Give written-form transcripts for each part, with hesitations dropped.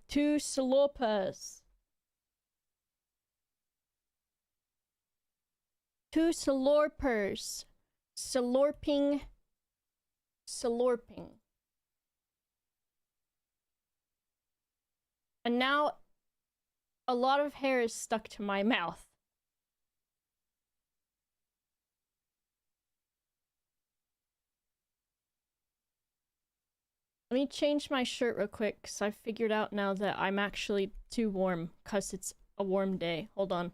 Two slurpers. Two slurpers. Slurping. Slurping. And now a lot of hair is stuck to my mouth. Let me change my shirt real quick, because I figured out now that I'm actually too warm, because it's a warm day. Hold on.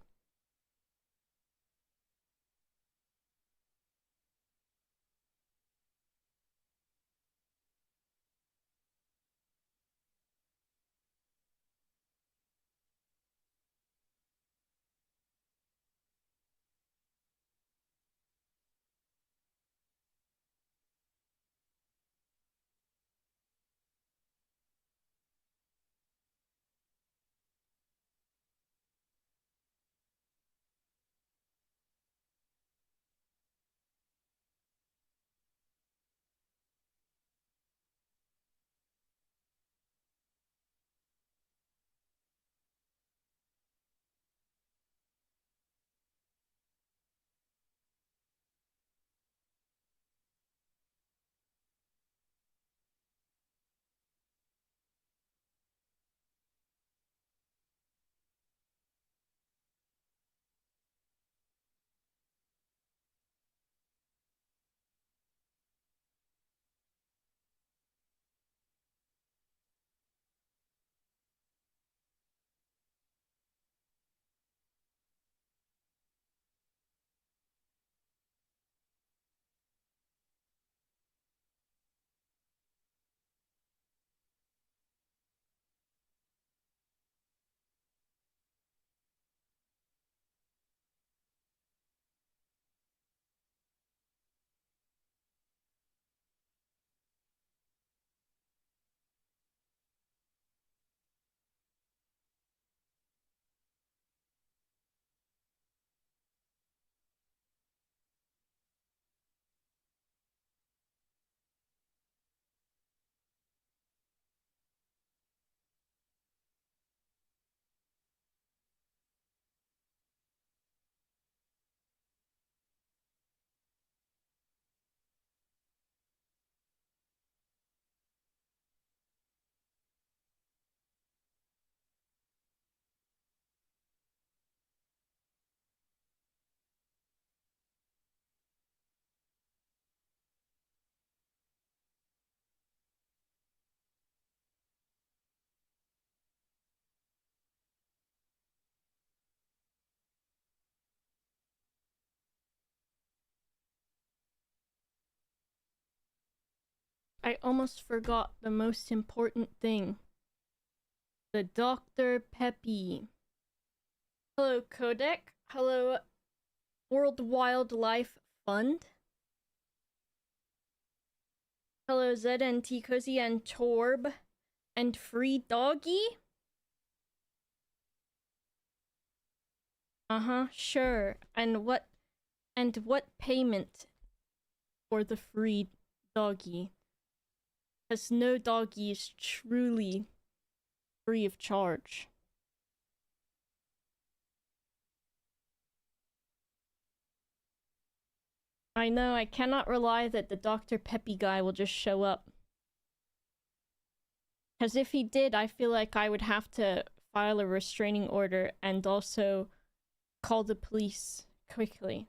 I almost forgot the most important thing. The Dr. Peppy. Hello, Codec. Hello, World Wildlife Fund. Hello, ZNT Cozy and Torb. And Free Doggy? Sure. And what payment for the free doggy? Because no doggy is truly free of charge. I know, I cannot rely that the Dr. Peppy guy will just show up. Because if he did, I feel like I would have to file a restraining order and also call the police quickly.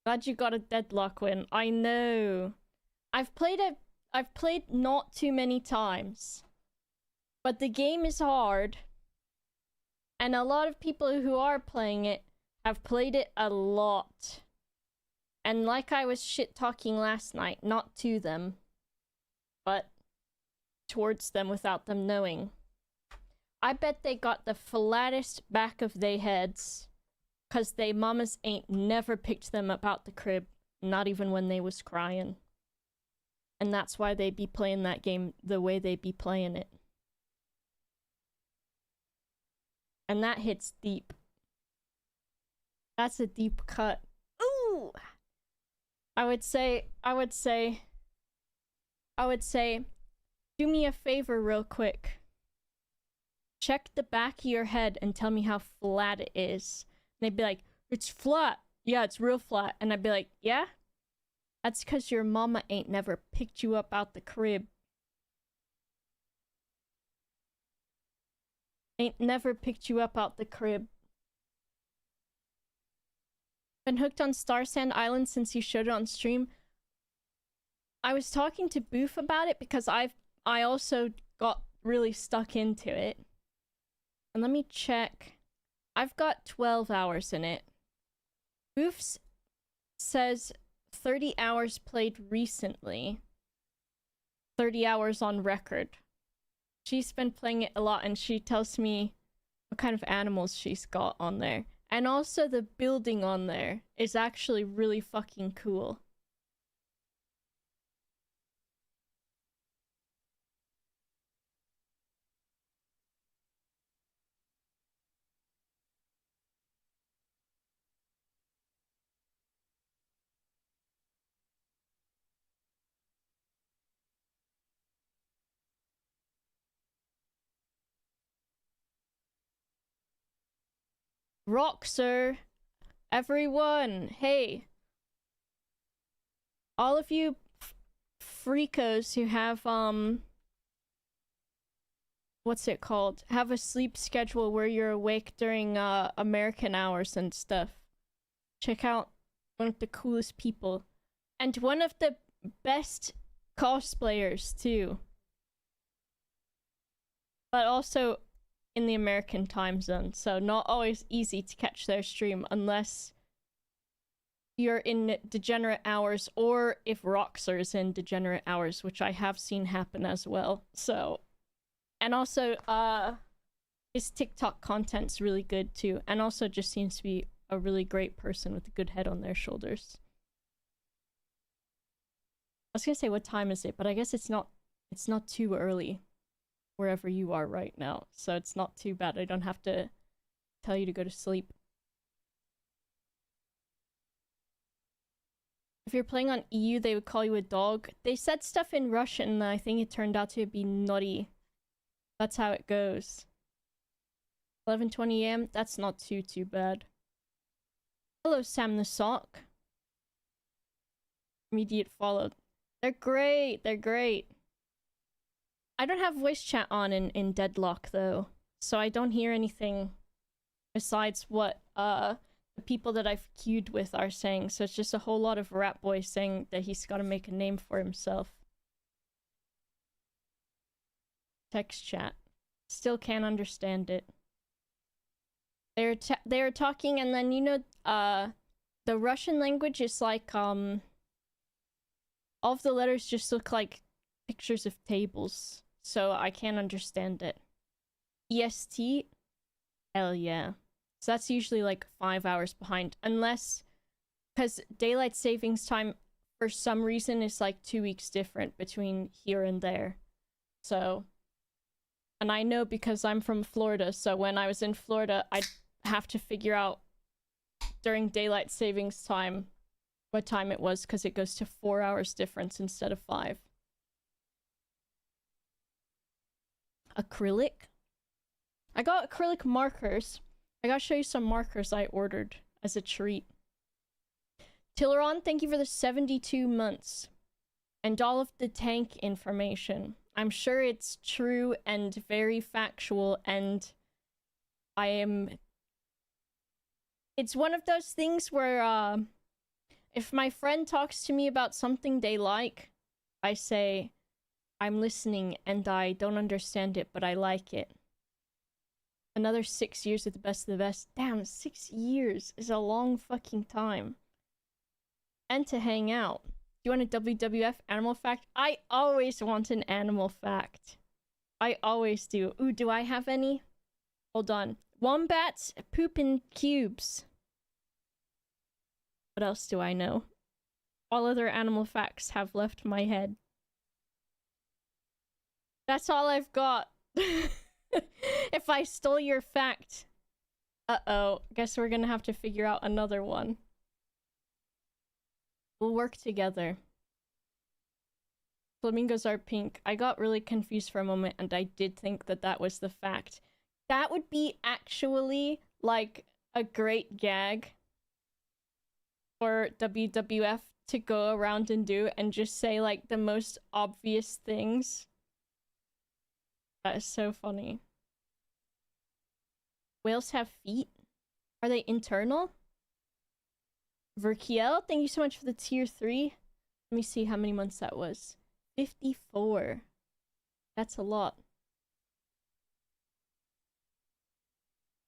Glad you got a deadlock win. I know. I've played not too many times. But the game is hard. And a lot of people who are playing it have played it a lot. And like I was shit-talking last night, not to them, but towards them without them knowing. I bet they got the flattest back of they heads, 'cause they mamas ain't never picked them about the crib, not even when they was crying. And that's why they be playing that game the way they be playing it. And that hits deep. That's a deep cut. Ooh! I would say, do me a favor real quick. check the back of your head and tell me how flat it is. And they'd be like, it's flat. Yeah, it's real flat. And I'd be like, yeah? That's because your mama ain't never picked you up out the crib. Ain't never picked you up out the crib. Been hooked on Star Sand Island since you showed it on stream. I was talking to Boof about it because I also got really stuck into it. And let me check. I've got 12 hours in it. Boof says 30 hours played recently. 30 hours on record. She's been playing it a lot and she tells me what kind of animals she's got on there. And also the building on there is actually really fucking cool. Roxer, everyone, hey. All of you freakos who have, what's it called? Have a sleep schedule where you're awake during, American hours and stuff. Check out one of the coolest people. And one of the best cosplayers, too. But also in the American time zone, so not always easy to catch their stream unless you're in degenerate hours, or if Roxer is in degenerate hours, which I have seen happen as well. So, and also his TikTok content's really good too, and also just seems to be a really great person with a good head on their shoulders. I was gonna say, what time is it? But I guess it's not too early wherever you are right now, so it's not too bad. I don't have to tell you to go to sleep. If you're playing on EU, they would call you a dog. They said stuff in Russian, and I think it turned out to be nutty. That's how it goes. 11:20 AM? That's not too bad. Hello, Sam the Sock. Immediate follow. They're great, they're great. I don't have voice chat on in Deadlock, though, so I don't hear anything besides what the people that I've queued with are saying, so it's just a whole lot of Rat Boy saying that he's gotta make a name for himself. Text chat. Still can't understand it. They're talking, and then, you know, the Russian language is like, all of the letters just look like pictures of tables, so I can't understand it. EST? Hell yeah. So that's usually like 5 hours behind, unless, because daylight savings time for some reason is like 2 weeks different between here and there. So, and I know because I'm from Florida, so when I was in Florida, I'd have to figure out during daylight savings time what time it was, because it goes to 4 hours difference instead of 5. Acrylic? I got acrylic markers. I gotta show you some markers I ordered as a treat. Tilleron, thank you for the 72 months. And all of the tank information. I'm sure it's true and very factual, and it's one of those things where, if my friend talks to me about something they like, I say, I'm listening and I don't understand it, but I like it. Another 6 years with the best of the best. Damn, 6 years is a long fucking time. And to hang out. Do you want a WWF animal fact? I always want an animal fact. I always do. Ooh, do I have any? Hold on. Wombats poop in cubes. What else do I know? All other animal facts have left my head. That's all I've got. If I stole your fact. Uh-oh. Guess we're gonna have to figure out another one. We'll work together. Flamingos are pink. I got really confused for a moment, and I did think that that was the fact. That would be actually like a great gag for WWF to go around and do and just say like the most obvious things. That is so funny. Whales have feet? Are they internal? Verkiel, thank you so much for the tier 3. Let me see how many months that was. 54. That's a lot.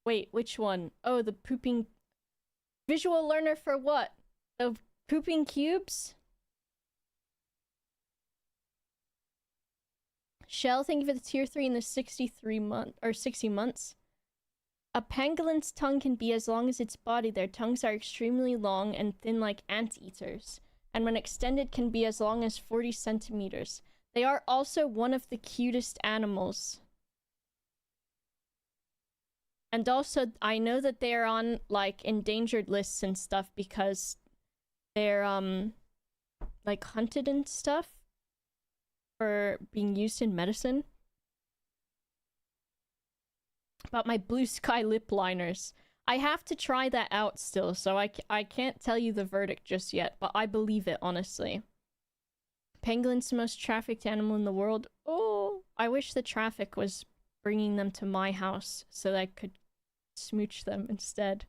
Wait, which one? Oh, the pooping... Visual learner for what? The pooping cubes? Shell, thank you for the tier 3 in the 63 month or 60 months. A pangolin's tongue can be as long as its body. Their tongues are extremely long and thin like anteaters, and when extended can be as long as 40 centimeters. They are also one of the cutest animals. And also, I know that they're on, like, endangered lists and stuff because they're, like, hunted and stuff for being used in medicine. About my blue sky lip liners. I have to try that out still, so I can't tell you the verdict just yet, but I believe it, honestly. Penguin's the most trafficked animal in the world. Oh, I wish the traffic was bringing them to my house so that I could smooch them instead.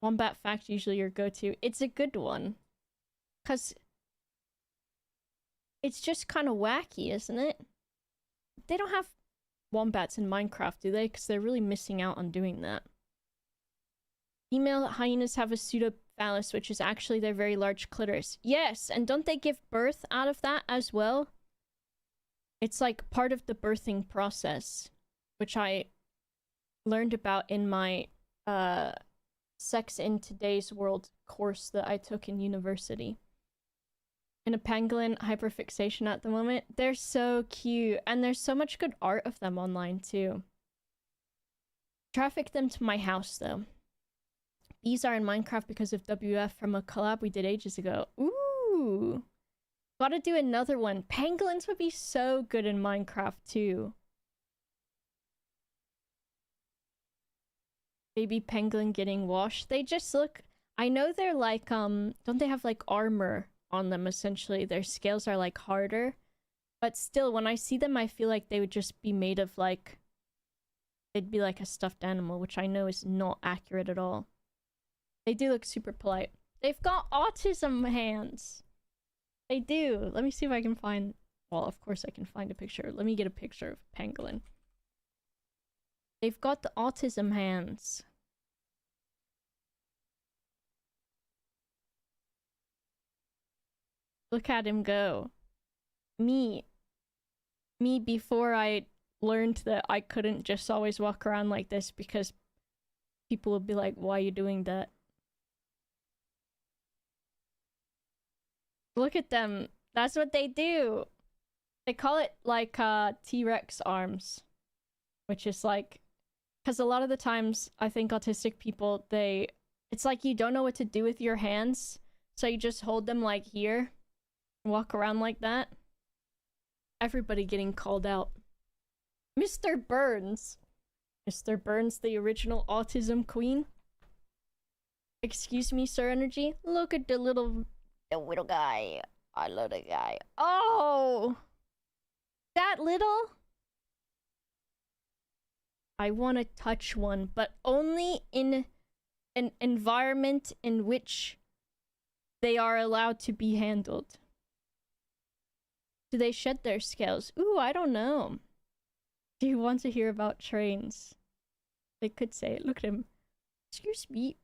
Wombat fact usually your go-to. It's a good one. Because it's just kind of wacky, isn't it? They don't have wombats in Minecraft, do they? Because they're really missing out on doing that. Female hyenas have a pseudophallus, which is actually their very large clitoris. Yes, and don't they give birth out of that as well? It's like part of the birthing process, which I learned about in my Sex in Today's World course that I took in university. In a pangolin hyperfixation at the moment. They're so cute, and there's so much good art of them online too. Traffic them to my house though. Bees are in Minecraft because of WF from a collab we did ages ago. Ooh! Gotta do another one. Pangolins would be so good in Minecraft too. Baby pangolin getting washed. They just look... I know they're like, don't they have like armor on them essentially? Their scales are like harder. But still, when I see them, I feel like they would just be made of like... They'd be like a stuffed animal, which I know is not accurate at all. They do look super polite. They've got autism hands. They do. Let me see if I can find... Well, of course I can find a picture. Let me get a picture of pangolin. They've got the autism hands. Look at him go. Me before I learned that I couldn't just always walk around like this because people would be like, why are you doing that? Look at them. That's what they do. They call it like T-Rex arms, which is like, because a lot of the times I think autistic people, it's like you don't know what to do with your hands, so you just hold them like here and walk around like that. Everybody getting called out. Mr. Burns. Mr. Burns, the original autism queen. Excuse me, Sir Energy. Look at the little guy. I love the guy. Oh! That little? I want to touch one, but only in an environment in which they are allowed to be handled. Do they shed their scales? Ooh, I don't know. Do you want to hear about trains? They could say it. Look at him. Excuse me.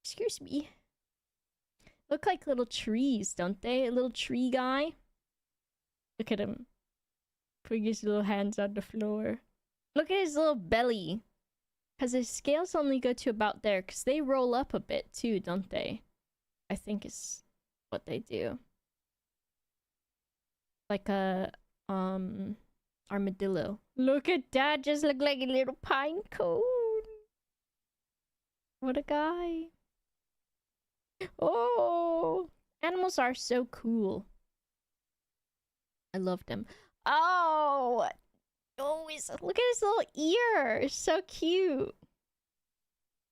Excuse me. Look like little trees, don't they? A little tree guy. Look at him. Putting his little hands on the floor. Look at his little belly. Because his scales only go to about there. Because they roll up a bit too, don't they? I think is what they do. Like a armadillo. Look at that, just look like a little pine cone. What a guy. Oh, animals are so cool. I love them. Oh, Oh, look at his little ear. It's so cute.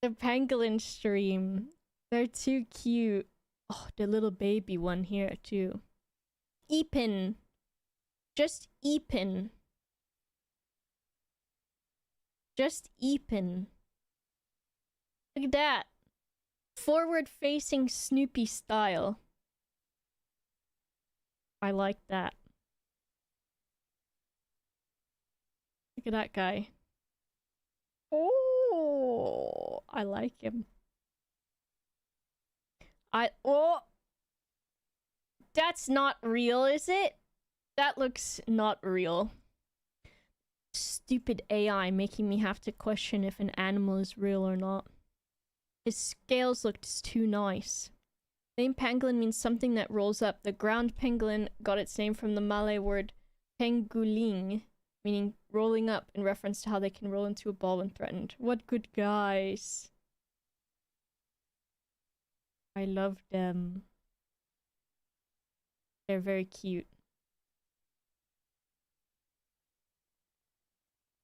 The pangolin stream. They're too cute. Oh, the little baby one here too. Epin. Just Epin. Just Epin. Look at that. Forward-facing Snoopy style. I like that. Look at that guy. Oh, I like him. Oh, that's not real, is it? That looks not real. Stupid AI making me have to question if an animal is real or not. His scales looked too nice. The name pangolin means something that rolls up. The ground pangolin got its name from the Malay word penguling, meaning rolling up, in reference to how they can roll into a ball when threatened. What good guys. I love them. They're very cute.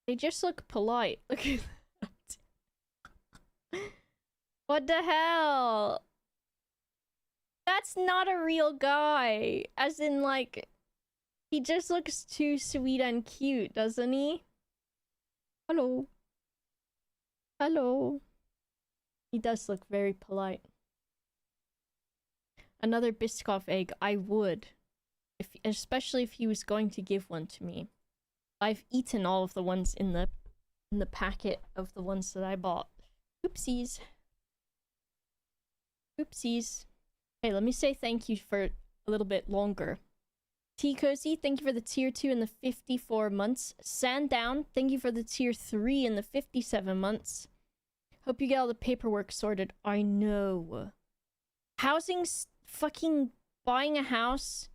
They just look polite. Look at that. What the hell? That's not a real guy. As in, like, he just looks too sweet and cute, doesn't he? Hello. Hello. He does look very polite. Another Biscoff egg, I would. Especially if he was going to give one to me. I've eaten all of the ones in the packet of the ones that I bought. Oopsies. Oopsies. Hey, let me say thank you for a little bit longer. T Cozy, thank you for the tier 2 in the 54 months. Sandown, thank you for the tier 3 in the 57 months. Hope you get all the paperwork sorted. I know. Housing's fucking buying a house,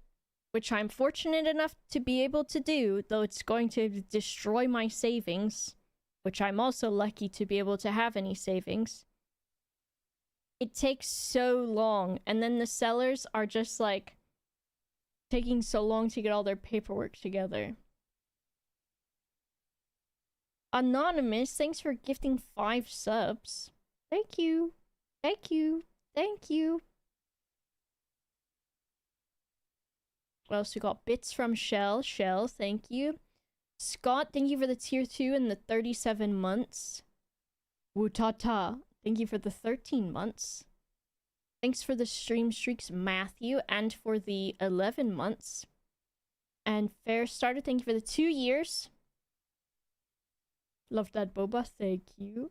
which I'm fortunate enough to be able to do, though it's going to destroy my savings, which I'm also lucky to be able to have any savings. It takes so long, and then the sellers are just like taking so long to get all their paperwork together. Anonymous, thanks for gifting 5 subs. Thank you. Thank you. Thank you. What else we got? Bits from Shell. Shell, thank you. Scott, thank you for the tier 2 and the 37 months. Wutata, thank you for the 13 months. Thanks for the stream streaks, Matthew, and for the 11 months. And Fair Starter, thank you for the 2 years. Love that, Boba, thank you.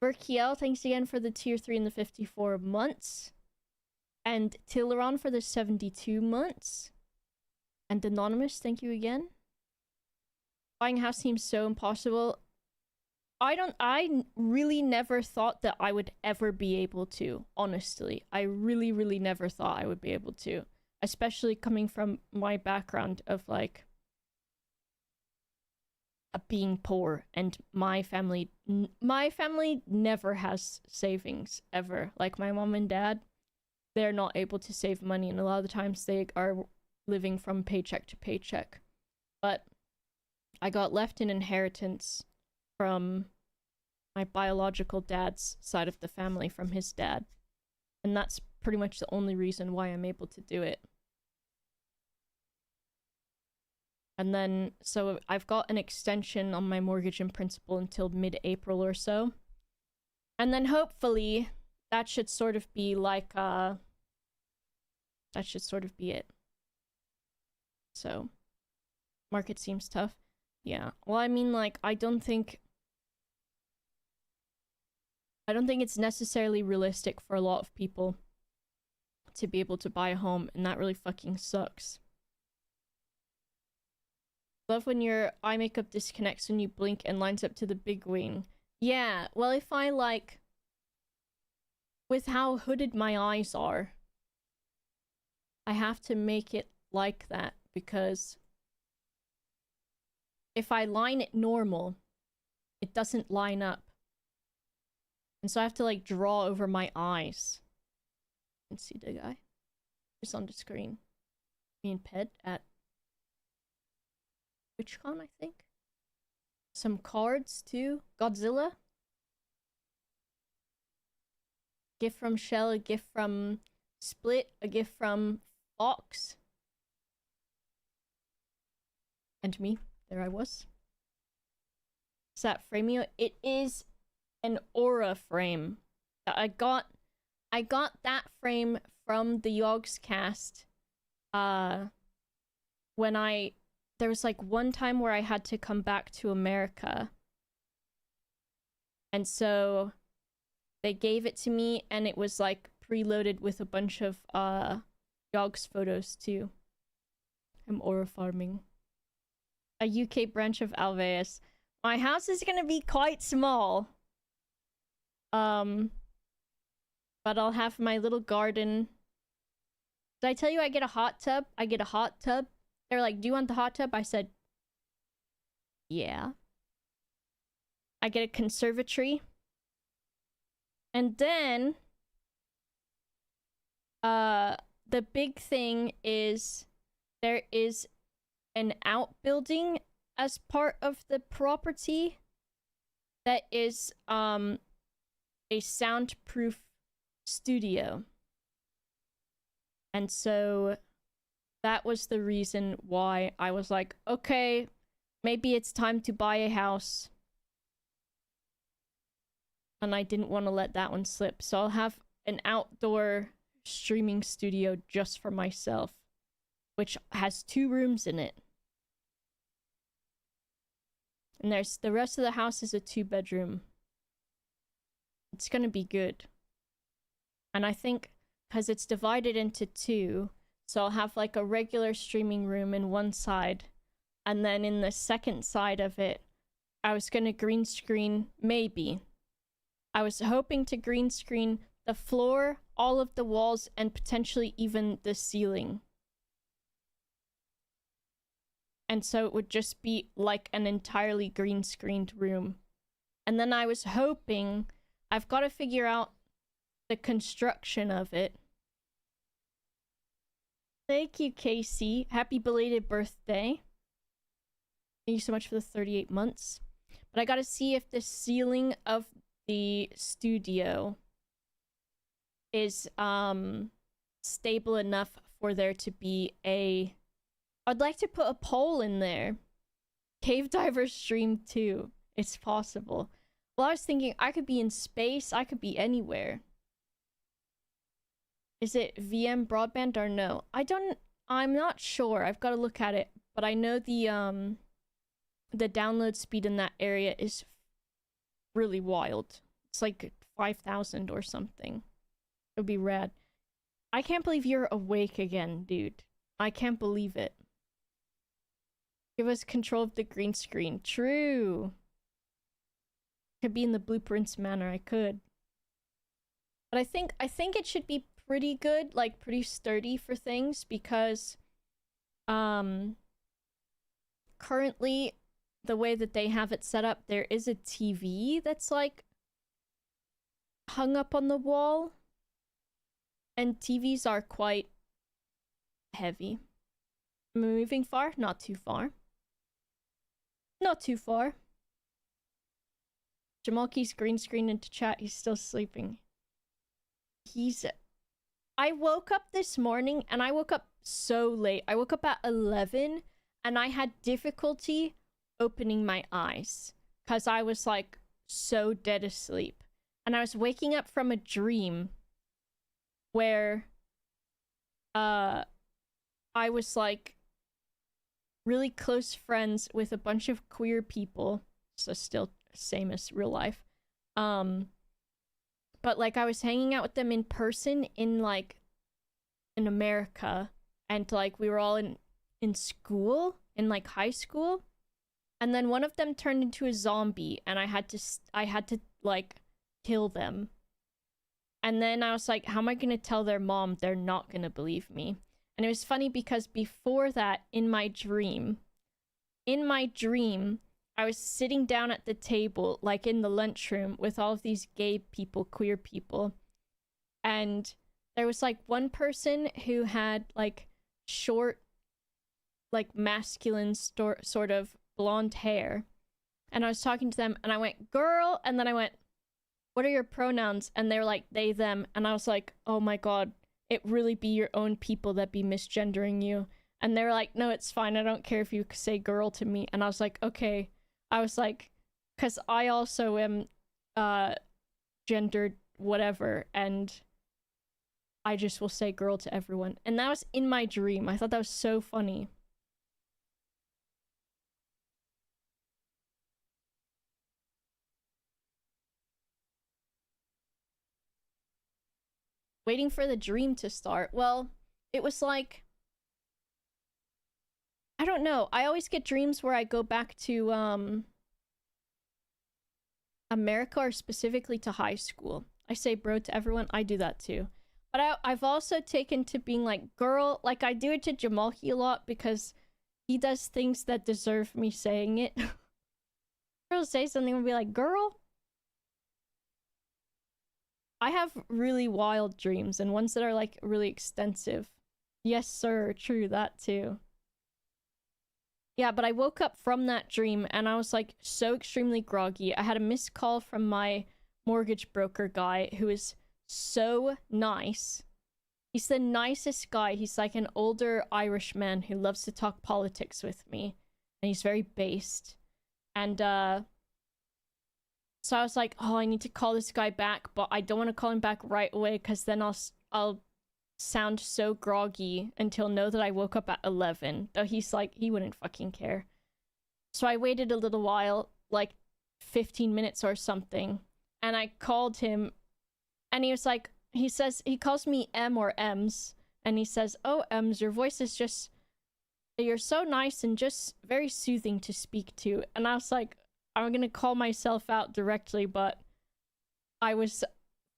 Berkiel, thanks again for the tier 3 and the 54 months. And Tilleron for the 72 months. And Anonymous, thank you again. Buying a house seems so impossible. I really never thought that I would ever be able to, honestly. I really, really never thought I would be able to. Especially coming from my background of, like, being poor. And my family never has savings, ever. Like, my mom and dad, they're not able to save money. And a lot of the times they are living from paycheck to paycheck. But I got left an inheritance from my biological dad's side of the family, from his dad. And that's pretty much the only reason why I'm able to do it. And then, so I've got an extension on my mortgage in principle until mid-April or so. And then hopefully, that should sort of be like, that should sort of be it. So, market seems tough. Yeah. Well, I mean, like, I don't think it's necessarily realistic for a lot of people to be able to buy a home, and that really fucking sucks. Love when your eye makeup disconnects when you blink and lines up to the big wing. Yeah, well, if I, like, with how hooded my eyes are, I have to make it like that, because if I line it normal, it doesn't line up. And so I have to, like, draw over my eyes. You can see the guy. Just on the screen. Me and Ped at TwitchCon, I think. some cards too. Godzilla. Gift from Shell, a gift from Split, a gift from Fox. And me. There I was. Is that Framio? It is an aura frame. I got that frame from the Yogscast. When there was like one time where I had to come back to America. And so they gave it to me, and it was like preloaded with a bunch of Yogs photos too. I'm aura farming. A UK branch of Alveus. My house is gonna be quite small. But I'll have my little garden. Did I tell you I get a hot tub? I get a hot tub. They're like, do you want the hot tub? I said, yeah. I get a conservatory. And then, the big thing is there is an outbuilding as part of the property that is, a soundproof studio. And so that was the reason why I was like, okay, maybe it's time to buy a house. And I didn't want to let that one slip. So I'll have an outdoor streaming studio just for myself, which has 2 rooms in it. And there's the rest of the house is a 2-bedroom. It's gonna be good. And I think because it's divided into 2, so I'll have like a regular streaming room in one side, and then in the second side of it, I was gonna green screen, maybe. I was hoping to green screen the floor, all of the walls, and potentially even the ceiling. And so it would just be like an entirely green screened room. And then I was hoping, I've got to figure out the construction of it. Thank you, Casey. Happy belated birthday. Thank you so much for the 38 months. But I gotta see if the ceiling of the studio is stable enough for there to be a... I'd like to put a pole in there. Cave Diver stream too. It's possible. Well, I was thinking I could be in space. I could be anywhere. Is it VM broadband or no? I'm not sure. I've got to look at it. But I know the download speed in that area is really wild. It's like 5,000 or something. It would be rad. I can't believe you're awake again, dude. I can't believe it. Give us control of the green screen. True. Could be in the BLOOP RINSE manner. I could. But I think it should be pretty good, like pretty sturdy for things, because currently the way that they have it set up, there is a TV that's like hung up on the wall, and TVs are quite heavy. Am I moving far? Not too far. Not too far. Jamal keys green screen into chat. He's still sleeping. I woke up this morning, and I woke up so late. I woke up at 11, and I had difficulty opening my eyes because I was like so dead asleep. And I was waking up from a dream where I was like really close friends with a bunch of queer people, so still same as real life. But like I was hanging out with them in person in America, and like we were all in school, in like high school, and then one of them turned into a zombie, and I had to like kill them. And then I was like, how am I gonna tell their mom? They're not gonna believe me. And it was funny because before that, in my dream, I was sitting down at the table, like in the lunchroom, with all of these gay people, queer people. And there was like one person who had like short, like masculine sort of blonde hair. and I was talking to them, and I went, girl, and then I went, what are your pronouns? And they were like, they, them, and I was like, oh my god, it really be your own people that be misgendering you. And they were like, no, it's fine, I don't care if you say girl to me. And I was like, okay. I was like, because I also am gendered whatever, and I just will say girl to everyone. And that was in my dream. I thought that was so funny. Waiting for the dream to start. Well, it was like, I don't know. I always get dreams where I go back to America, or specifically to high school. I say bro to everyone. I do that too. But I've also taken to being like girl. Like I do it to Jamalhi a lot because he does things that deserve me saying it. He'll say something and be like, girl. I have really wild dreams and ones that are like really extensive. Yes, sir. True, that too. Yeah, but I woke up from that dream and I was like so extremely groggy. I had a missed call from my mortgage broker guy who is so nice. He's the nicest guy. He's like an older Irish man who loves to talk politics with me. And he's very based. And so I was like, oh, I need to call this guy back, but I don't want to call him back right away because then I'll sound so groggy until know that I woke up at 11. Though he's like, he wouldn't fucking care. So I waited a little while, like 15 minutes or something, and I called him, and he was like, he says, he calls me M or Ems, and he says, oh, Ems, your voice is just, you're so nice and just very soothing to speak to. And I was like, I'm gonna call myself out directly, but I was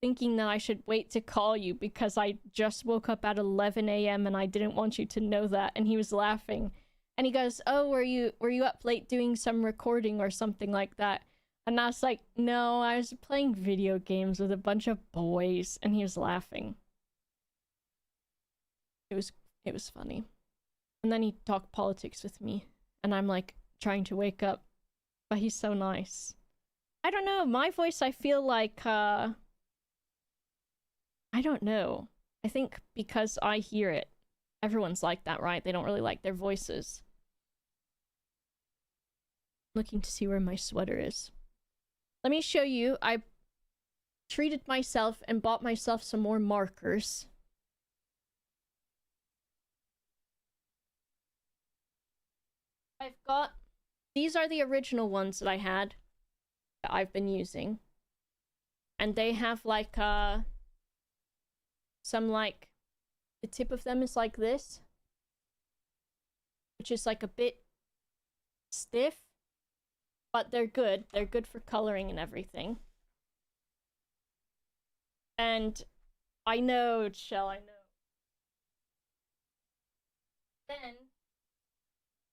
thinking that I should wait to call you because I just woke up at 11 a.m. and I didn't want you to know that. And he was laughing. And he goes, oh, were you up late doing some recording or something like that? And I was like, no, I was playing video games with a bunch of boys. And he was laughing. It was funny. And then he talked politics with me. And I'm like trying to wake up. But he's so nice. I don't know, my voice, I feel like, I don't know. I think because I hear it. Everyone's like that, right? They don't really like their voices. Looking to see where my sweater is. Let me show you. I treated myself and bought myself some more markers. I've got... These are the original ones that I had. That I've been using. And they have like, some like... The tip of them is like this. Which is like a bit stiff. But they're good. They're good for coloring and everything. And I know, Shell, I know. Then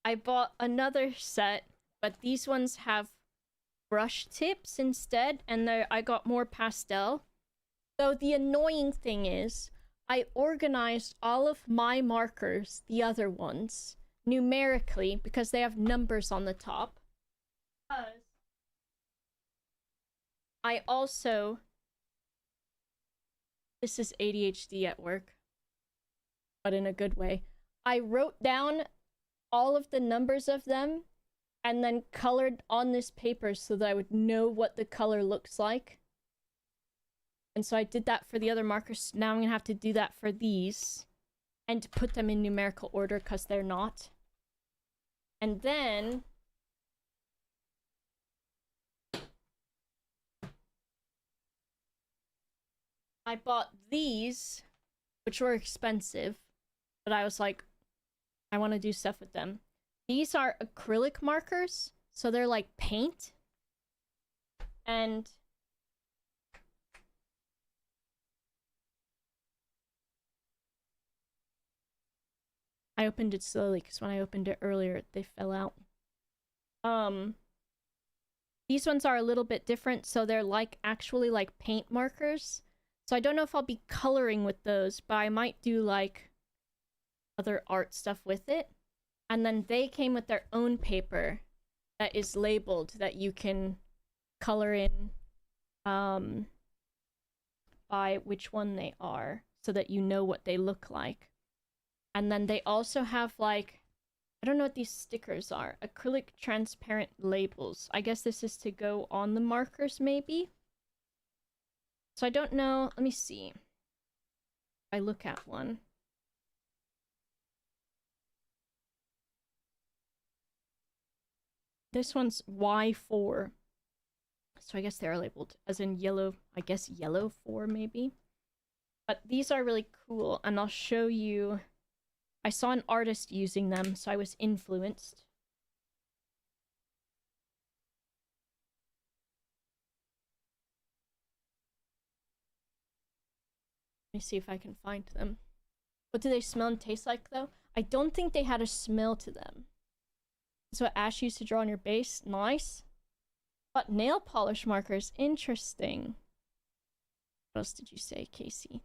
I bought another set, but these ones have brush tips instead, and I got more pastel. So the annoying thing is, I organized all of my markers, the other ones, numerically, because they have numbers on the top. I also... This is ADHD at work, but in a good way. I wrote down all of the numbers of them and then colored on this paper so that I would know what the color looks like. And so I did that for the other markers. Now I'm gonna have to do that for these and put them in numerical order because they're not. And then I bought these, which were expensive, but I was like, I want to do stuff with them. These are acrylic markers, so they're like paint. And I opened it slowly because when I opened it earlier, they fell out. These ones are a little bit different, so they're like actually like paint markers. So I don't know if I'll be coloring with those, but I might do like other art stuff with it. And then they came with their own paper. that is labeled that you can color in by which one they are so that you know what they look like. And then they also have like, I don't know what these stickers are. Acrylic transparent labels. I guess this is to go on the markers maybe. So I don't know. Let me see. If I look at one. This one's Y4. So I guess they're labeled as in yellow. I guess yellow 4 maybe. But these are really cool. And I'll show you. I saw an artist using them, so I was influenced. Let me see if I can find them. What do they smell and taste like, though? I don't think they had a smell to them. That's what Ash used to draw on your base. Nice. But nail polish markers. Interesting. What else did you say, Casey?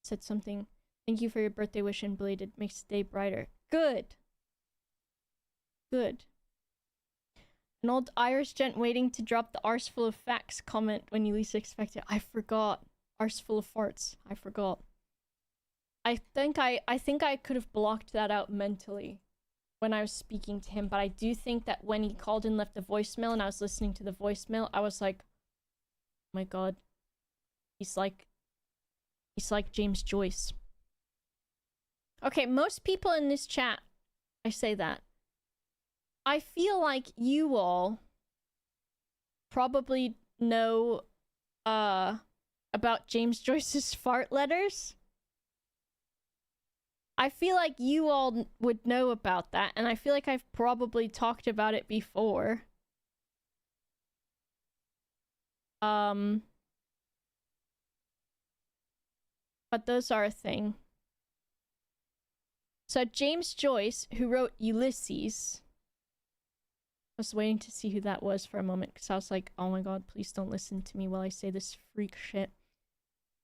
Said something. Thank you for your birthday wish and belated. Makes the day brighter. Good. Good. An old Irish gent waiting to drop the arse full of facts comment when you least expect it. I forgot. Arse full of farts. I forgot. I think I could have blocked that out mentally when I was speaking to him, but I do think that when he called and left the voicemail and I was listening to the voicemail, I was like, oh my god. He's like James Joyce. Okay, most people in this chat, I say that. I feel like you all probably know about James Joyce's fart letters. I feel like you all would know about that, and I feel like I've probably talked about it before. But those are a thing. So James Joyce, who wrote Ulysses... I was waiting to see who that was for a moment, because I was like, oh my god, please don't listen to me while I say this freak shit.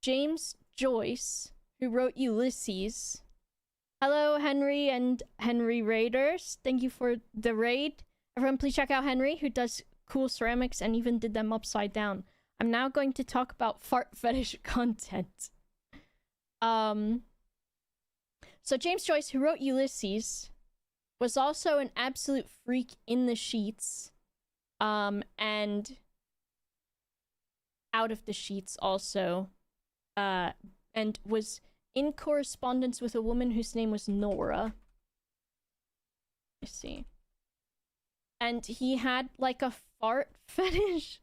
James Joyce, who wrote Ulysses... Hello, Henry and Henry Raiders. Thank you for the raid. Everyone, please check out Henry, who does cool ceramics and even did them upside down. I'm now going to talk about fart fetish content. So James Joyce, who wrote Ulysses, was also an absolute freak in the sheets. And out of the sheets also. And was... in correspondence with a woman whose name was Nora. Let's see. And he had like a fart fetish.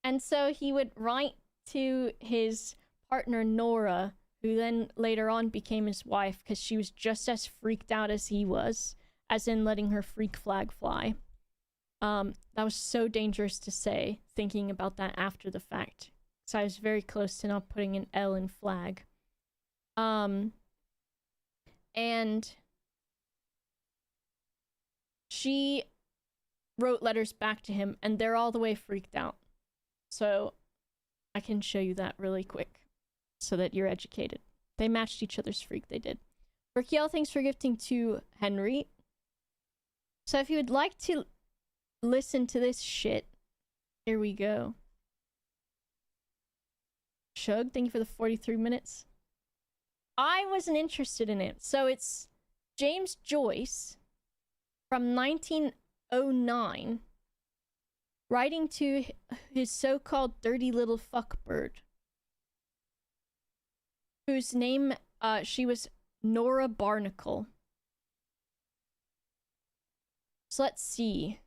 And so he would write to his partner Nora, who then later on became his wife, because she was just as freaked out as he was, as in letting her freak flag fly. That was so dangerous to say, thinking about that after the fact. So I was very close to not putting an L in flag. And she wrote letters back to him, and they're all the way freaked out. So I can show you that really quick so that you're educated. They matched each other's freak, they did. Berkiel, thanks for gifting to Henry. So if you would like to listen to this shit, here we go. Shug, thank you for the 43 minutes. I wasn't interested in it. So it's James Joyce from 1909 writing to his so-called dirty little fuckbird, whose name, she was Nora Barnacle. So let's see.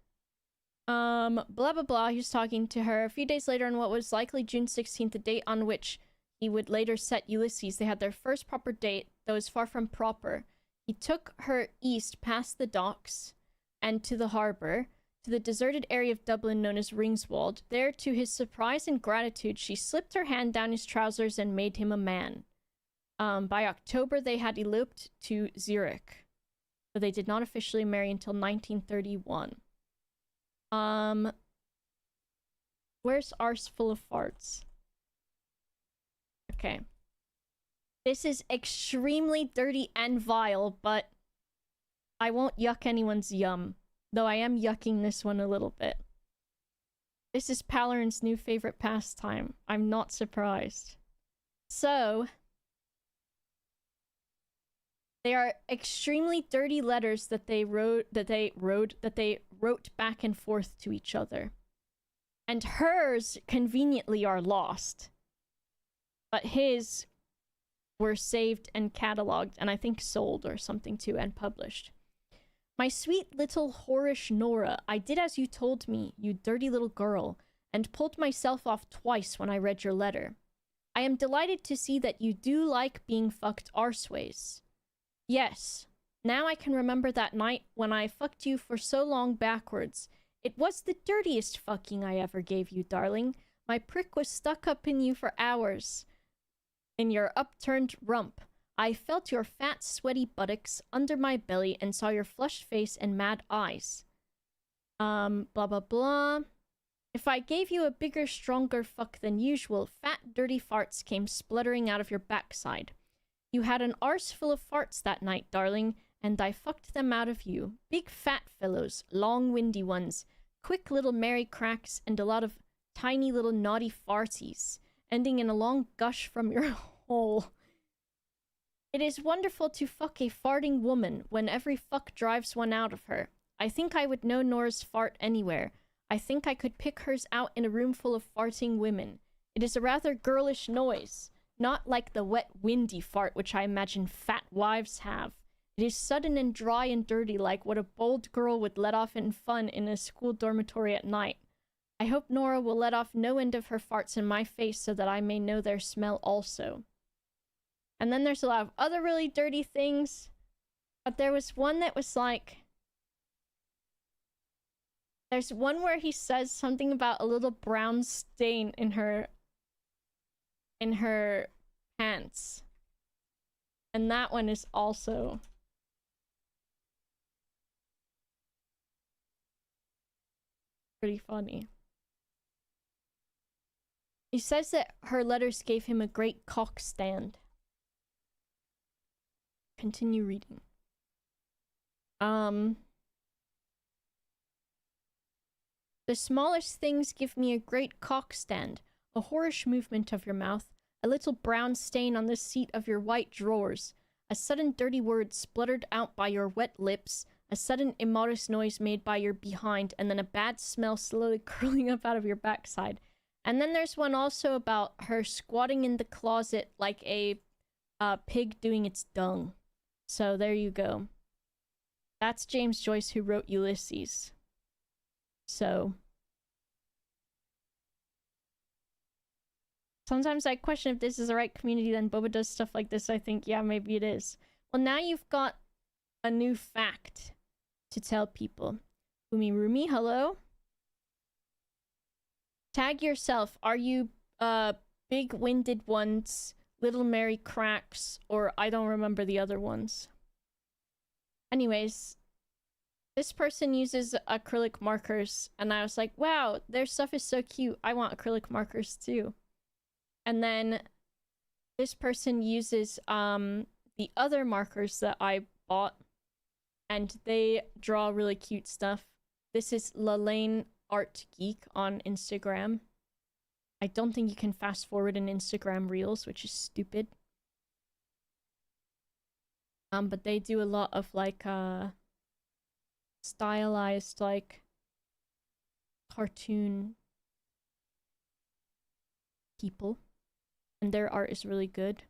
Blah, blah, blah. He was talking to her. A few days later on what was likely June 16th, the date on which he would later set Ulysses. They had their first proper date, though it was far from proper. He took her east past the docks and to the harbour, to the deserted area of Dublin known as Ringswald. There, to his surprise and gratitude, she slipped her hand down his trousers and made him a man. By October, they had eloped to Zurich, but they did not officially marry until 1931. Where's Arse Full of Farts? Okay. This is extremely dirty and vile, but I won't yuck anyone's yum. Though I am yucking this one a little bit. This is Palarin's new favorite pastime. I'm not surprised. So, they are extremely dirty letters that they wrote back and forth to each other. And hers conveniently are lost. But his were saved and cataloged and I think sold or something too and published. My sweet little whorish Nora, I did as you told me, you dirty little girl, and pulled myself off twice when I read your letter. I am delighted to see that you do like being fucked arseways. Yes, now I can remember that night when I fucked you for so long backwards. It was the dirtiest fucking I ever gave you, darling. My prick was stuck up in you for hours. In your upturned rump. I felt your fat, sweaty buttocks under my belly and saw your flushed face and mad eyes. Blah, blah, blah. If I gave you a bigger, stronger fuck than usual, fat, dirty farts came spluttering out of your backside. You had an arse full of farts that night, darling, and I fucked them out of you. Big fat fellows, long windy ones, quick little merry cracks, and a lot of tiny little naughty farties, ending in a long gush from your hole. It is wonderful to fuck a farting woman when every fuck drives one out of her. I think I would know Nora's fart anywhere. I think I could pick hers out in a room full of farting women. It is a rather girlish noise, not like the wet, windy fart which I imagine fat wives have. It is sudden and dry and dirty like what a bold girl would let off in fun in a school dormitory at night. I hope Nora will let off no end of her farts in my face so that I may know their smell also. And then there's a lot of other really dirty things. But there was one that was like... There's one where he says something about a little brown stain in her pants. And that one is also pretty funny. He says that her letters gave him a great cock stand. Continue reading. The smallest things give me a great cock stand, a whorish movement of your mouth, a little brown stain on the seat of your white drawers, a sudden dirty word spluttered out by your wet lips, a sudden immodest noise made by your behind, and then a bad smell slowly curling up out of your backside. And then there's one also about her squatting in the closet like a pig doing its dung. So there you go. That's James Joyce who wrote Ulysses. So sometimes I question if this is the right community, then Boba does stuff like this. I think, yeah, maybe it is. Well, now you've got a new fact to tell people. Umi Rumi, hello? Tag yourself. Are you big-winded ones, Little Mary Cracks, or I don't remember the other ones. Anyways, this person uses acrylic markers, and I was like, wow, their stuff is so cute. I want acrylic markers too. And then this person uses the other markers that I bought, and they draw really cute stuff. This is Lalaine Art Geek on Instagram. I don't think you can fast forward in Instagram Reels, which is stupid. But they do a lot of like stylized like cartoon people, and their art is really good.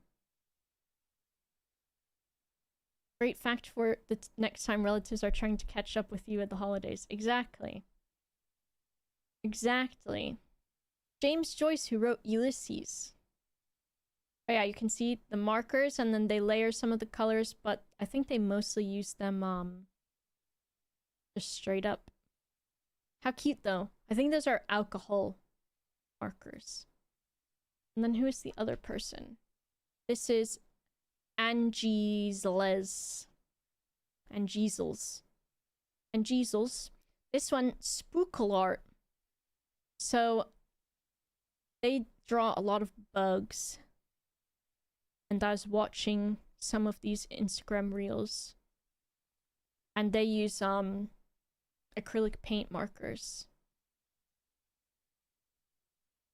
Great fact for the next time relatives are trying to catch up with you at the holidays. Exactly. Exactly. James Joyce, who wrote Ulysses. Oh yeah, you can see the markers, and then they layer some of the colors, but I think they mostly use them just straight up. How cute though. I think those are alcohol markers. And then who is the other person? This is Angeles. Angeesels. This one, Spookle Art. So they draw a lot of bugs. And I was watching some of these Instagram Reels. And they use acrylic paint markers.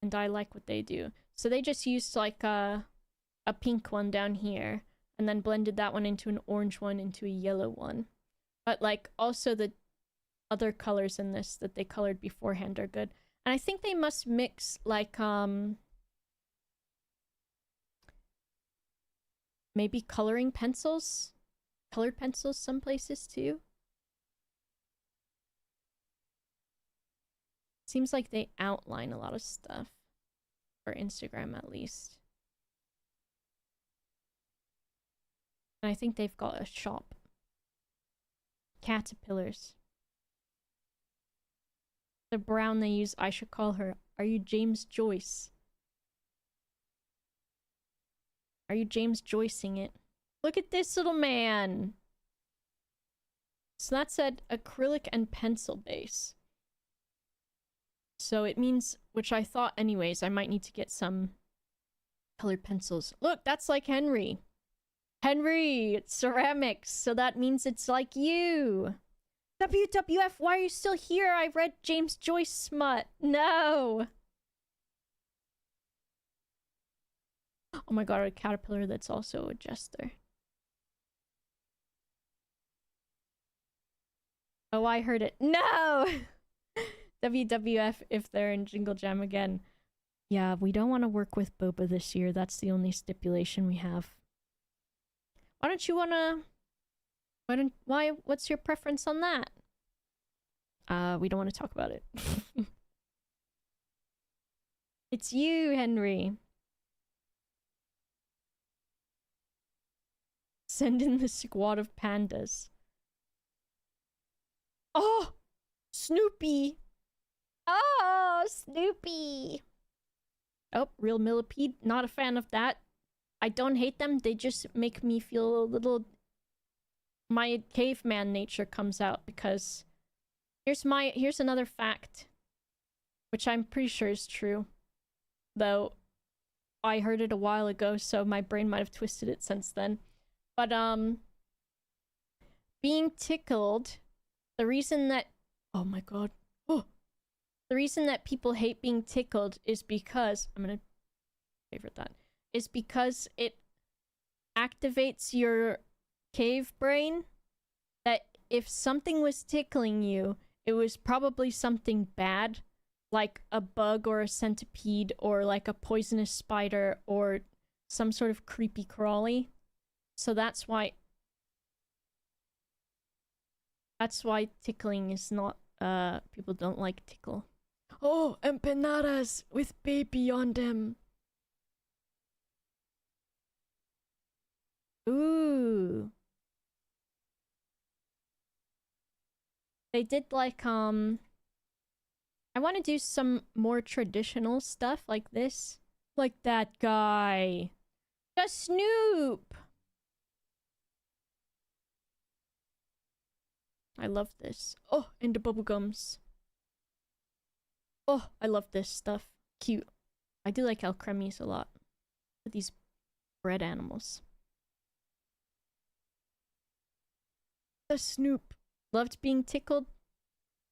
And I like what they do. So they just used like a pink one down here and then blended that one into an orange one into a yellow one. But like also the other colors in this that they colored beforehand are good. And I think they must mix like maybe coloring pencils, colored pencils some places too. Seems like they outline a lot of stuff for Instagram at least. And I think they've got a shop. Caterpillars. The brown they use, I should call her. Are you James Joyce? Are you James Joycing it? Look at this little man. So that said acrylic and pencil base. So it means, which I thought anyways, I might need to get some colored pencils. Look, that's like Henry. Henry, it's ceramics, so that means it's like you. WWF, why are you still here? I read James Joyce smut. No. Oh my god, a caterpillar that's also a jester. Oh, I heard it. No! WWF if they're in Jingle Jam again. Yeah, we don't want to work with Boba this year. That's the only stipulation we have. Why don't you wanna... What's your preference on that? We don't want to talk about it. It's you, Henry. Send in the squad of pandas. Oh! Snoopy! Oh, Snoopy! Oh, real millipede. Not a fan of that. I don't hate them. They just make me feel a little... My caveman nature comes out because... Here's another fact. Which I'm pretty sure is true. Though, I heard it a while ago, so my brain might have twisted it since then. But, being tickled... The reason that... Oh my god. Oh! The reason that people hate being tickled is because... I'm gonna favorite that. Is because it activates your cave brain that if something was tickling you, it was probably something bad, like a bug or a centipede or like a poisonous spider or some sort of creepy crawly. So that's why tickling is not people don't like tickle. Oh, empanadas with baby on them. Ooh. They did like I want to do some more traditional stuff like this. Like that guy. The Snoop. I love this. Oh, and the bubblegums. Oh, I love this stuff. Cute. I do like Alcremies a lot. These bread animals. The Snoop. Loved being tickled?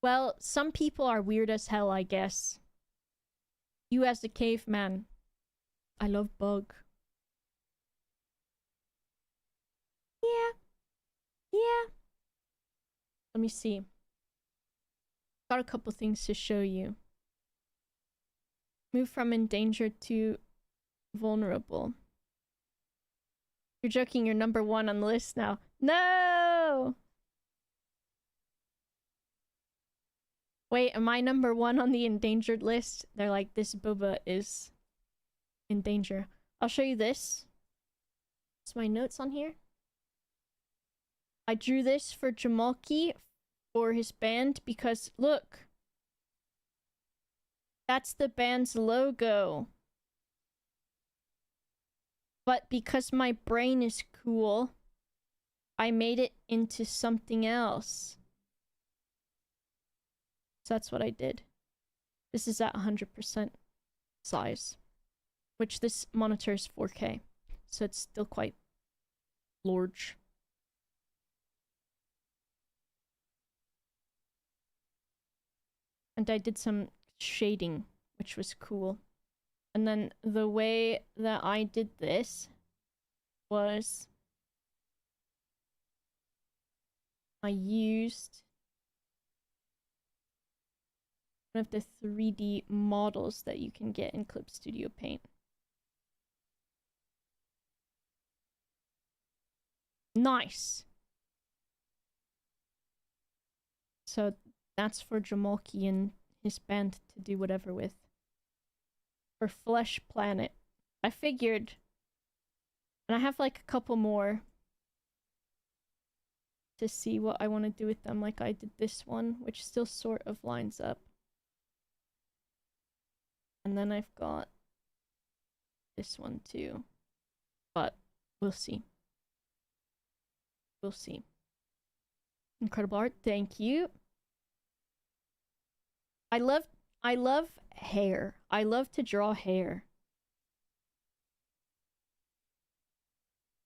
Well, some people are weird as hell, I guess. You as a caveman. I love bug. Yeah. Yeah. Let me see. Got a couple things to show you. Move from endangered to vulnerable. You're joking, you're number 1 on the list now. No! Wait, am I number 1 on the endangered list? They're like, this Boba is in danger. I'll show you this. It's my notes on here. I drew this for Jamalki for his band because, look. That's the band's logo. But because my brain is cool, I made it into something else. So that's what I did. This is at 100% size. Which this monitor is 4K. So it's still quite large. And I did some shading, which was cool. And then the way that I did this was I used one of the 3D models that you can get in Clip Studio Paint. Nice! So that's for Jamalki and his band to do whatever with. For Flesh Planet. I figured, and I have like a couple more to see what I want to do with them. Like I did this one, which still sort of lines up. And then I've got this one too. But we'll see. We'll see. Incredible art, thank you. I love hair. I love to draw hair.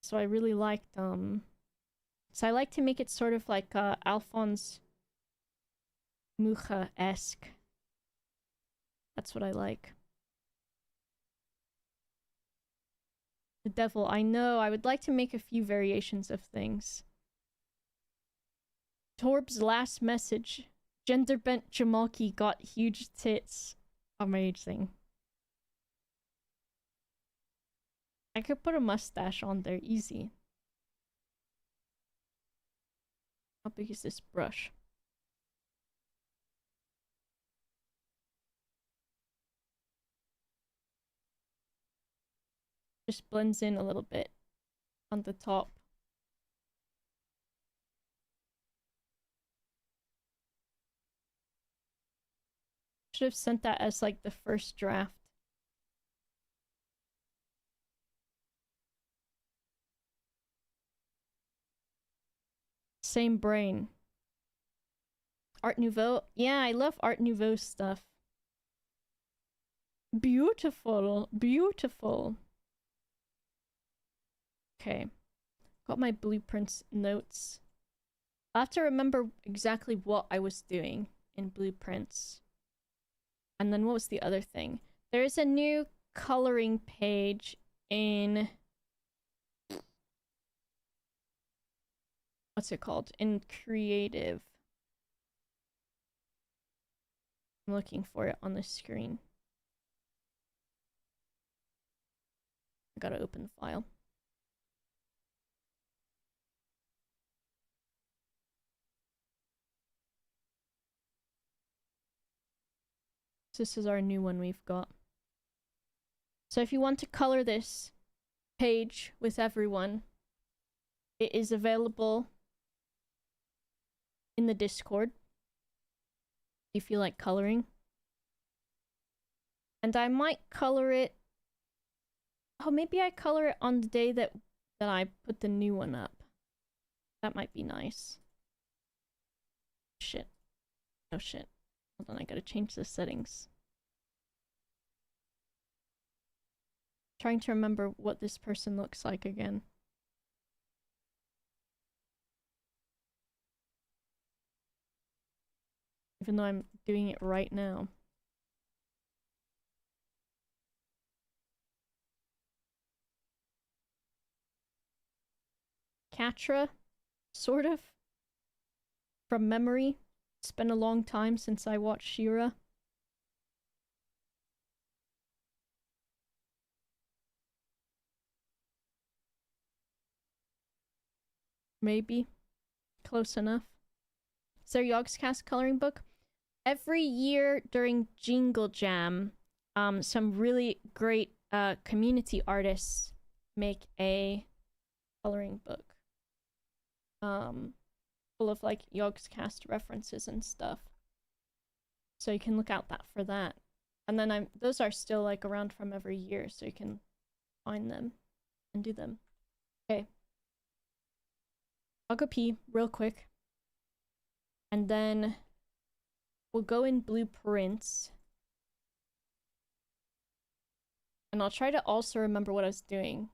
So I really liked so I like to make it sort of like Alphonse Mucha-esque. That's what I like. The devil, I know. I would like to make a few variations of things. Torb's last message. Gender bent Jamalki got huge tits. Amazing. I could put a mustache on there, easy. How big is this brush? Just blends in a little bit on the top. Should have sent that as like the first draft. Same brain. Art Nouveau? Yeah, I love Art Nouveau stuff. Beautiful. Beautiful. Okay. Got my blueprints notes. I have to remember exactly what I was doing in blueprints. And then what was the other thing? There is a new coloring page in... What's it called? In Creative. I'm looking for it on the screen. I gotta open the file. This is our new one we've got. So if you want to color this page with everyone, it is available in the Discord if you like coloring. And I might color it... Oh, maybe I color it on the day that I put the new one up. That might be nice. Shit. Oh shit. Hold on, I gotta change the settings. Trying to remember what this person looks like again. Even though I'm doing it right now. Catra? Sort of. From memory. It's been a long time since I watched She-Ra. Maybe. Close enough. Is there Yogscast coloring book? Every year during Jingle Jam, some really great community artists make a coloring book. Full of like Yogscast references and stuff. So you can look out for that. And then those are still like around from every year, so you can find them and do them. Okay. I'll go pee real quick. And then we'll go in blueprints. And I'll try to also remember what I was doing.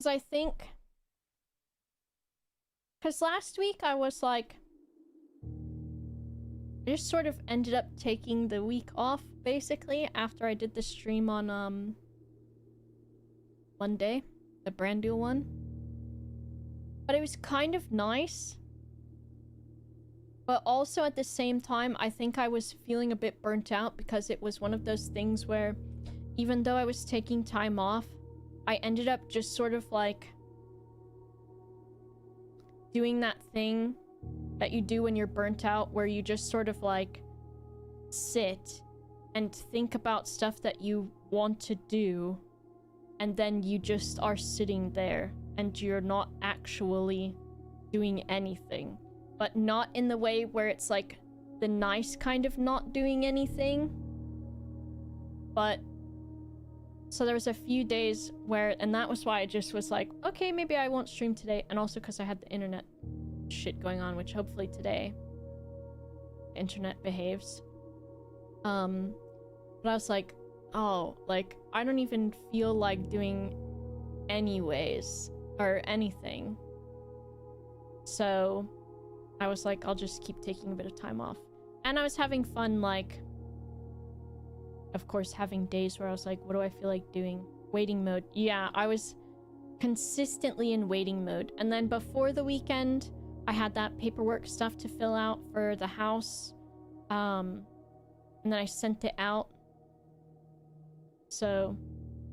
Because I think... Because last week I was like... I just sort of ended up taking the week off, basically, after I did the stream on, Monday. The brand new one. But it was kind of nice. But also at the same time, I think I was feeling a bit burnt out because it was one of those things where even though I was taking time off, I ended up just sort of like doing that thing that you do when you're burnt out, where you just sort of like sit and think about stuff that you want to do, and then you just are sitting there and you're not actually doing anything. But not in the way where it's like the nice kind of not doing anything. But so there was a few days where, and that was why I just was like, okay, maybe I won't stream today. And also because I had the internet shit going on, which hopefully today the internet behaves. But I was like, oh, like I don't even feel like doing anyways or anything. So I was like, I'll just keep taking a bit of time off. And I was having fun, like, of course, having days where I was like, what do I feel like doing? Waiting mode. Yeah, I was consistently in waiting mode. And then before the weekend, I had that paperwork stuff to fill out for the house. And then I sent it out. So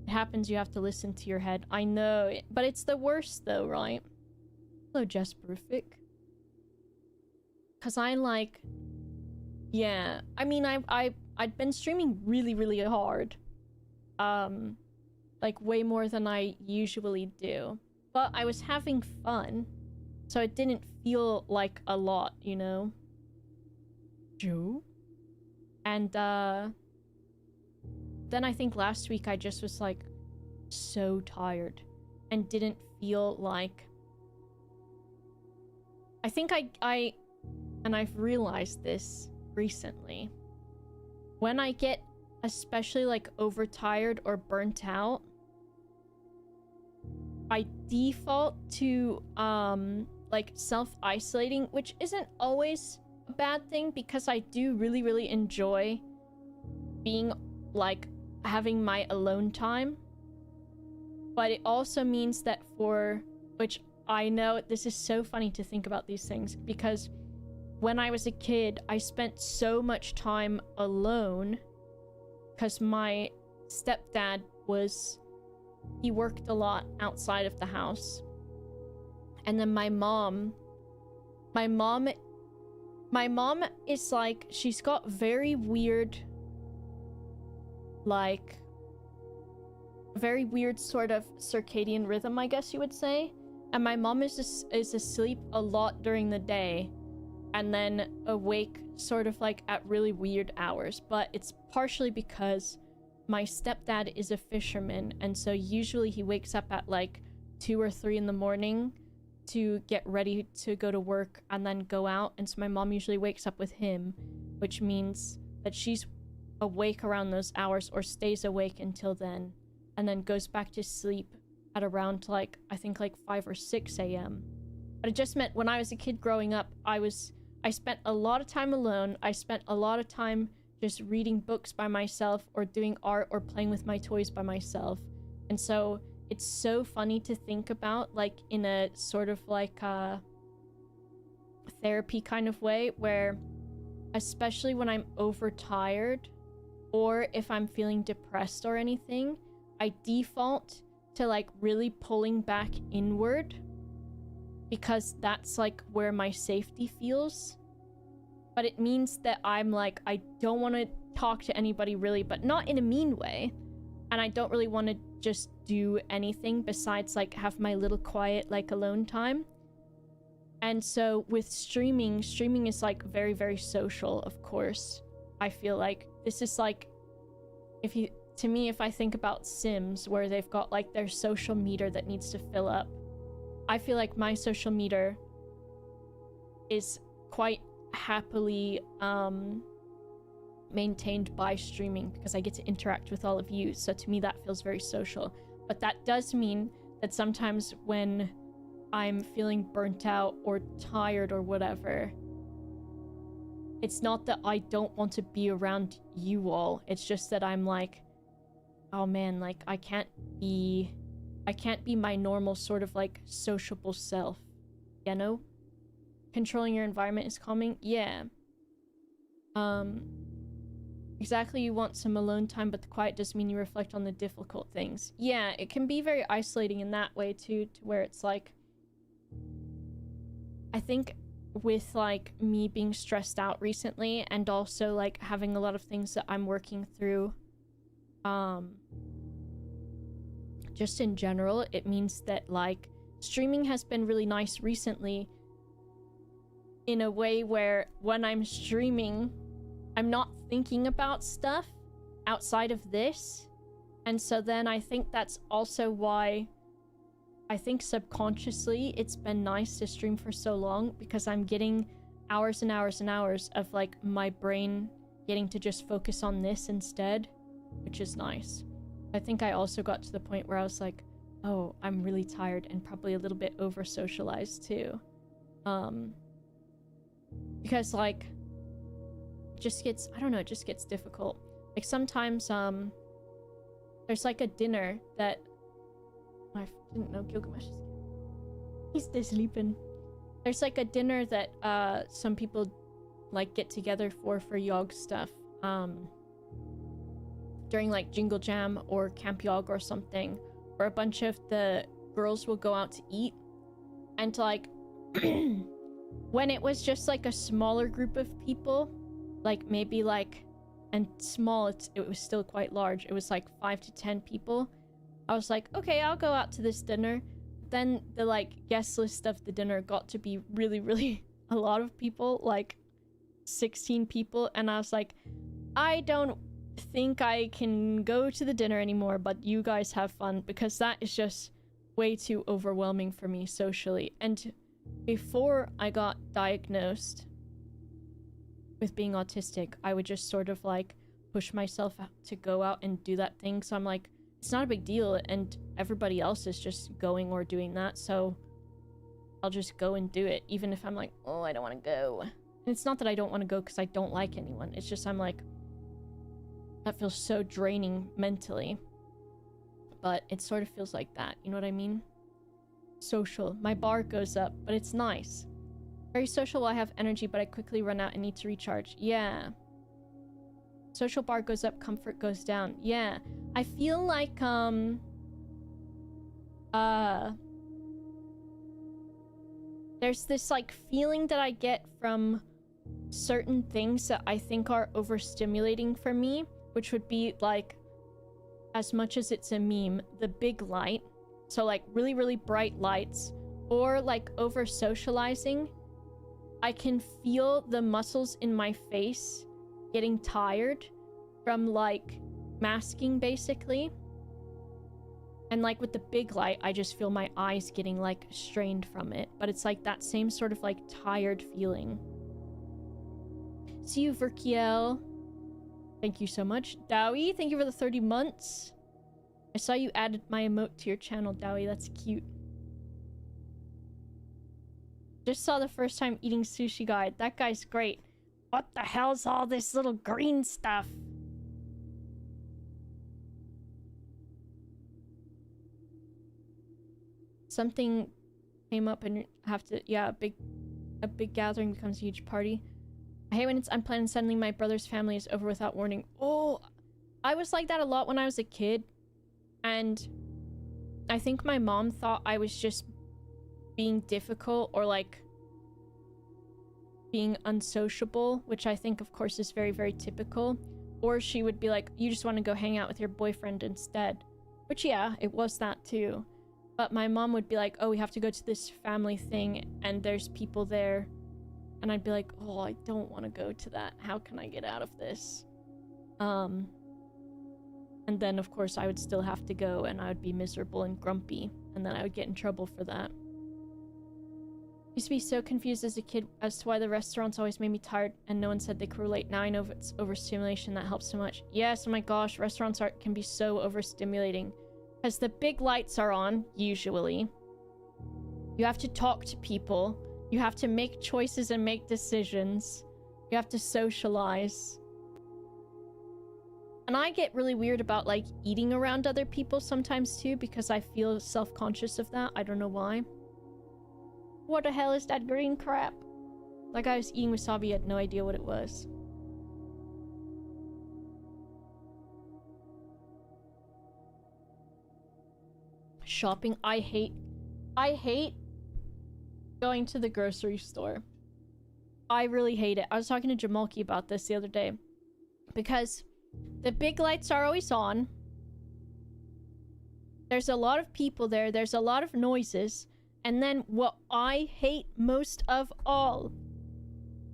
it happens, you have to listen to your head. I know, but it's the worst though, right? Hello, Jess Perfect. Cause I like, yeah. I mean, I'd been streaming really hard, like way more than I usually do. But I was having fun, so it didn't feel like a lot, you know. Joe. And then I think last week I just was like so tired and didn't feel like. I think I. And I've realized this recently. When I get especially like overtired or burnt out, I default to like self-isolating, which isn't always a bad thing because I do really enjoy being like having my alone time. But it also means that for which I know this is so funny to think about these things because when I was a kid, I spent so much time alone because my stepdad he worked a lot outside of the house. And then my mom is like, she's got very weird, like, very weird sort of circadian rhythm, I guess you would say. And my mom is asleep a lot during the day and then awake sort of like at really weird hours. But it's partially because my stepdad is a fisherman, and so usually he wakes up at like 2 or 3 in the morning to get ready to go to work and then go out. And so my mom usually wakes up with him, which means that she's awake around those hours or stays awake until then, and then goes back to sleep at around like, I think like 5 or 6 a.m. But it just meant when I was a kid growing up, I spent a lot of time alone. I spent a lot of time just reading books by myself or doing art or playing with my toys by myself. And so it's so funny to think about, like, in a sort of like a therapy kind of way, where especially when I'm overtired or if I'm feeling depressed or anything, I default to like really pulling back inward because that's like where my safety feels. But it means that I'm like, I don't want to talk to anybody really, but not in a mean way. And I don't really want to just do anything besides like have my little quiet like alone time. And so with streaming is like very social, of course. I feel like this is like, if I think about Sims where they've got like their social meter that needs to fill up, I feel like my social meter is quite happily maintained by streaming because I get to interact with all of you. So to me that feels very social. But that does mean that sometimes when I'm feeling burnt out or tired or whatever, it's not that I don't want to be around you all. It's just that I'm like, oh man, like I can't be my normal sort of like sociable self, you know? Controlling your environment is calming. Yeah. Exactly, you want some alone time, but the quiet does mean you reflect on the difficult things. Yeah, it can be very isolating in that way too, to where it's like, I think with like me being stressed out recently and also like having a lot of things that I'm working through, just in general, it means that like streaming has been really nice recently in a way where when I'm streaming, I'm not thinking about stuff outside of this. And so then I think that's also why I think subconsciously it's been nice to stream for so long, because I'm getting hours and hours and hours of like my brain getting to just focus on this instead, which is nice. I think I also got to the point where I was like, oh, I'm really tired and probably a little bit over socialized too. Because like it just gets, I don't know, it just gets difficult. Like sometimes there's like a dinner that I didn't know Gilgamesh is, he's still sleeping. There's like a dinner that some people like get together for Yogg stuff during like Jingle Jam or Camp Yogg or something, where a bunch of the girls will go out to eat. And like when it was just like a smaller group of people, like maybe like, and small, it was still quite large, it was like 5 to 10 people, I was like, okay, I'll go out to this dinner. Then the like guest list of the dinner got to be really, really a lot of people, like 16 people, and I was like, I don't think I can go to the dinner anymore, but you guys have fun, because that is just way too overwhelming for me socially. And before I got diagnosed with being autistic, I would just sort of like push myself to go out and do that thing. So I'm like, it's not a big deal, and everybody else is just going or doing that, so I'll just go and do it, even if I'm like, oh, I don't want to go. And it's not that I don't want to go because I don't like anyone, it's just I'm like, that feels so draining mentally. But it sort of feels like that, you know what I mean? Social. My bar goes up, but it's nice. Very social while I have energy, but I quickly run out and need to recharge. Yeah. Social bar goes up, comfort goes down. Yeah. I feel like, there's this, like, feeling that I get from certain things that I think are overstimulating for me, which would be, like, as much as it's a meme, the big light. So, like, really, really bright lights. Or, like, over-socializing. I can feel the muscles in my face getting tired from, like, masking, basically. And, like, with the big light, I just feel my eyes getting, like, strained from it. But it's, like, that same sort of, like, tired feeling. See you, Verkiel. Thank you so much. Dowie, thank you for the 30 months. I saw you added my emote to your channel, Dowie. That's cute. Just saw the first time eating sushi guide. That guy's great. What the hell's all this little green stuff? Something came up and have to, yeah, a big gathering becomes a huge party. I hate when it's unplanned and suddenly my brother's family is over without warning. Oh, I was like that a lot when I was a kid. And I think my mom thought I was just being difficult or like being unsociable, which I think of course is very, very typical. Or she would be like, you just want to go hang out with your boyfriend instead. Which yeah, it was that too. But my mom would be like, oh, we have to go to this family thing and there's people there. And I'd be like, oh, I don't want to go to that. How can I get out of this? And then, of course, I would still have to go and I would be miserable and grumpy. And then I would get in trouble for that. Used to be so confused as a kid as to why the restaurants always made me tired and no one said they could relate. Now I know it's overstimulation that helps so much. Yes, oh my gosh, restaurants can be so overstimulating. Because the big lights are on, usually. You have to talk to people. You have to make choices and make decisions. You have to socialize. And I get really weird about, like, eating around other people sometimes, too, because I feel self-conscious of that. I don't know why. What the hell is that green crap? Like, I was eating wasabi, I had no idea what it was. Shopping. I hate going to the grocery store. I really hate it. I was talking to Jamalki about this the other day. Because the big lights are always on. There's a lot of people there. There's a lot of noises. And then what I hate most of all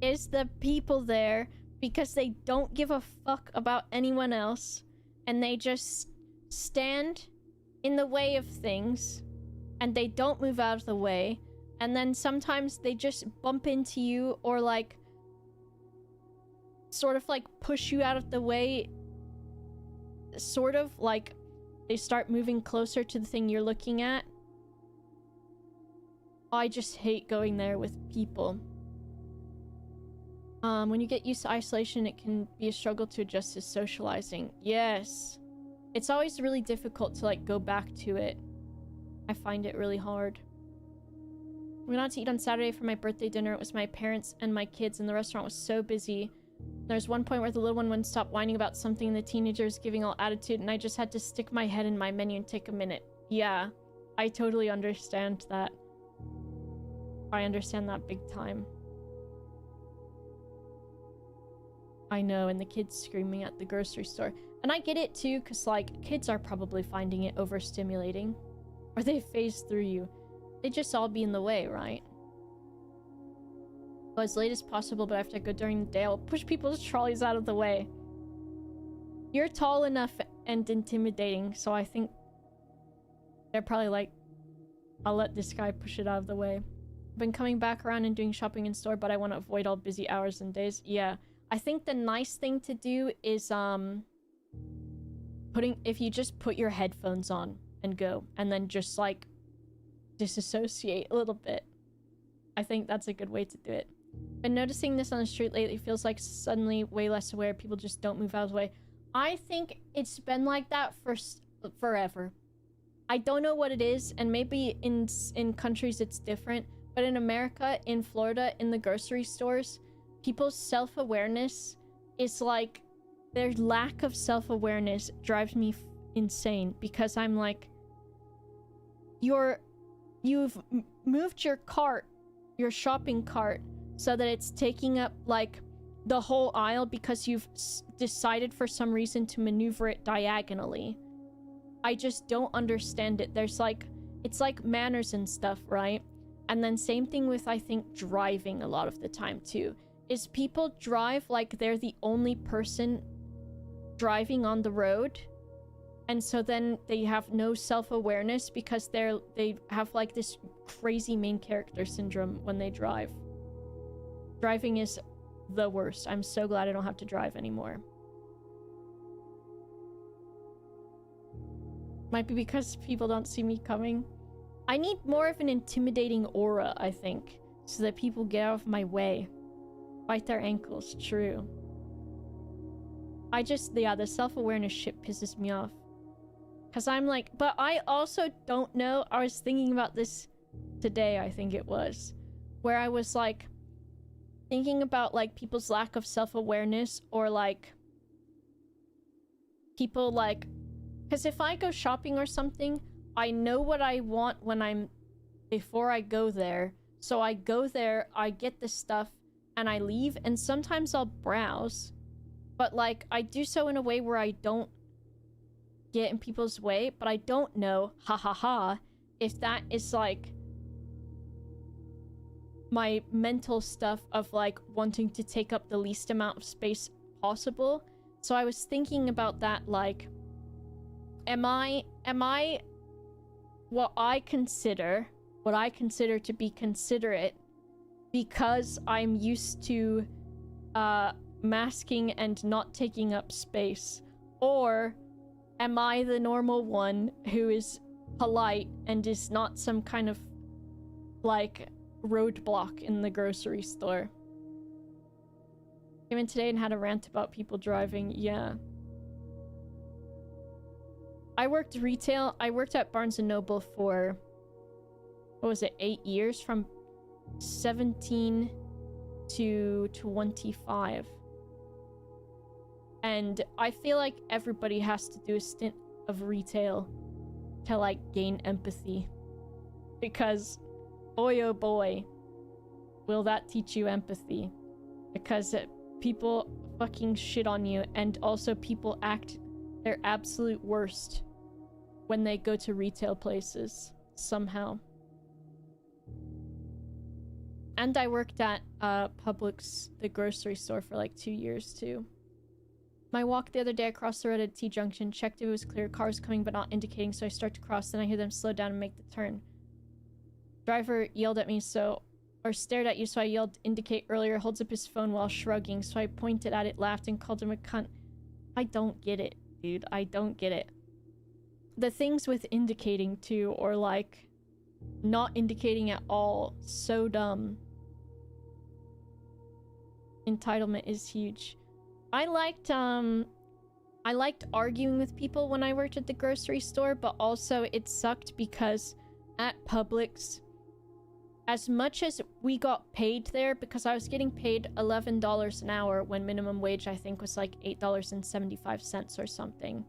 is the people there, because they don't give a fuck about anyone else. And they just stand in the way of things. And they don't move out of the way. And then sometimes they just bump into you, or like sort of like push you out of the way. Sort of like they start moving closer to the thing you're looking at. I just hate going there with people. When you get used to isolation, it can be a struggle to adjust to socializing. Yes. It's always really difficult to like go back to it. I find it really hard. We went out to eat on Saturday for my birthday dinner. It was my parents and my kids, and the restaurant was so busy. There's one point where the little one wouldn't stop whining about something, and the teenager was giving all attitude, and I just had to stick my head in my menu and take a minute. Yeah, I totally understand that. I understand that big time. I know, and the kids screaming at the grocery store. And I get it too, because like, kids are probably finding it overstimulating. Or they phase through you. They just all be in the way, right? Go as late as possible, but I have to go during the day. I'll push people's trolleys out of the way. You're tall enough and intimidating, so I think they're probably like, I'll let this guy push it out of the way. I've been coming back around and doing shopping in store, but I want to avoid all busy hours and days. Yeah. I think the nice thing to do is, if you just put your headphones on and go, and then just like disassociate a little bit. I think that's a good way to do it. Been noticing this on the street lately. Feels like suddenly way less aware. People just don't move out of the way. I think it's been like that for forever. I don't know what it is, and maybe in countries it's different, but in America, in Florida, in the grocery stores, people's self-awareness is like, their lack of self-awareness drives me insane, because I'm like, you've moved your cart, your shopping cart, so that it's taking up like the whole aisle because you've decided for some reason to maneuver it diagonally. I just don't understand it. There's like, it's like manners and stuff, right? And then same thing with, I think, driving a lot of the time too. Is people drive like they're the only person driving on the road, and so then they have no self-awareness because they have like this crazy main character syndrome when they drive. Driving is the worst. I'm so glad I don't have to drive anymore. Might be because people don't see me coming. I need more of an intimidating aura, I think, so that people get out of my way. Bite their ankles, true. Yeah, the self-awareness shit pisses me off. Because I'm like, but I also don't know. I was thinking about this today, I think it was, where I was like, thinking about like people's lack of self-awareness, or like, people like, because if I go shopping or something, I know what I want before I go there. So I go there, I get the stuff, and I leave, and sometimes I'll browse, but like I do so in a way where I don't get in people's way, but I don't know, if that is like my mental stuff of like wanting to take up the least amount of space possible. So I was thinking about that, like, am I what I consider to be considerate because I'm used to masking and not taking up space, or am I the normal one who is polite and is not some kind of, like, roadblock in the grocery store? Came in today and had a rant about people driving. Yeah. I worked retail. I worked at Barnes & Noble for, what was it, 8 years? From 17 to 25. And I feel like everybody has to do a stint of retail to, like, gain empathy. Because, boy oh boy, will that teach you empathy. Because people fucking shit on you, and also people act their absolute worst when they go to retail places, somehow. And I worked at Publix, the grocery store, for like 2 years too. My walk the other day, I crossed the road at T-junction, checked if it was clear, cars coming but not indicating, so I start to cross, then I hear them slow down and make the turn. Driver yelled at me, or stared at you, so I yelled indicate earlier, holds up his phone while shrugging, so I pointed at it, laughed, and called him a cunt. I don't get it, dude. I don't get it. The things with indicating too, or like, not indicating at all, so dumb. Entitlement is huge. I liked arguing with people when I worked at the grocery store, but also it sucked because at Publix, as much as we got paid there, because I was getting paid $11 an hour when minimum wage I think was like $8.75 or something,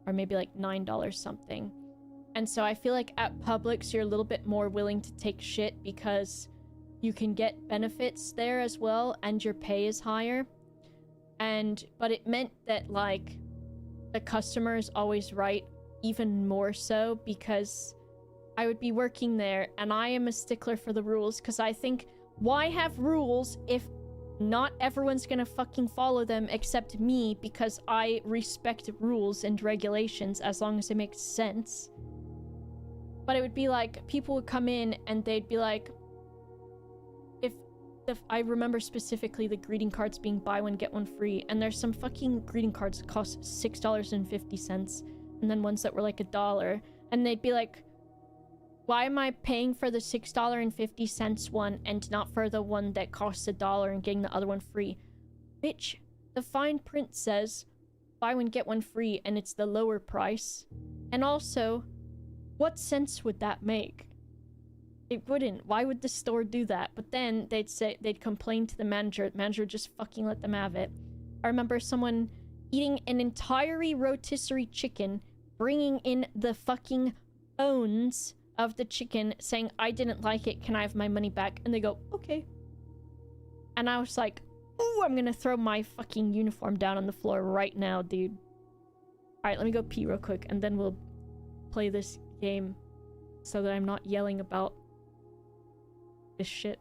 or maybe like $9 something. And so I feel like at Publix you're a little bit more willing to take shit because you can get benefits there as well and your pay is higher. But it meant that, like, the customer is always right, even more so, because I would be working there, and I am a stickler for the rules, because I think, why have rules if not everyone's gonna fucking follow them except me, because I respect rules and regulations as long as it makes sense. But it would be like, people would come in, and they'd be like, I remember specifically the greeting cards being buy one get one free, and there's some fucking greeting cards that cost $6.50, and then ones that were like $1, and they'd be like, why am I paying for the $6.50 one and not for the one that costs $1 and getting the other one free? Bitch, the fine print says buy one get one free and it's the lower price. And also, what sense would that make? It wouldn't. Why would the store do that? But then they'd complain to the manager. The manager would just fucking let them have it. I remember someone eating an entire rotisserie chicken, bringing in the fucking bones of the chicken, saying, I didn't like it, can I have my money back? And they go, okay. And I was like, ooh, I'm gonna throw my fucking uniform down on the floor right now, dude. Alright, let me go pee real quick, and then we'll play this game so that I'm not yelling about this shit.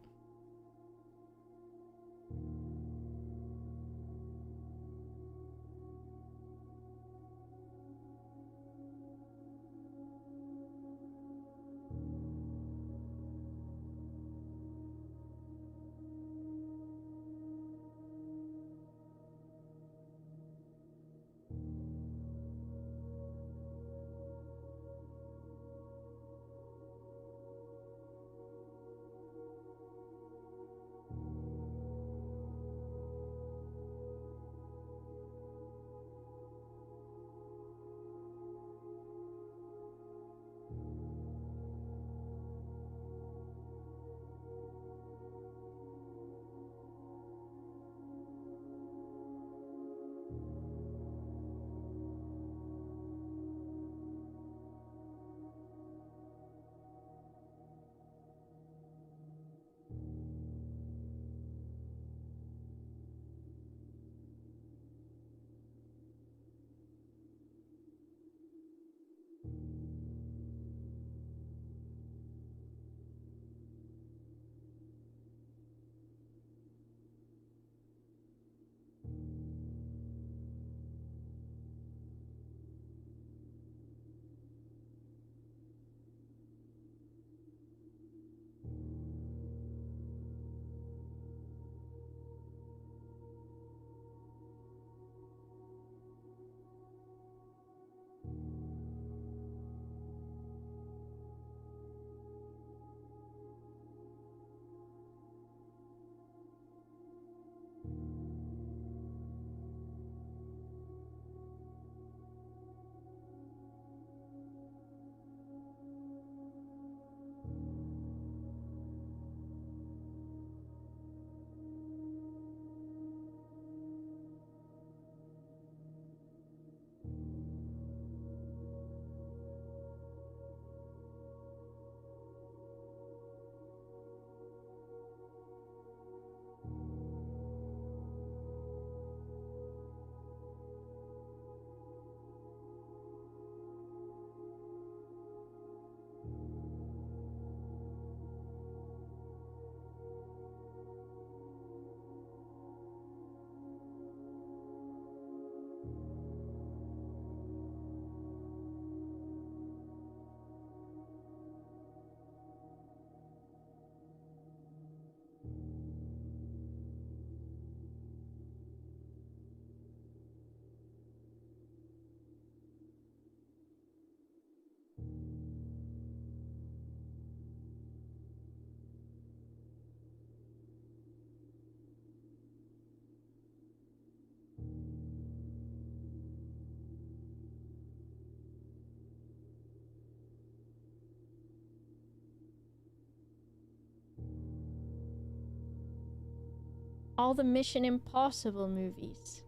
All the Mission Impossible movies.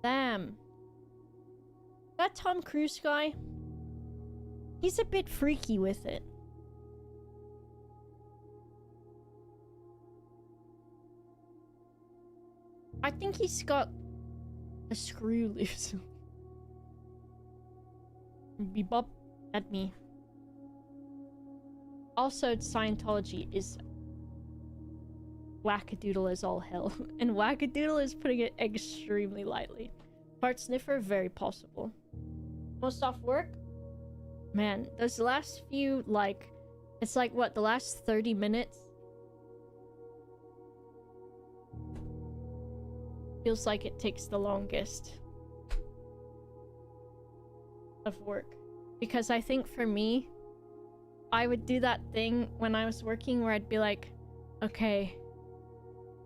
Damn. That Tom Cruise guy, he's a bit freaky with it. I think he's got a screw loose. Bebop at me. Also, Scientology is wackadoodle as all hell. And wackadoodle is putting it extremely lightly. Part sniffer, very possible. Most off work? Man, those last few, like... It's like, what, the last 30 minutes? Feels like it takes the longest of work. Because I think for me, I would do that thing when I was working where I'd be like, okay,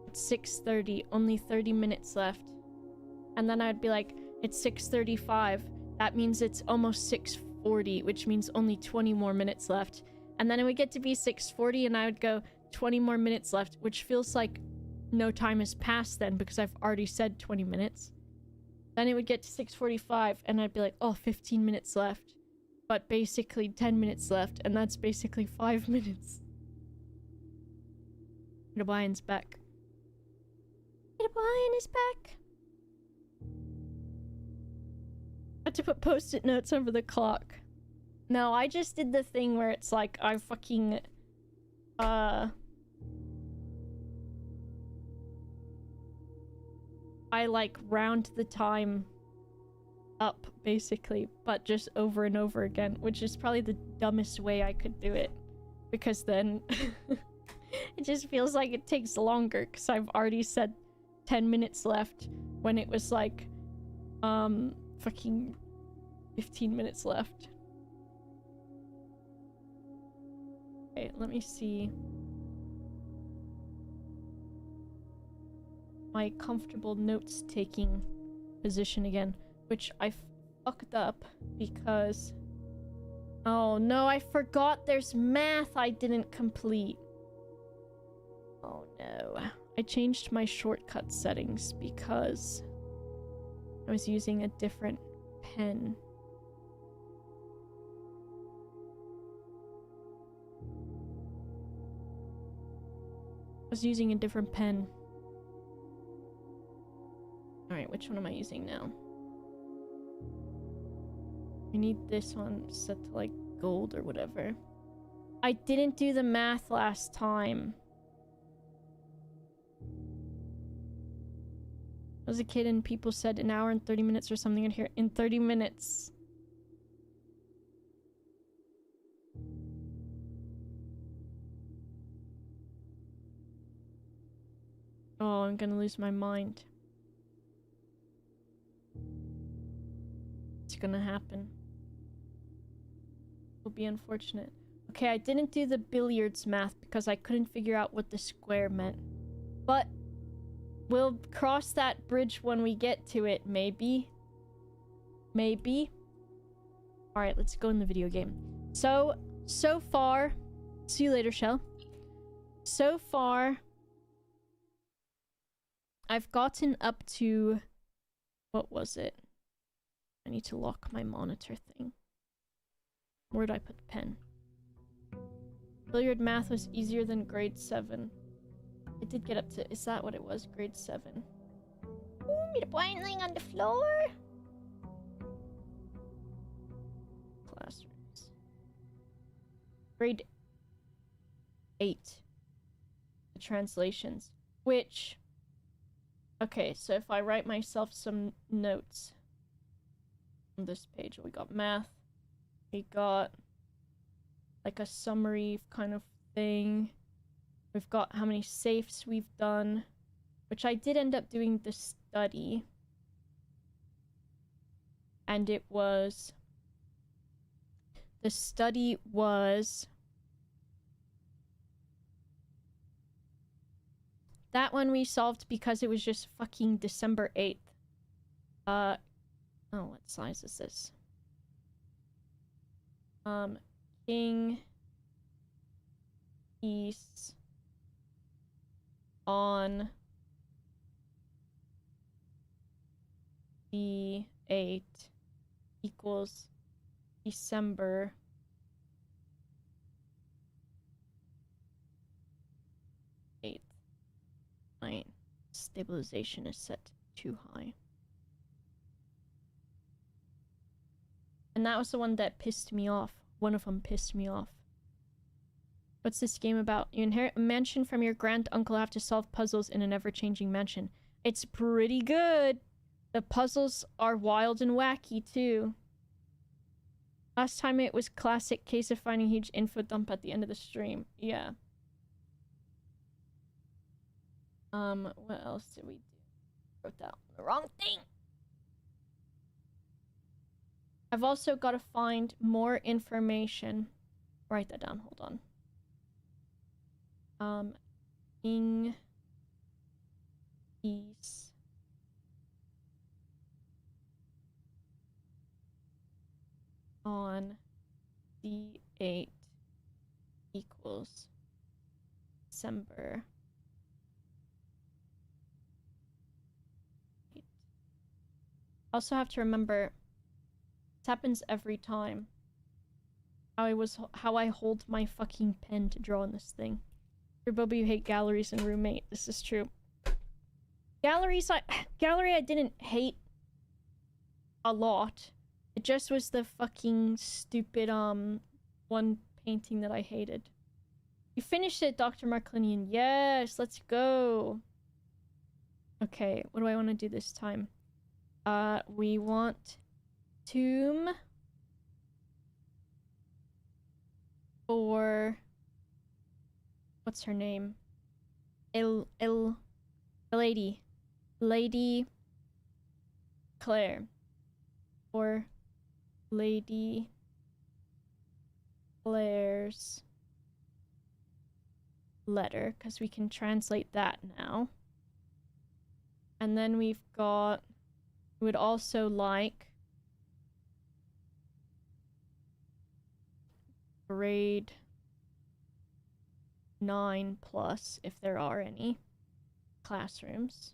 it's 6:30, only 30 minutes left. And then I'd be like, it's 6:35, that means it's almost 6:40, which means only 20 more minutes left. And then it would get to be 6:40 and I would go, 20 more minutes left, which feels like no time has passed then because I've already said 20 minutes. Then it would get to 6:45 and I'd be like, oh, 15 minutes left. But basically 10 minutes left, and that's basically 5 minutes. Brian's back. Brian is back. I had to put post-it notes over the clock. No, I just did the thing where it's like I fucking I like round the time up basically, but just over and over again, which is probably the dumbest way I could do it, because then it just feels like it takes longer because I've already said 10 minutes left when it was like fucking 15 minutes left. Okay, let me see my comfortable notes taking position again, which I fucked up because... Oh no, I forgot there's math I didn't complete. Oh no. I changed my shortcut settings because I was using a different pen. Alright, which one am I using now? I need this one set to like gold or whatever. I didn't do the math last time. I was a kid and people said an hour and 30 minutes or something in here. In 30 minutes. Oh, I'm gonna lose my mind. It's gonna happen. Will be unfortunate. Okay, I didn't do the billiards math because I couldn't figure out what the square meant. But we'll cross that bridge when we get to it, maybe. Maybe. Alright, let's go in the video game. So far... See you later, Shell. So far... I've gotten up to... What was it? I need to lock my monitor thing. Where did I put the pen? Billiard math was easier than grade 7. It did get up to... Is that what it was? Grade 7. Ooh, me the blind laying on the floor. Classrooms. Grade 8. The translations. Which... Okay, so if I write myself some notes on this page, we got math, we got like a summary kind of thing, we've got how many safes we've done, which I did end up doing the study, and it was, the study was, that one we solved because it was just fucking December 8th. Oh, what size is this? King, piece, on, D8 equals December 8th. My stabilization is set too high. And that was the one that pissed me off. One of them pissed me off. What's this game about? You inherit a mansion from your grand uncle, have to solve puzzles in an ever-changing mansion. It's pretty good. The puzzles are wild and wacky too. Last time it was classic case of finding a huge info dump at the end of the stream. Yeah. What else did we do? Wrote down the wrong thing. I've also got to find more information. Write that down, hold on. Ing piece on D8 equals December 8. Also have to remember, this happens every time. How I hold my fucking pen to draw on this thing. For Bobby, you hate galleries and roommate. This is true. Gallery I didn't hate a lot. It just was the fucking stupid one painting that I hated. You finished it, Dr. Marklinian. Yes, let's go. Okay, what do I want to do this time? We want tomb for what's her name? Lady Claire. Or Lady Claire's letter, because we can translate that now. And then we've got, we would also like grade 9 plus, if there are any, classrooms.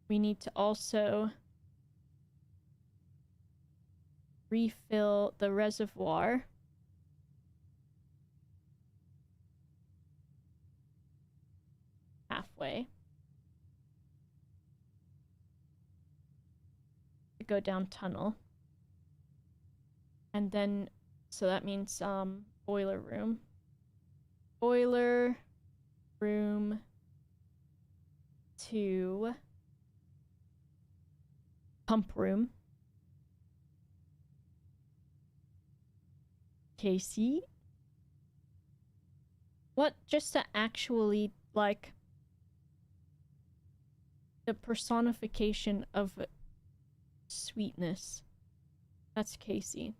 We need to also refill the reservoir. Halfway. To go down tunnel. And then, so that means boiler room. Boiler room 2. Pump room. Casey? What? Just to actually, like, the personification of sweetness. That's Casey.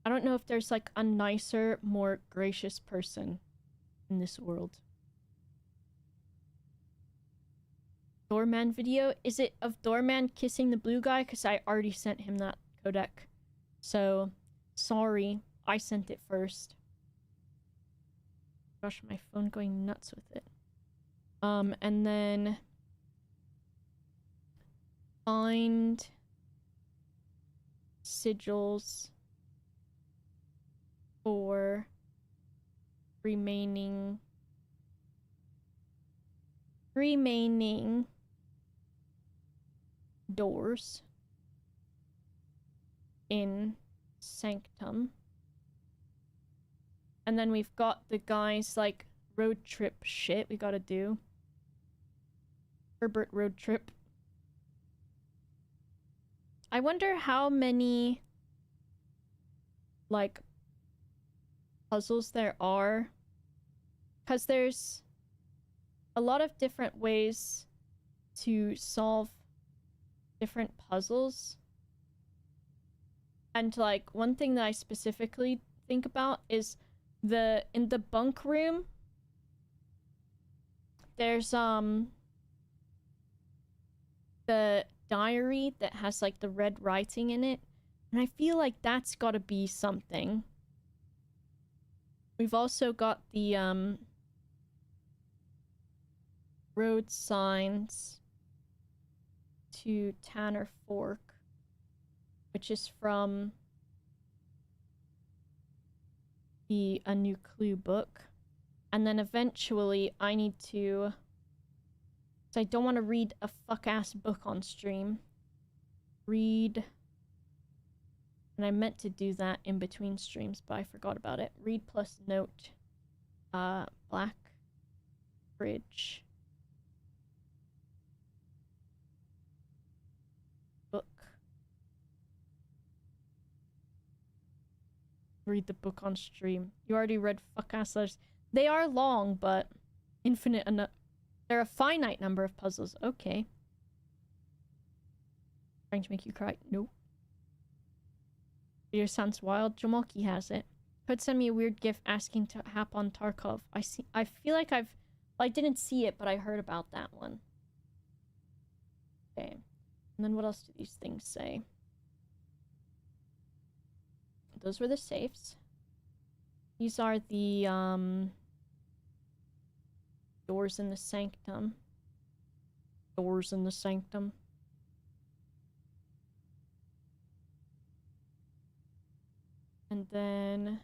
I don't know if there's, like, a nicer, more gracious person in this world. Doorman video? Is it of Doorman kissing the blue guy? Because I already sent him that codec. So, sorry. I sent it first. Gosh, my phone going nuts with it. And then find sigils for remaining doors in Sanctum. And then we've got the guys, like, road trip shit we gotta do. Herbert road trip. I wonder how many, like, puzzles there are. Because there's a lot of different ways to solve different puzzles. And, like, one thing that I specifically think about is in the bunk room, there's the diary that has, like, the red writing in it, and I feel like that's gotta be something. We've also got the road signs to Tanner Fork, which is from A New Clue book. And then eventually I need to... So I don't want to read a fuck-ass book on stream. Read... And I meant to do that in between streams, but I forgot about it. Read plus note. Black Bridge. Book. Read the book on stream. You already read fuck-ass letters. They are long, but infinite enough. They're a finite number of puzzles. Okay. Trying to make you cry. Nope. Your sounds wild. Jamalki has it. Could send me a weird gif asking to hop on Tarkov. I feel like I've... Well, I didn't see it, but I heard about that one. Okay. And then what else do these things say? Those were the safes. These are the, doors in the sanctum. Doors in the sanctum. And then...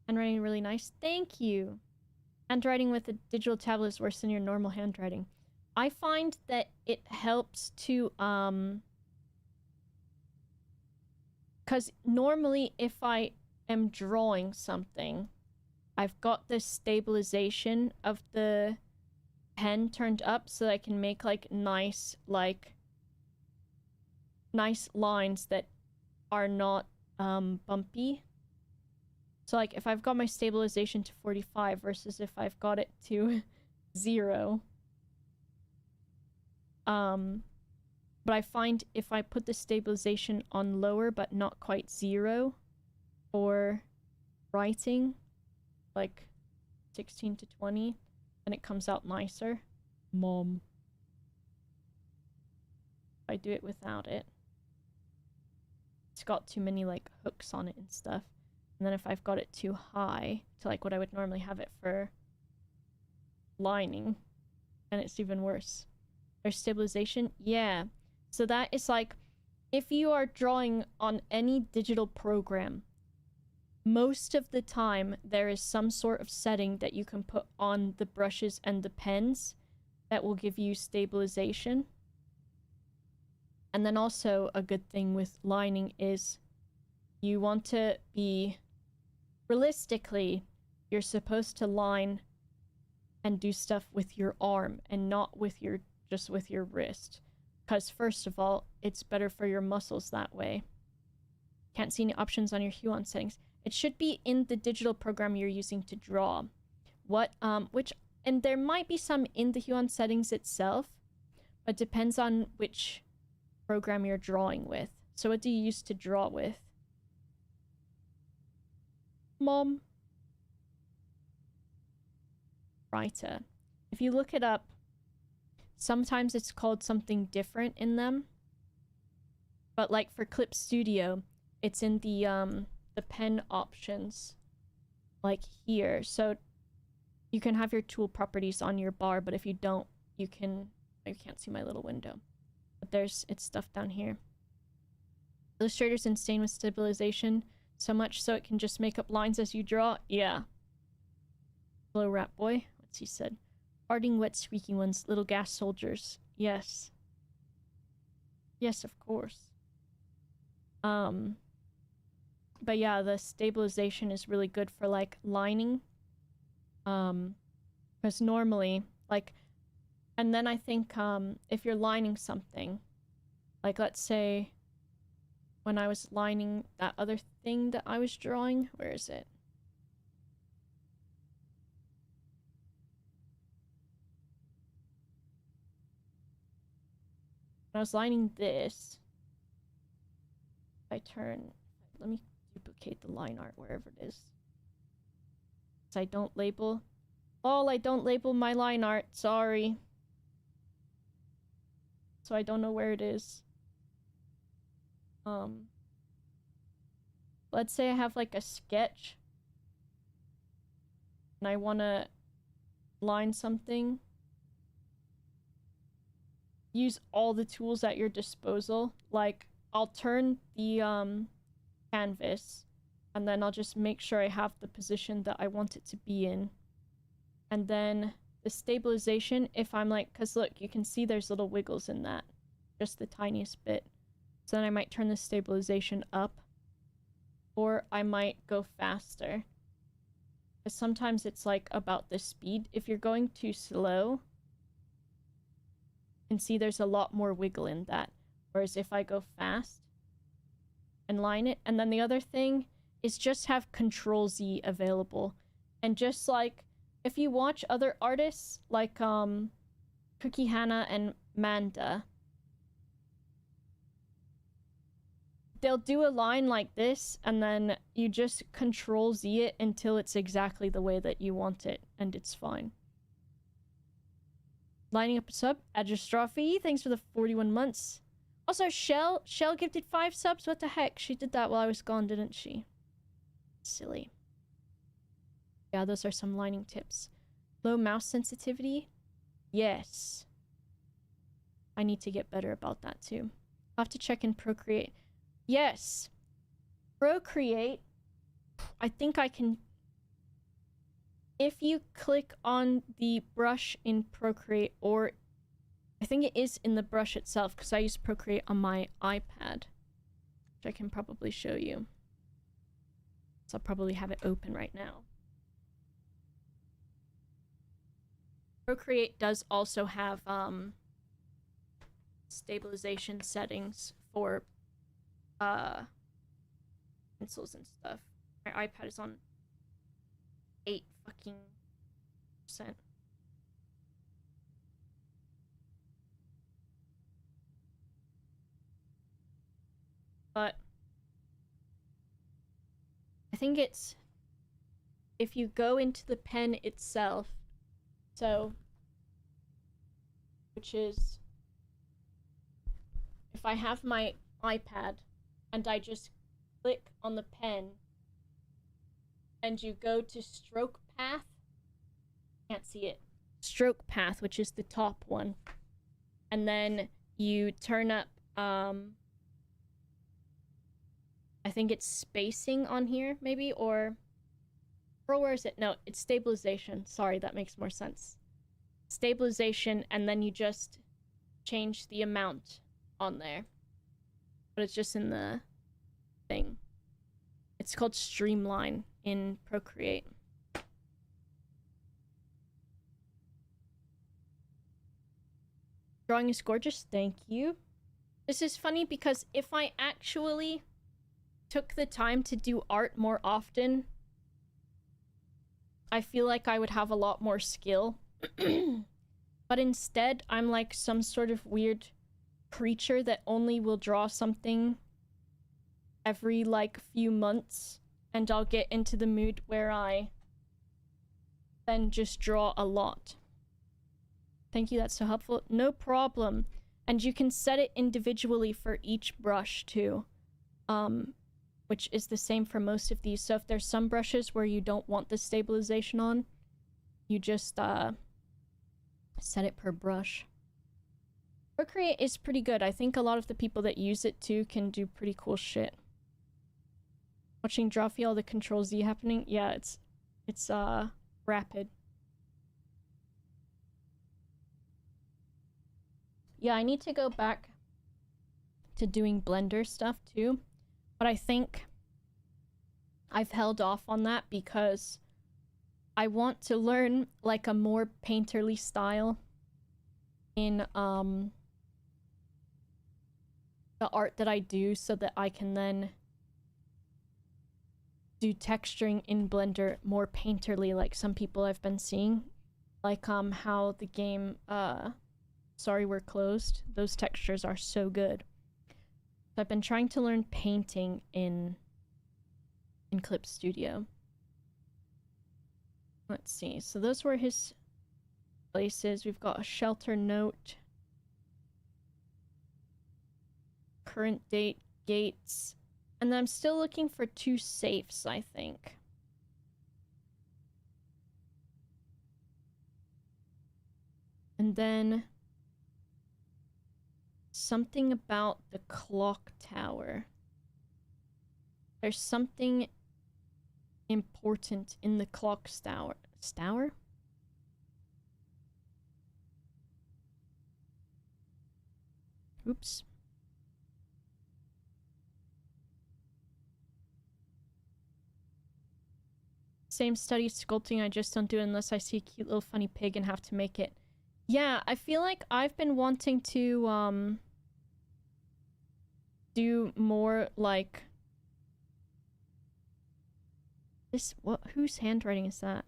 Handwriting really nice. Thank you! Handwriting with a digital tablet is worse than your normal handwriting. I find that it helps to, because normally if I am drawing something, I've got this stabilization of the pen turned up so that I can make, like, nice lines that are not, bumpy. So, like, if I've got my stabilization to 45 versus if I've got it to 0. But I find if I put the stabilization on lower but not quite 0 for writing, like 16 to 20, then it comes out nicer. Mom. If I do it without it, it's got too many, like, hooks on it and stuff. And then if I've got it too high to, like, what I would normally have it for lining, then it's even worse. There's stabilization? Yeah. So that is, like, if you are drawing on any digital program, most of the time there is some sort of setting that you can put on the brushes and the pens that will give you stabilization. And then also a good thing with lining is you want to be... Realistically, you're supposed to line and do stuff with your arm and not with your... just with your wrist. Because first of all, it's better for your muscles that way. Can't see any options on your Huon settings. It should be in the digital program you're using to draw. And there might be some in the Huon settings itself, but depends on which program you're drawing with. So what do you use to draw with? Mom. Writer. If you look it up, sometimes it's called something different in them. But like for Clip Studio, it's in the pen options, like here. So you can have your tool properties on your bar, but if you don't, you can... I can't see my little window. But it's stuff down here. Illustrator's insane with stabilization, so much so it can just make up lines as you draw. Yeah. Hello, rat boy. What's he said? Farting, wet, squeaking ones, little gas soldiers. Yes. Yes, of course. But yeah, the stabilization is really good for, like, lining. Because normally, like... And then I think, if you're lining something, like, let's say, when I was lining that other thing that I was drawing, where is it? When I was lining this, I turn... Let me duplicate the line art wherever it is. So I don't label... Oh, I don't label my line art, sorry. So I don't know where it is. Let's say I have, like, a sketch. And I want to line something. use all the tools at your disposal. Like, I'll turn the canvas, and then I'll just make sure I have the position that I want it to be in. And then the stabilization, if I'm like, because look, you can see there's little wiggles in that, just the tiniest bit. So then I might turn the stabilization up, or I might go faster. Because sometimes it's like about the speed. If you're going too slow, you can see there's a lot more wiggle in that. Whereas if I go fast and line it, and then the other thing is just have Control Z available. And just like, if you watch other artists like Cookie Hannah and Manda, they'll do a line like this, and then you just Control Z it until it's exactly the way that you want it, and it's fine. Lining up a sub, Adjustrophy, thanks for the 41 months. Also, Shell gifted 5 subs, what the heck? She did that while I was gone, didn't she? Silly. Yeah, those are some lining tips. Low mouse sensitivity? Yes. I need to get better about that too. I'll have to check in Procreate. Yes. Procreate. I think I can... If you click on the brush in Procreate, or... I think it is in the brush itself, because I use Procreate on my iPad. Which I can probably show you. So I'll probably have it open right now. Procreate does also have stabilization settings for pencils and stuff. My iPad is on 8 fucking %. But I think it's, if you go into the pen itself, so, which is, if I have my iPad and I just click on the pen and you go to stroke path, can't see it, stroke path, which is the top one, and then you turn up I think it's spacing on here maybe, or where is it? No, it's stabilization. Sorry, that makes more sense. Stabilization, and then you just change the amount on there. But it's just in the thing. It's called Streamline in Procreate. Drawing is gorgeous, thank you. This is funny because if I actually took the time to do art more often, I feel like I would have a lot more skill. But instead, I'm like some sort of weird creature that only will draw something every like few months, and I'll get into the mood where I then just draw a lot. Thank you, that's so helpful. No problem. And you can set it individually for each brush too. Which is the same for most of these. So if there's some brushes where you don't want the stabilization on, you just set it per brush. Procreate is pretty good. I think a lot of the people that use it too can do pretty cool shit. Watching draw feel the Control Z happening? Yeah, it's rapid. Yeah, I need to go back to doing Blender stuff too. But I think I've held off on that because I want to learn like a more painterly style in the art that I do, so that I can then do texturing in Blender more painterly, like some people I've been seeing. Like how the game Sorry We're Closed, those textures are so good. So I've been trying to learn painting in Clip Studio. Let's see. So those were his places. We've got a shelter note. Current date, gates. And then I'm still looking for 2 safes, I think. And then something about the clock tower. There's something important in the clock tower. Stour? Oops. Same study sculpting, I just don't do it unless I see a cute little funny pig and have to make it. Yeah, I feel like I've been wanting to, do more, like... This, what, whose handwriting is that?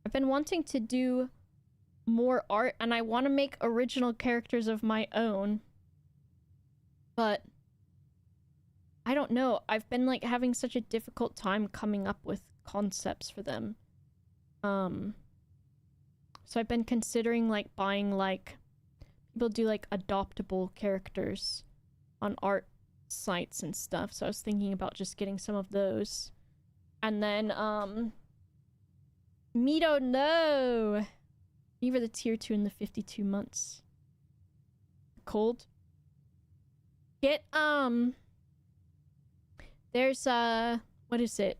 I've been wanting to do more art, and I want to make original characters of my own. But... I don't know, I've been, like, having such a difficult time coming up with concepts for them. So I've been considering, like, buying, like... People do, like, adoptable characters on art sites and stuff, so I was thinking about just getting some of those. And then, Mito, no! Even the tier 2 in the 52 months. Cold? Get, there's, what is it?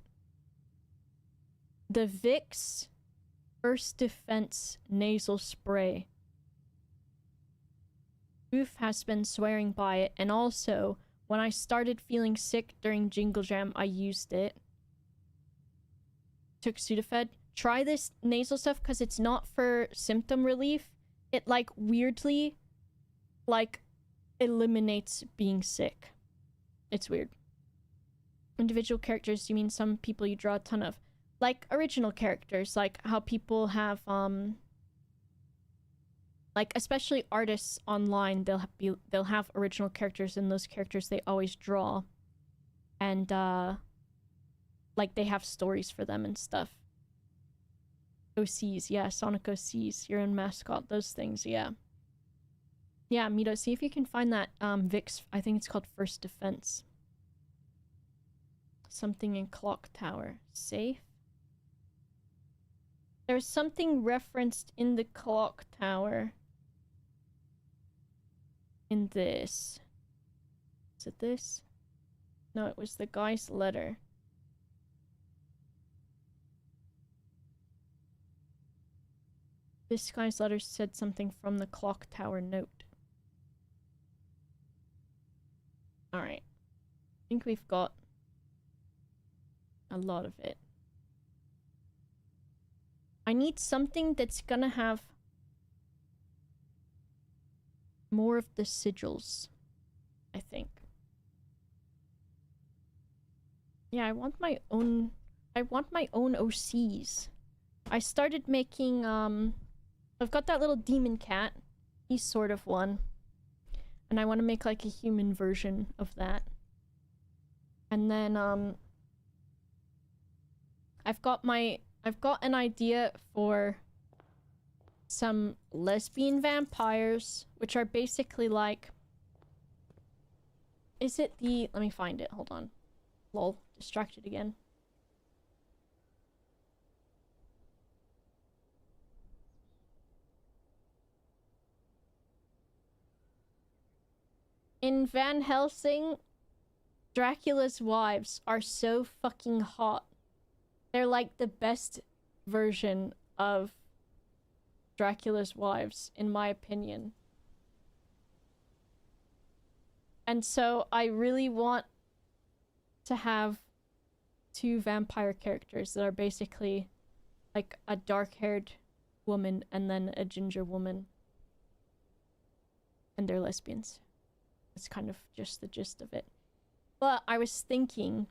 The Vicks First Defense Nasal Spray. Oof has been swearing by it, and also, when I started feeling sick during Jingle Jam, I used it. Took Sudafed. Try this nasal stuff, because it's not for symptom relief. It, like, weirdly, like, eliminates being sick. It's weird. Individual characters, you mean some people you draw a ton of? Like, original characters, like how people have, like, especially artists online, they'll have original characters, and those characters they always draw. And, like, they have stories for them and stuff. OCs, yeah, Sonic OCs, your own mascot, those things, yeah. Yeah, Mito, see if you can find that, Vicks, I think it's called First Defense. Something in Clock Tower. Safe? There's something referenced in the Clock Tower. In this. Is it this? No, it was the guy's letter. This guy's letter said something from the Clock Tower note. Alright. I think we've got a lot of it. I need something that's gonna have more of the sigils, I think. Yeah, I want my own OCs. I started making, I've got that little demon cat. He's sort of one. And I want to make, like, a human version of that. And then, I've got an idea for some lesbian vampires, which are basically like... Is it the... Let me find it, hold on. Lol, distracted again. In Van Helsing, Dracula's wives are so fucking hot. They're like the best version of Dracula's wives, in my opinion. And so I really want to have 2 vampire characters that are basically like a dark-haired woman and then a ginger woman. And they're lesbians. That's kind of just the gist of it. But I was thinking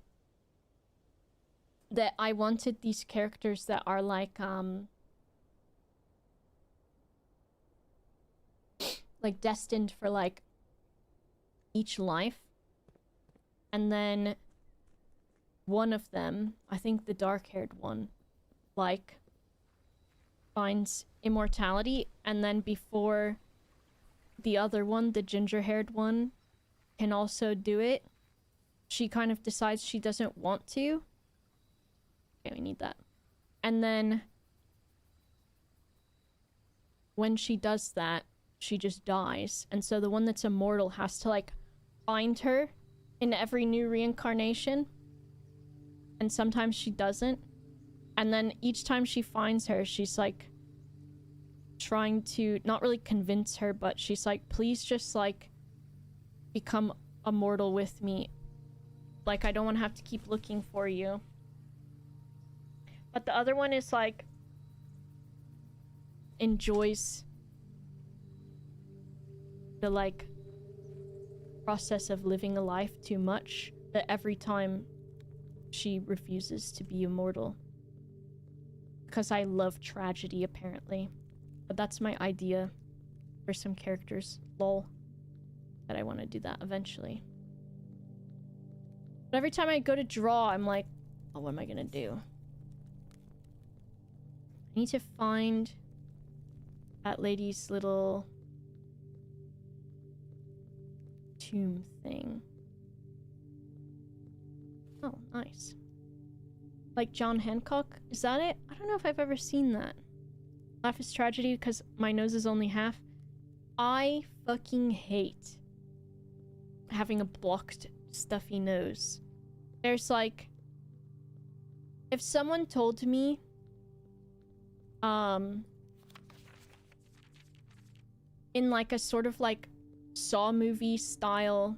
that I wanted these characters that are like destined for like each life. And then one of them, I think the dark-haired one, like finds immortality, and then before the other one, the ginger-haired one, can also do it, she kind of decides she doesn't want to. Okay, we need that. And then when she does that, she just dies. And so the one that's immortal has to, like, find her in every new reincarnation. And sometimes she doesn't. And then each time she finds her, she's, like, trying to not really convince her, but she's like, please just, like, become immortal with me. Like, I don't want to have to keep looking for you. But the other one is, like, enjoys the, like, process of living a life too much, that every time she refuses to be immortal. Because I love tragedy, apparently. But that's my idea for some characters. Lol. That I want to do that eventually. But every time I go to draw, I'm like, oh, what am I gonna do? I need to find that lady's little tomb thing. Oh, nice. Like John Hancock? Is that it? I don't know if I've ever seen that. Life is tragedy because my nose is only half. I fucking hate having a blocked, stuffy nose. There's, like... If someone told me... in, like, a sort of, like, Saw movie style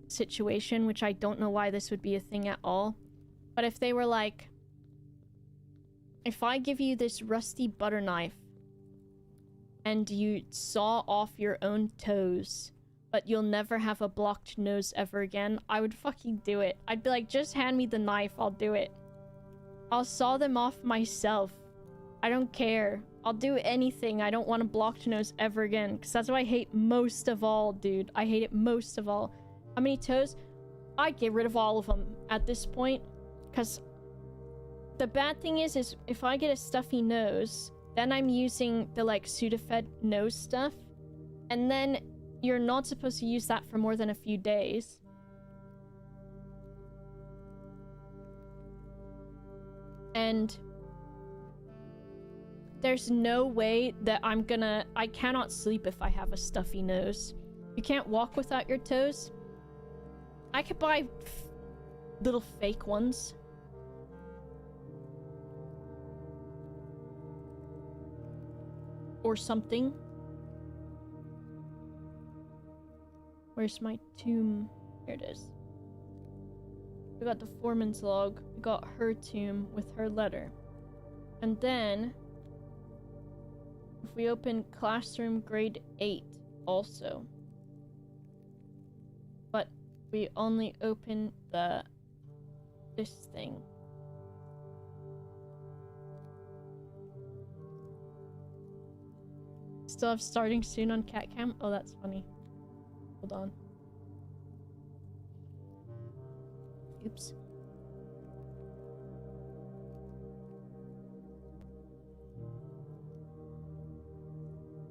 situation, which I don't know why this would be a thing at all, but if they were like, if I give you this rusty butter knife and you saw off your own toes, but you'll never have a blocked nose ever again, I would fucking do it. I'd be like, just hand me the knife, I'll do it. I'll saw them off myself. I don't care. I'll do anything. I don't want a blocked nose ever again, because that's what I hate most of all, dude. I hate it most of all. How many toes? I'd get rid of all of them at this point, because the bad thing is if I get a stuffy nose, then I'm using the, like, Sudafed nose stuff, and then you're not supposed to use that for more than a few days. And there's no way that I cannot sleep if I have a stuffy nose. You can't walk without your toes. I could buy little fake ones. Or something. Where's my tomb? Here it is. We got the foreman's log. We got her tomb with her letter. And then... if we open classroom grade 8 also. But we only open this thing. Still have starting soon on cat cam? Oh, that's funny. Hold on. Oops.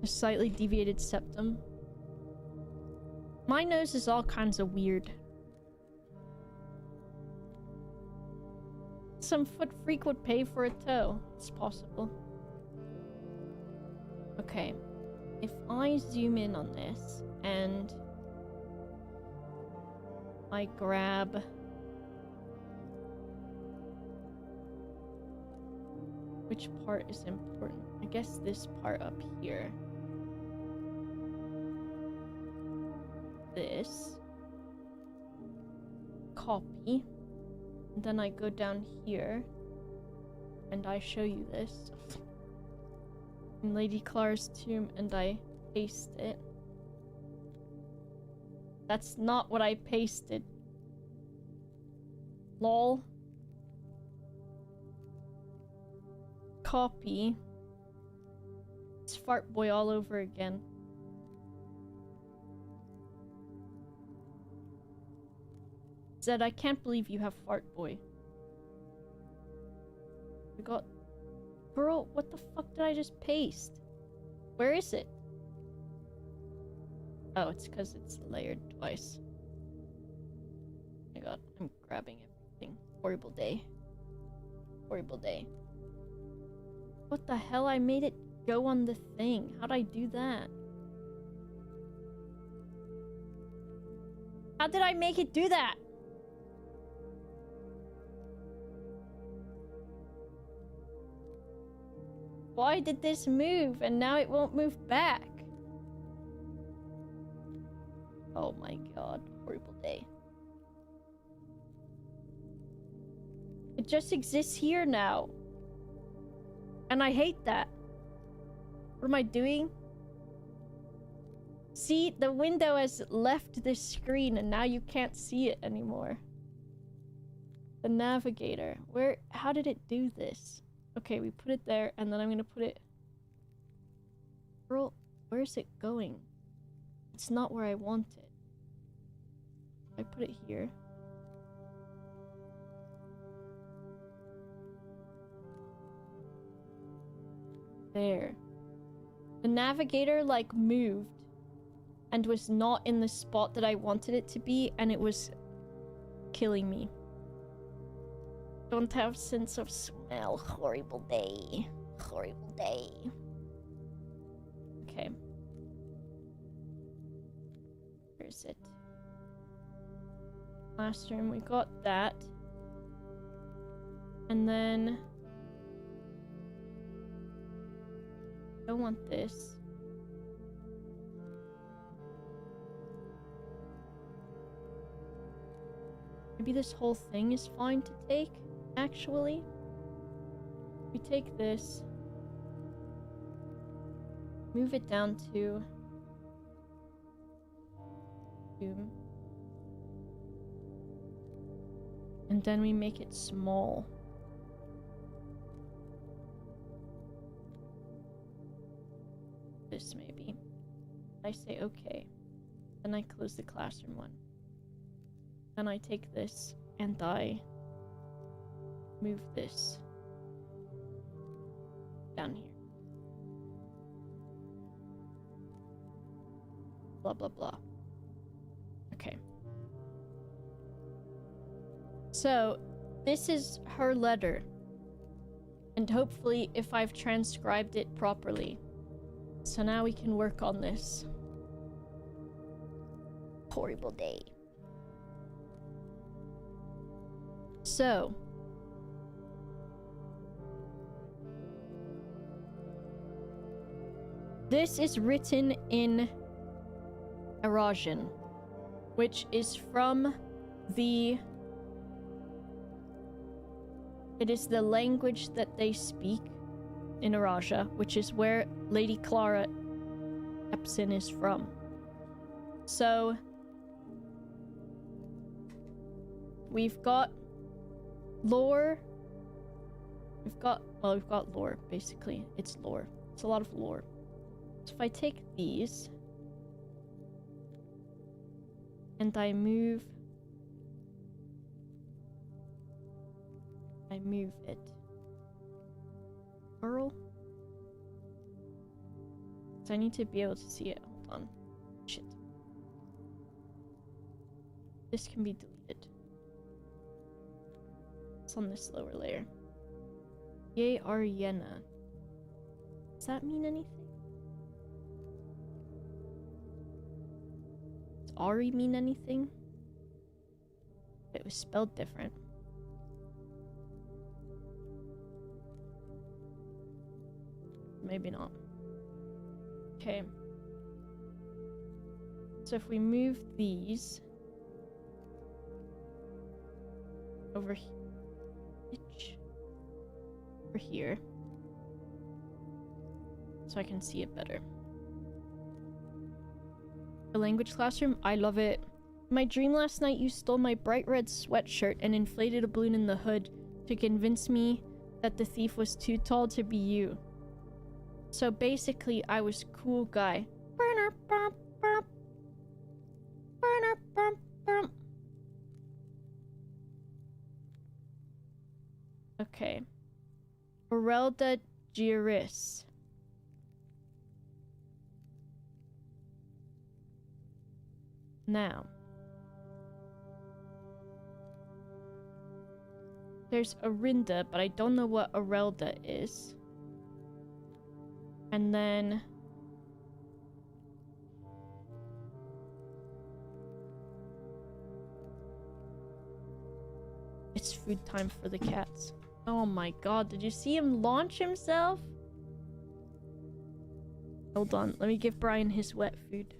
A slightly deviated septum. My nose is all kinds of weird. Some foot freak would pay for a toe. It's possible. Okay. If I zoom in on this and I grab which part is important? I guess this part up here. This. Copy. And then I go down here and I show you this. In Lady Clara's tomb and I paste it. That's not what I pasted. Lol. Copy. It's Fart Boy all over again. Zed, I can't believe you have Fart Boy. We got... Bro, what the fuck did I just paste? Where is it? Oh, it's because it's layered twice. Oh my god, I'm grabbing everything. Horrible day. Horrible day. What the hell? I made it go on the thing. How'd I do that? How did I make it do that? Why did this move and now it won't move back? Oh my god, horrible day. It just exists here now. And I hate that. What am I doing? See, the window has left this screen and now you can't see it anymore. The navigator. How did it do this? Okay, we put it there and then I'm gonna put it... Girl, where is it going? It's not where I want it. I put it here. There. The navigator, like, moved and was not in the spot that I wanted it to be, and it was killing me. Don't have sense of smell. Horrible day. Horrible day. Okay. Where is it? Last room, we got that. And then... I don't want this. Maybe this whole thing is fine to take, actually. We take this. Move it down to... Zoom. And then we make it small. This maybe. I say okay. Then I close the classroom one. Then I take this and I move this down here. Blah blah blah. Okay. So, this is her letter. And hopefully, if I've transcribed it properly. So now we can work on this. Horrible day. So. This is written in Eurasian, which is from the... It is the language that they speak in Eurasia, which is where Lady Clara Epson is from. So, we've got lore. We've got lore, basically. It's lore. It's a lot of lore. So if I take these and I move it. Girl? So I need to be able to see it. Hold on. Shit. This can be deleted. It's on this lower layer. Yay, Ariana. Does that mean anything? Does Ari mean anything? It was spelled different. Maybe not. Okay. So if we move these over here, so I can see it better. The language classroom, I love it. In my dream last night, you stole my bright red sweatshirt and inflated a balloon in the hood to convince me that the thief was too tall to be you. So basically, I was cool guy. Okay. Orelda Giris. Now. There's Orinda, but I don't know what Orelda is. And then... It's food time for the cats. Oh my god, did you see him launch himself? Hold on, let me give Brian his wet food.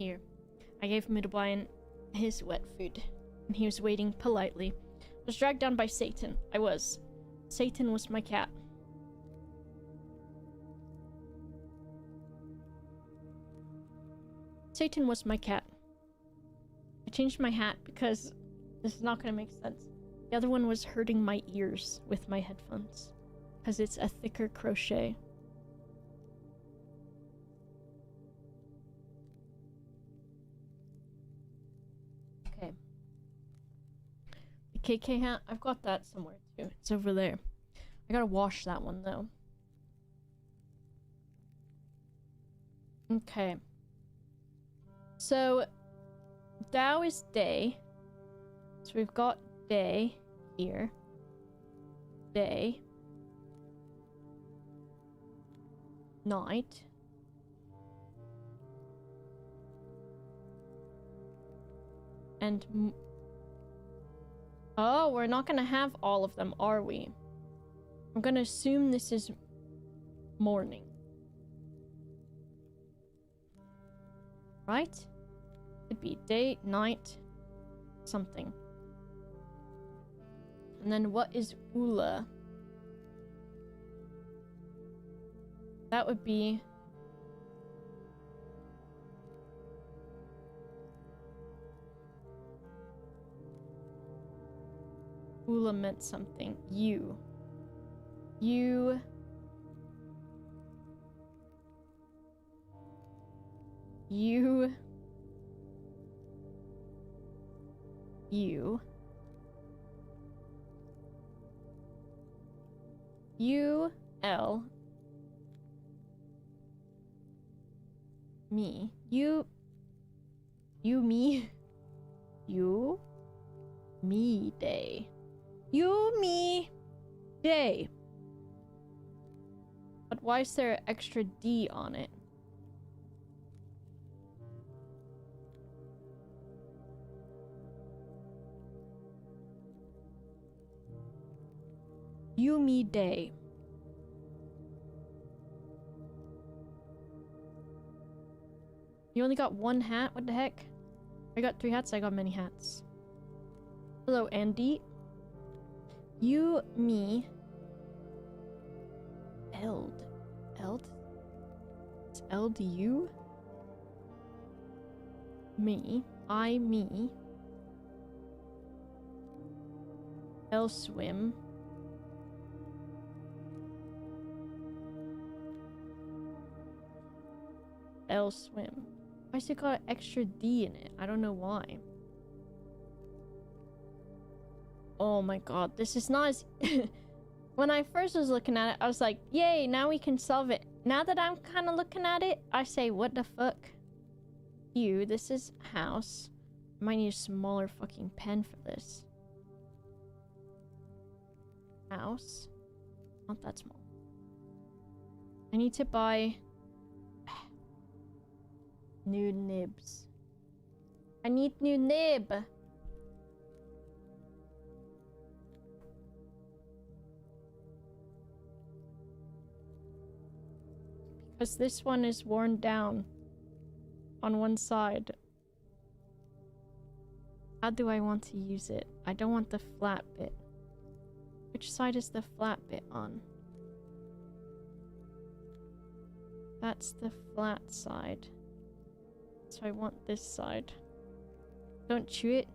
Here. I gave Midwine his wet food, and he was waiting politely. I was dragged down by Satan. I was. Satan was my cat. Satan was my cat. I changed my hat because this is not gonna make sense. The other one was hurting my ears with my headphones, because it's a thicker crochet. Okay. The KK hat, I've got that somewhere too. It's over there. I gotta wash that one though. Okay. So, Tao is day. So we've got day here. Day. Night. And oh, we're not gonna have all of them, are we? I'm gonna assume this is morning. Right? Could be day, night, something. And then what is Ula? That would be... Ula meant something. You. You... You... You... You... L... Me. You... You, me. You... Me day. Yumi Day. But why is there an extra D on it? Yumi Day. You only got one hat? What the heck? I got 3 hats, I got many hats. Hello, Andy. You, me. Eld. Eld? It's LDU? Me. I, me. L swim. L swim. Why has it got an extra D in it? I don't know why. Oh my god, this is not as... When I first was looking at it, I was like, yay, now we can solve it. Now that I'm kind of looking at it, I say, what the fuck? You, this is house. I might need a smaller fucking pen for this. House. Not that small. I need to buy... new nibs. I need new nib. Because this one is worn down on one side. How do I want to use it? I don't want the flat bit. Which side is the flat bit on? That's the flat side. So I want this side. Don't chew it.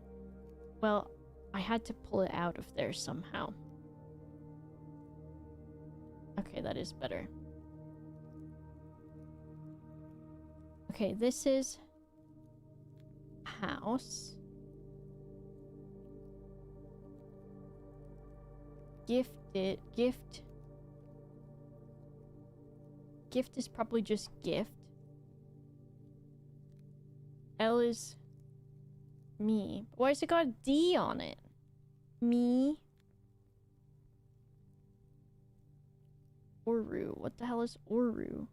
Well, I had to pull it out of there somehow. Okay, that is better. Okay, this is house. Gifted. Gift. Gift is probably just gift. L is me. Why has it got a D on it? Me. Oru. What the hell is Oru?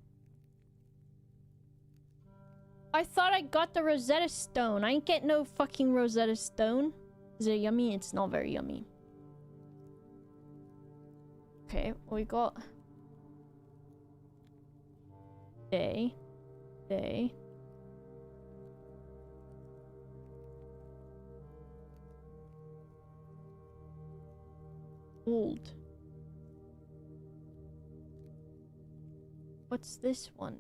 I thought I got the Rosetta Stone. I ain't get no fucking Rosetta Stone. Is it yummy? It's not very yummy. Okay, we got... Day. Day. Old. What's this one?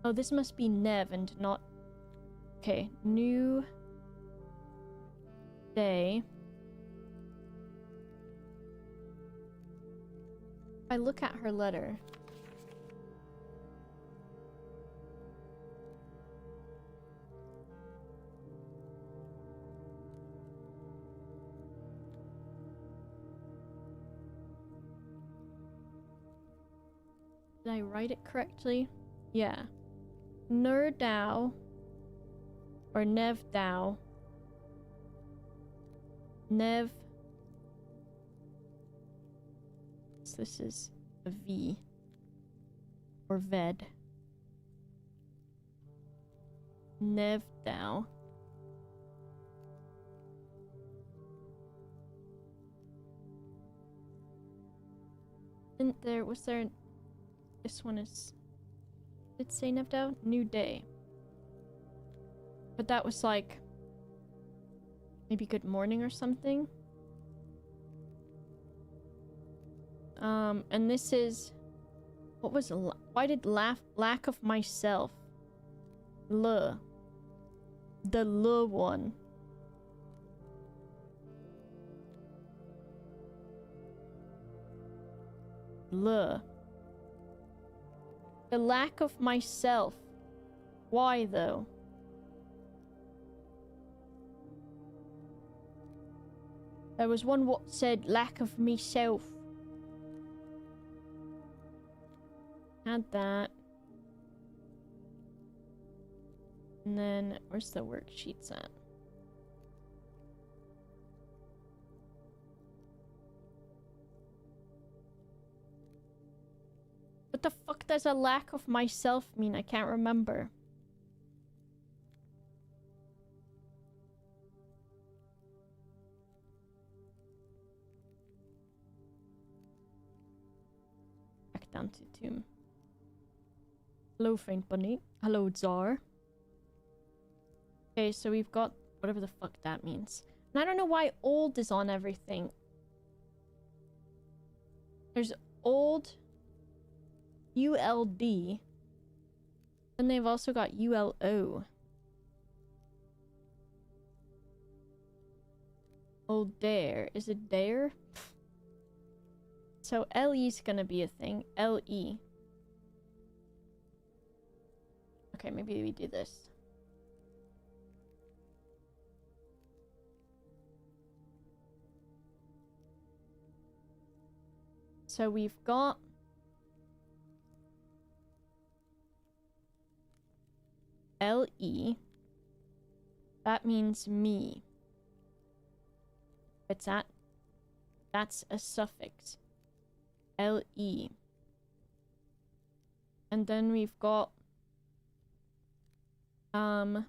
Oh, this must be Nev and not... Okay, new... Day. If I look at her letter... Did I write it correctly? Yeah. Nerdao. Or Nevdao. Nev. So this is a V. Or Ved. Nevdao. Was there... This one is... Did it say Nevdao? New Day. But that was like... Maybe good morning or something? And this is... What was... Why did lack of myself? The one. The lack of myself. Why though? There was one what said lack of myself. Had that. And then where's the worksheets at? What the fuck does a lack of myself mean? I can't remember. Back down to tomb. Hello, faint bunny. Hello, Tsar. Okay, so we've got whatever the fuck that means. And I don't know why old is on everything. There's old, ULD. Then they've also got ULO. Old dare. Is it dare? So LE's gonna be a thing. LE. Okay, maybe we do this. So we've got LE. That means me. It's that's a suffix. LE. And then we've got okay.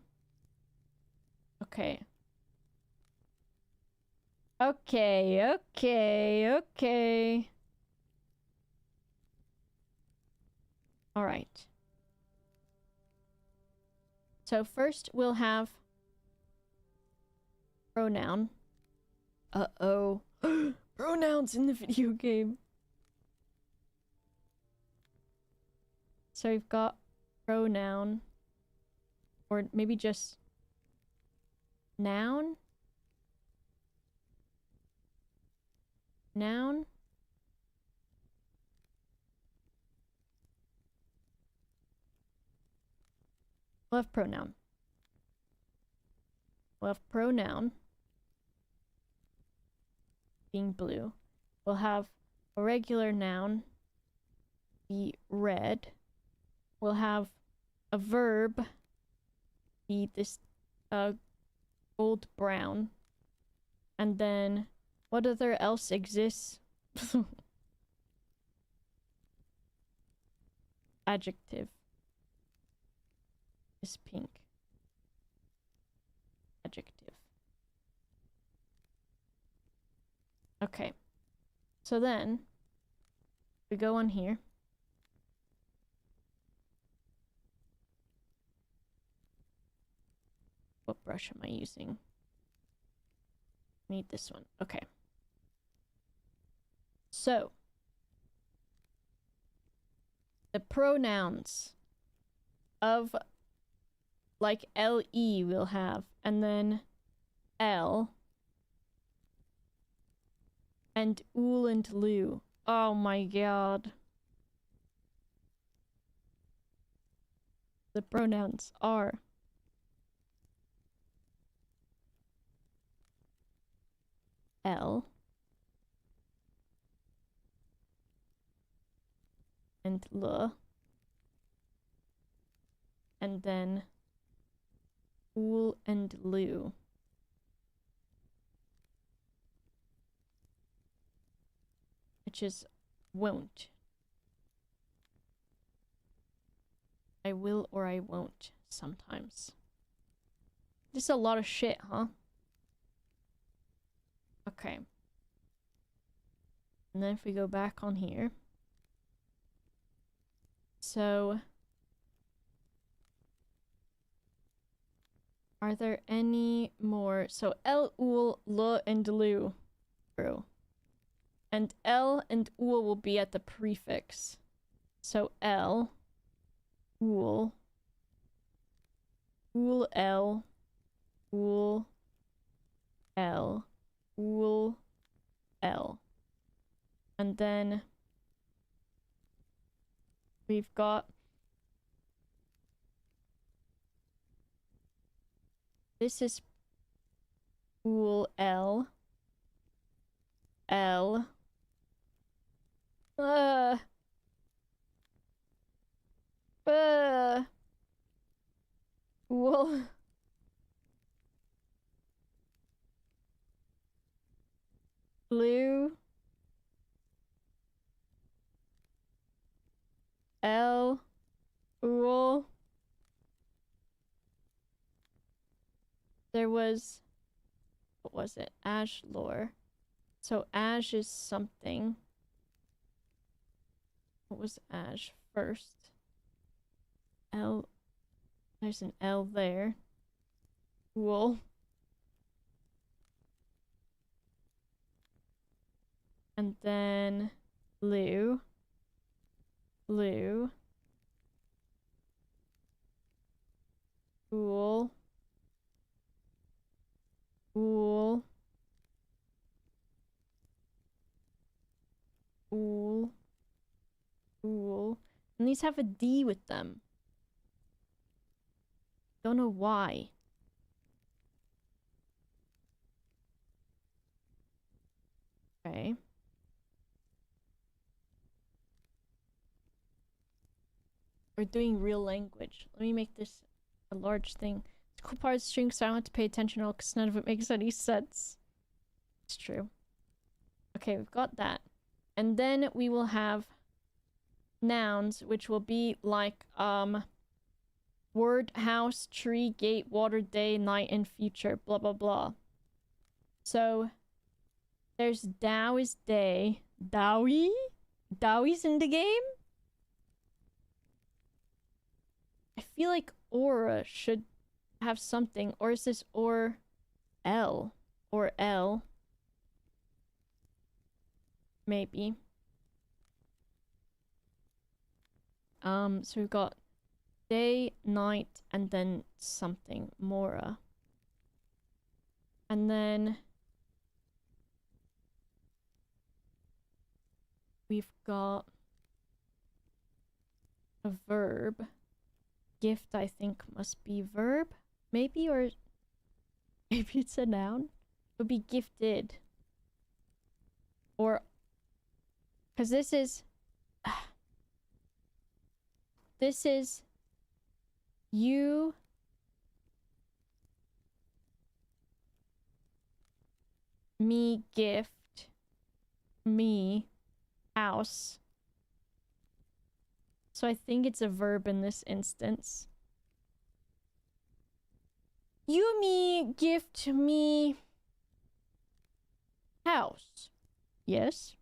Okay. All right. So first we'll have pronoun. Uh-oh. Pronouns in the video game. So we've got pronoun. Or maybe just noun. Noun. We'll have pronoun. We'll have pronoun being blue. We'll have a regular noun be red. We'll have a verb be this gold brown. And then what other else exists? Adjective is pink. Adjective. Okay. So then we go on here. What brush am I using? Need this one. Okay. So the pronouns of like LE we'll have, and then L and ool and loo. Oh my god. The pronouns are L and L, and then ool and loo. Which is won't. I will or I won't sometimes. This is a lot of shit, huh? Okay. And then if we go back on here. So are there any more? So L, ool, L, and loo. True. And L and ool will be at the prefix. So L, ool, ool L, ool L, ool L. And then we've got this is ool L, L, ool, blue, there was... What was it? Ash lore. So Ash is something. What was Ash first? L. There's an L there. Cool. And then Lou. Lou. Cool. Cool. Cool. Cool. And these have a D with them. Don't know why. Okay. We're doing real language. Let me make this a large thing. It's a cool part of the stream because I don't have to pay attention at all because none of it makes any sense. It's true. Okay, we've got that. And then we will have nouns, which will be like, word, house, tree, gate, water, day, night, and future, blah, blah, blah. So, there's Dow is day. Dowie? Dowie's in the game? I feel like Aura should have something. Or is this or L? Or L? Maybe. So we've got day, night, and then something. Mora. And then we've got a verb. Gift, I think, must be verb. Maybe, or maybe it's a noun. It would be gifted. Or, because this is you me gift me house. So I think it's a verb in this instance. You me gift me house. Yes.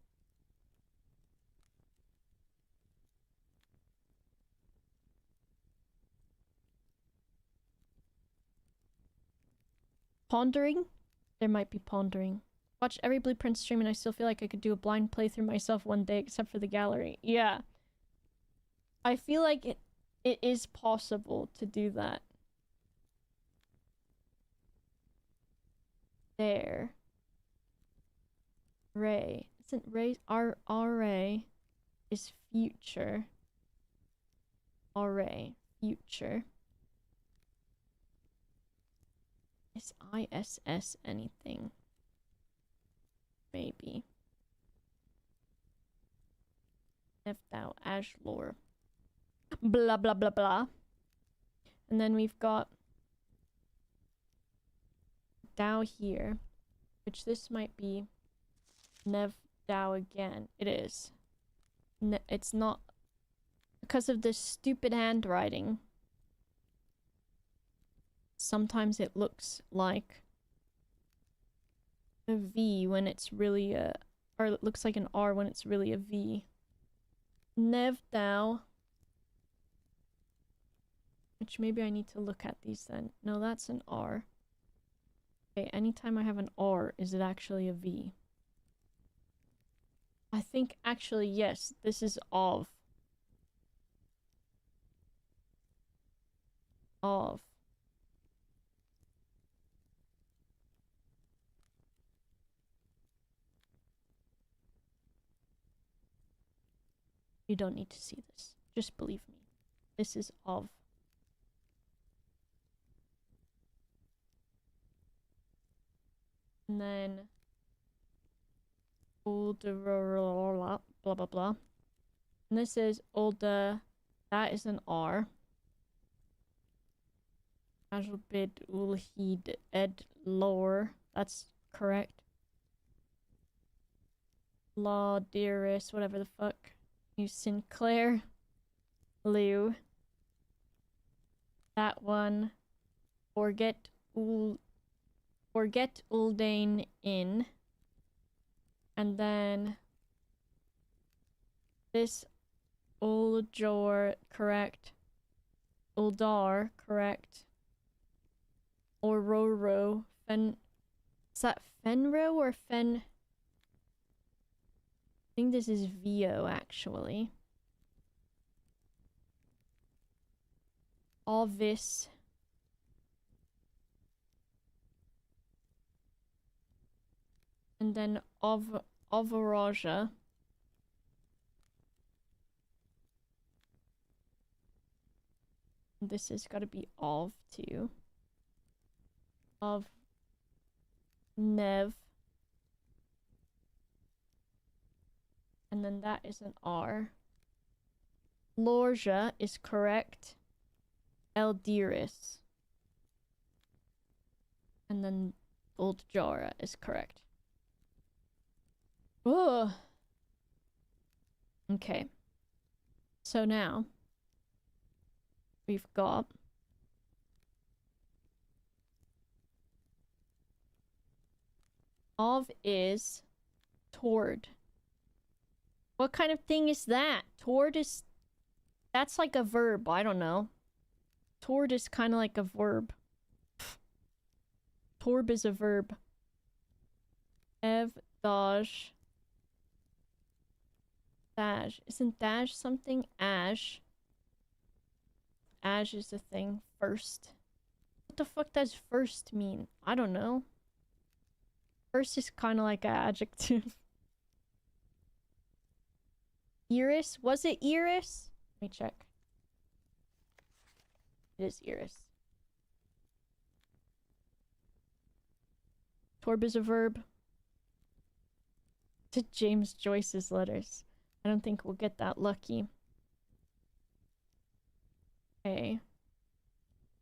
Pondering? There might be pondering. Watch every Blueprint stream and I still feel like I could do a blind playthrough myself one day except for the gallery. Yeah. I feel like it is possible to do that. There. Ray. Isn't Ray... R-A is future. R-A. Future. Is ISS anything? Maybe. If thou Ash lore. Blah blah blah blah. And then we've got Dow here, which this might be Nev Dow again. It is. It's not because of this stupid handwriting. Sometimes it looks like a V when it's really a, or it looks like an R when it's really a V. Nev Dow. Which maybe I need to look at these then. No, that's an R. Okay, anytime I have an R, is it actually a V? I think actually, yes, this is of. Of. You don't need to see this. Just believe me. This is of. And then older blah blah blah. And this is older. That is an R. Ajalbid Ulhid Ed Lore. That's correct. Law Dearest, whatever the fuck. You Sinclair. Lou. That one. Forget Ul or get Uldane in. And then this Uljor, correct. Uldar, correct. Or Roro, Fen. Is that Fenro or Fen? I think this is Vio, actually. Ovis. And then Ovaraja. This has got to be Ov too. Of Nev. And then that is an R. Lorja is correct. Eldiris. And then Old Jara is correct. Ugh. Okay. So now we've got Of is toward. What kind of thing is that? Toward is... That's like a verb. I don't know. Toward is kind of like a verb. Torb is a verb. Ev, Daj. Daj. Isn't Daj something? Aj. Aj is the thing. First. What the fuck does first mean? I don't know. First is kind of like an adjective. Iris? Was it Iris? Let me check. It is Iris. Torb is a verb. To James Joyce's letters. I don't think we'll get that lucky. Okay.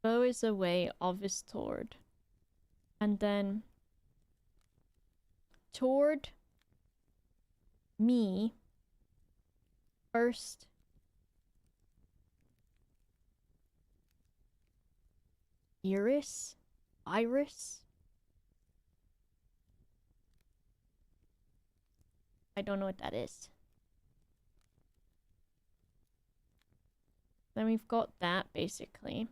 Bo is away, Of is toward. And then toward me first. Iris? Iris? I don't know what that is. Then we've got that, basically.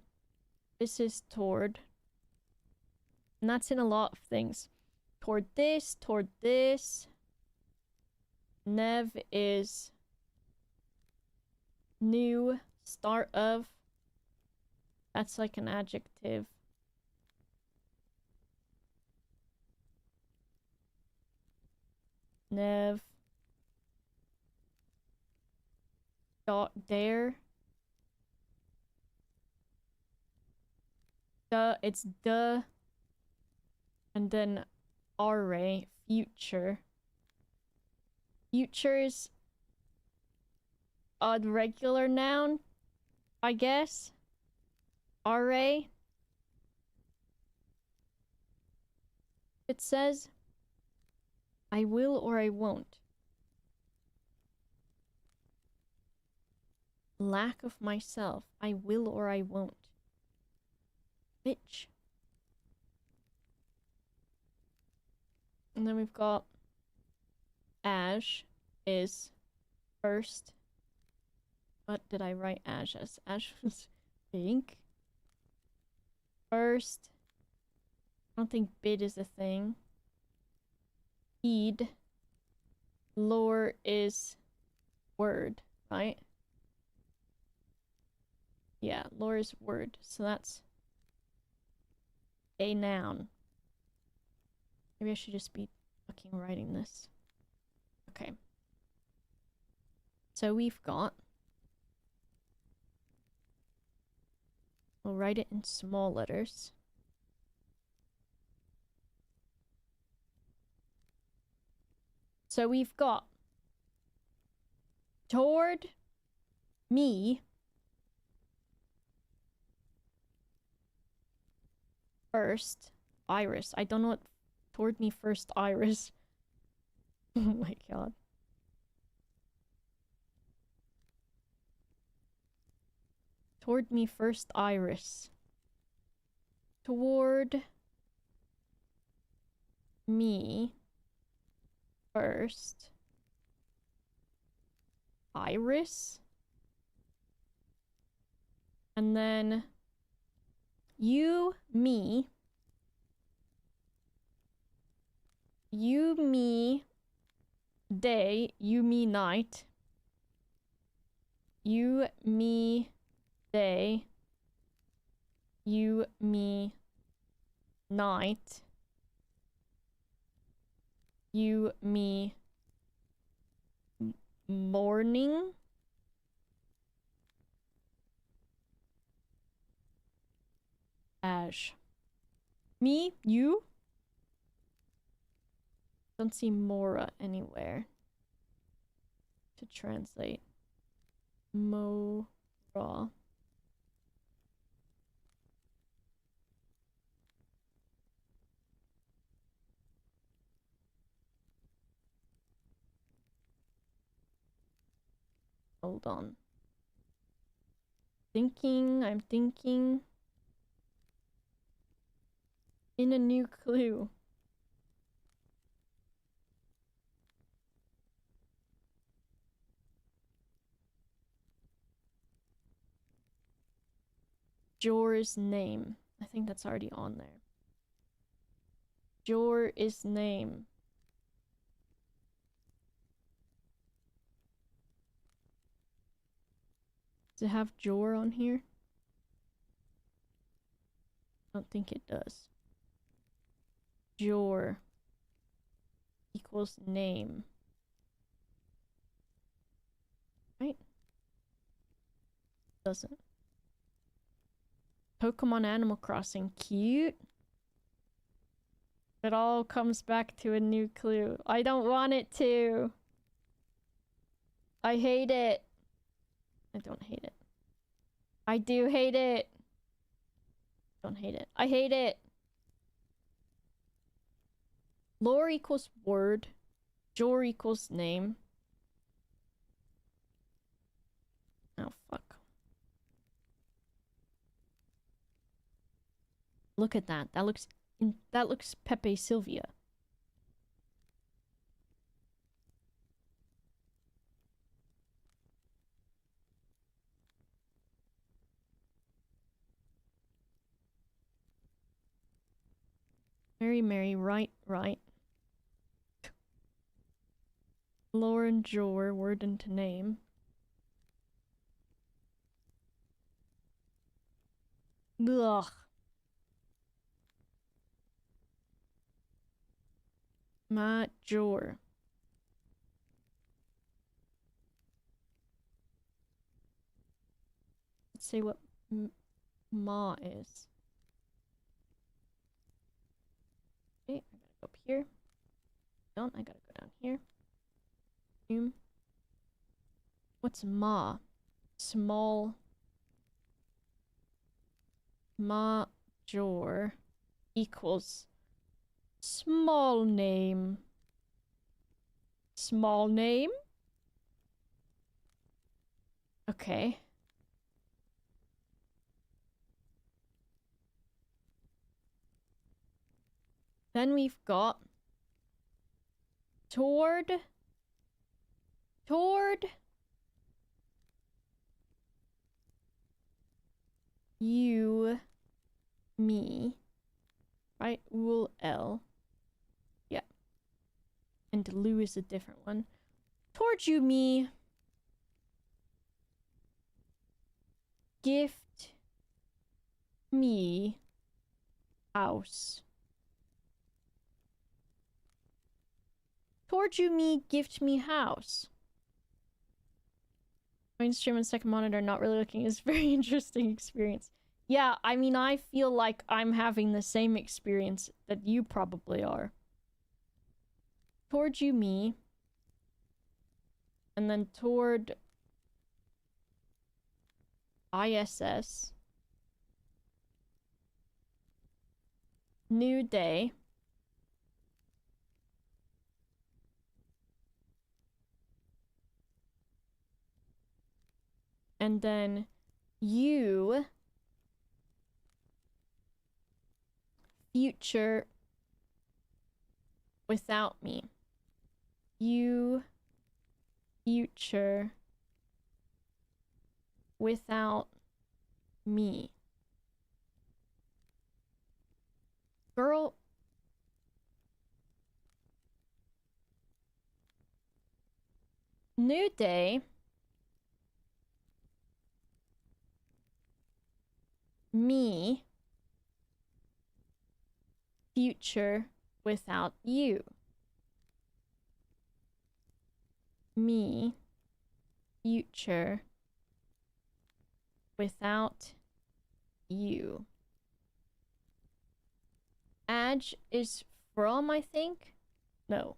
This is toward. And that's in a lot of things. Toward this, toward this. Nev is new, start of. That's like an adjective. Nev. Dot there. It's the. And then array, future. Future is a regular noun, I guess. Array. It says, I will or I won't. Lack of myself. I will or I won't. Bitch. And then we've got Ash is first. What did I write Ash as? Ash was pink. First. I don't think bid is a thing. Eid. Lore is word, right? Yeah, lore is word. So that's a noun. Maybe I should just be fucking writing this. Okay. So we've got... We'll write it in small letters. So we've got toward me first Iris. I don't know what toward me first Iris. Oh my god. Toward me first Iris. Toward me first. Iris. And then you, me. You, me, day. You, me, night. You, me, day. You, me, night. You, me, morning. Ash. Me, you. Don't see Mora anywhere to translate. Mora. Hold on. I'm thinking. In a new clue. Jor's name. I think that's already on there. Jor is name. Does it have Jor on here? I don't think it does. Jor equals name. Right? Doesn't. Pokemon Animal Crossing. Cute. It all comes back to a new clue. I don't want it to. I hate it. I don't hate it. I do hate it. Don't hate it. I hate it. Lore equals word. Jor equals name. Oh, fuck. Look at that. That looks Pepe Sylvia. Mary, right. Lauren Jor, word into name. Ugh. Matt Jor. Let's see what Ma is. Okay, I gotta go up here. Don't, I gotta go down here. What's Ma? Small. Ma Jor equals small name. Small name? Okay. Then we've got toward you, me, right? Ul L. Yeah. And Lou is a different one. Towards you, me. Gift me house. Towards you, me, gift me house. Mainstream and second monitor not really looking is very interesting experience. Yeah, I mean, I feel like I'm having the same experience that you probably are. Towards you, me. And then toward ISS. New day. And then you, future without me. You future without me. Girl. New day. Me. Future without you. Me. Future without you. Adj is from, I think? No.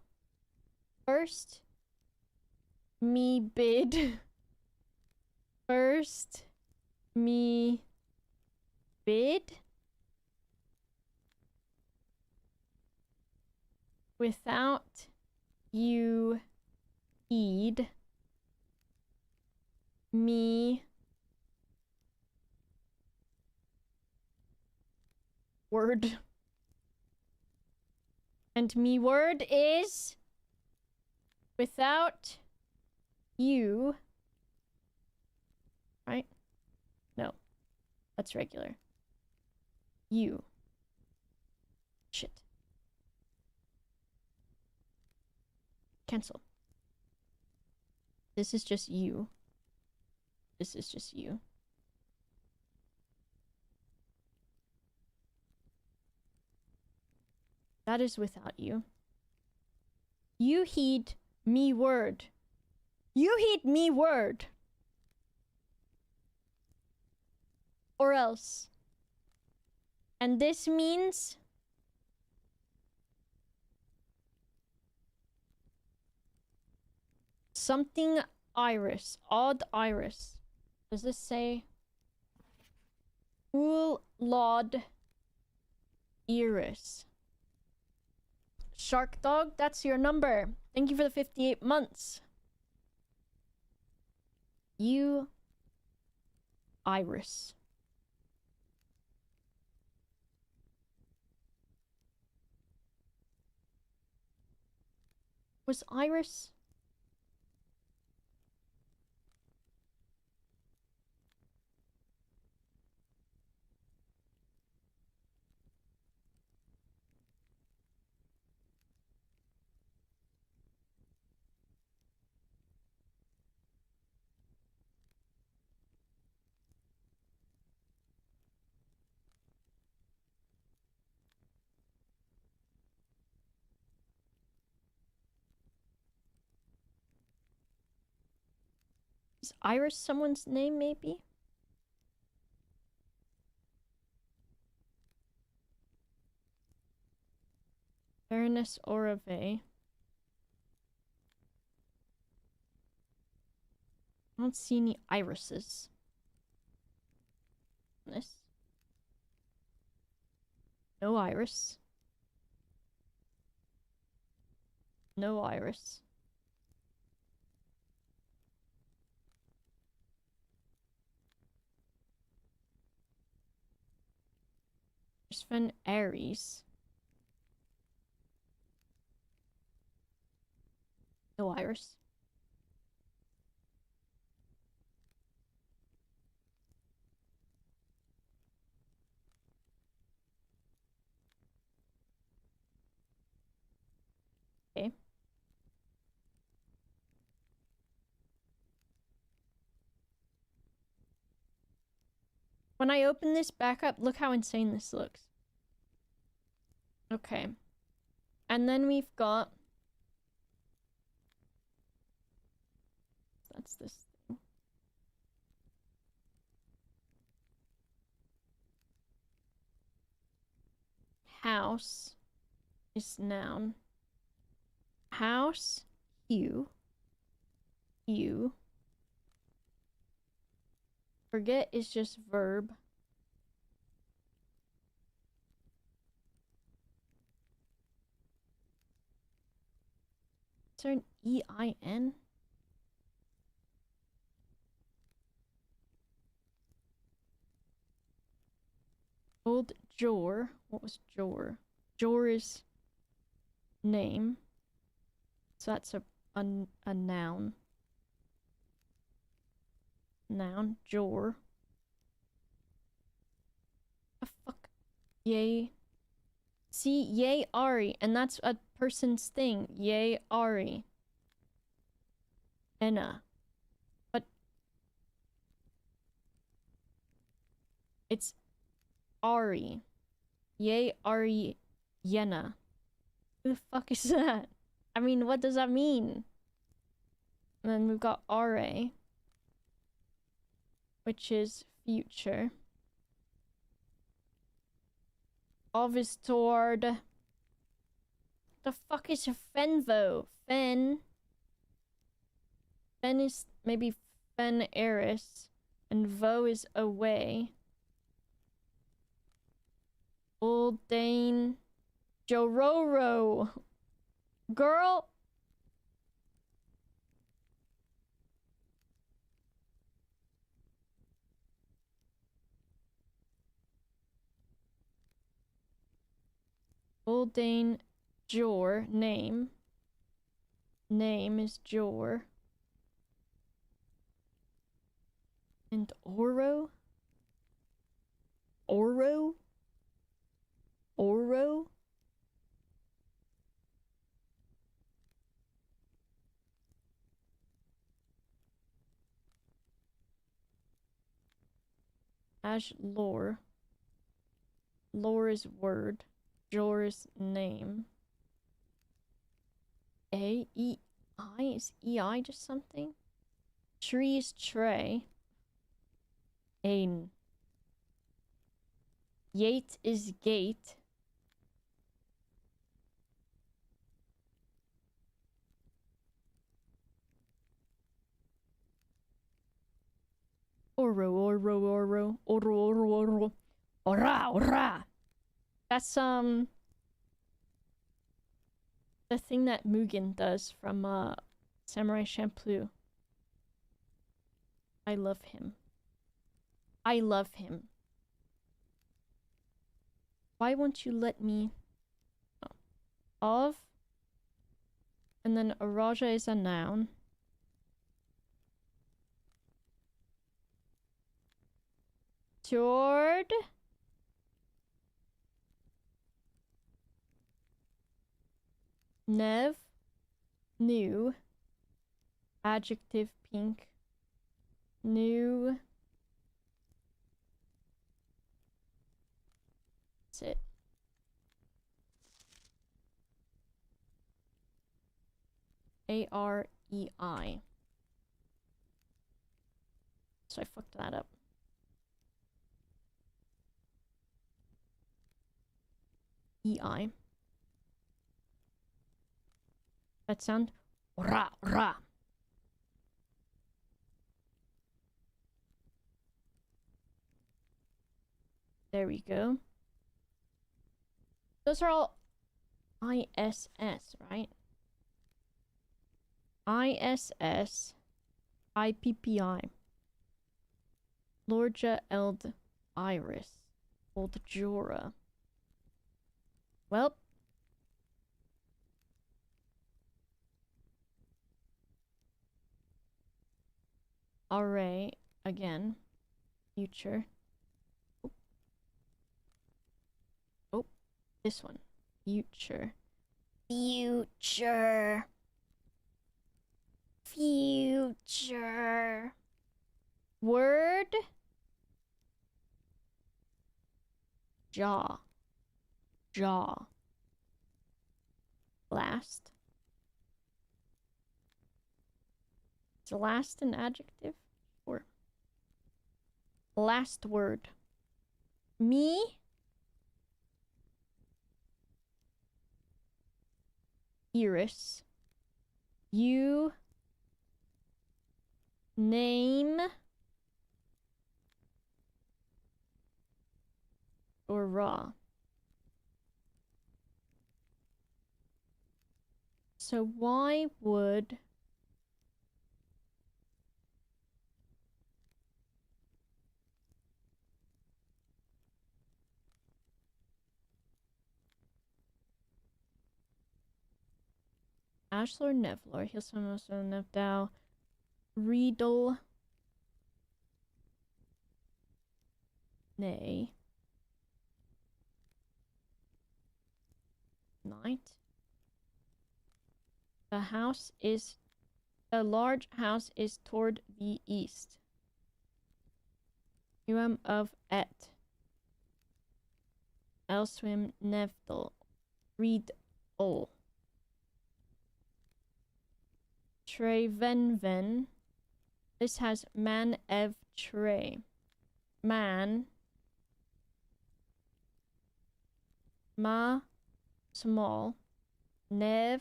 First, me bid. First, me bid. Without you heed. Me word. And me word is without you. Right? No. That's regular. You. Shit. Cancel. This is just you. This is just you. That is without you. You heed me word. You heed me word. Or else. And this means something iris. Odd iris. Does this say Ul Lod Iris? Shark Dog, that's your number. Thank you for the 58 months. You Iris. Was Iris? Is Iris someone's name, maybe? Baroness Orave. I don't see any irises. This. No iris. No iris. Sven Aries. No iris. Okay. When I open this back up, look how insane this looks. Okay. And then we've got... That's this thing. House is noun. House, you. You. Forget is just verb. Is there an E-I-N? Old Jor. What was Jor? Jor is name. So that's a noun. Noun. Jor. The fuck? Yay. See, yay Ari, and that's a person's thing. Yay Ari. Enna. But it's Ari. Yay Ari Yenna. Who the fuck is that? I mean, what does that mean? And then we've got RA, which is future. Ovistord. The fuck is a Fenvo? Fen. Fen is maybe Fen Eris. And Vo is away. Old Dane. Jororo. Girl. Old Dane. Jor. Name. Name is Jor. And Oro? Oro? Oro? Ash lore. Lore is word. Jor is name. A-E-I? Is E-I just something? Tree is tray. Ain. Yate is gate. Oro, oro, oro, oro, oro, oro. Ora, ora. That's the thing that Mugen does from Samurai Champloo. I love him. I love him. Why won't you let me? Oh. Of. And then Araja is a noun. Toward. Nev. New. Adjective pink. New. That's it. A-R-E-I. So I fucked that up. E-I. That sound? Ra, ra. There we go. Those are all ISS, right? ISS, IPPI. Lorja Eld Iris. Old Jora. Well. Array again. Future. Oh, this one. Future. Future. Future. Word. Jaw. Jaw. Last. Is last an adjective? Or last word. Me. Iris. You. Name. Or raw. So why would Ashlor Nevlor. Hilson also Nevdal. Riedel. Nay. Night. The large house is toward the east. Uam of Et. Elswim Nevdal. Reed Ol. Trevenven. This has Man Ev Tre. Man. Ma. Small. Nev.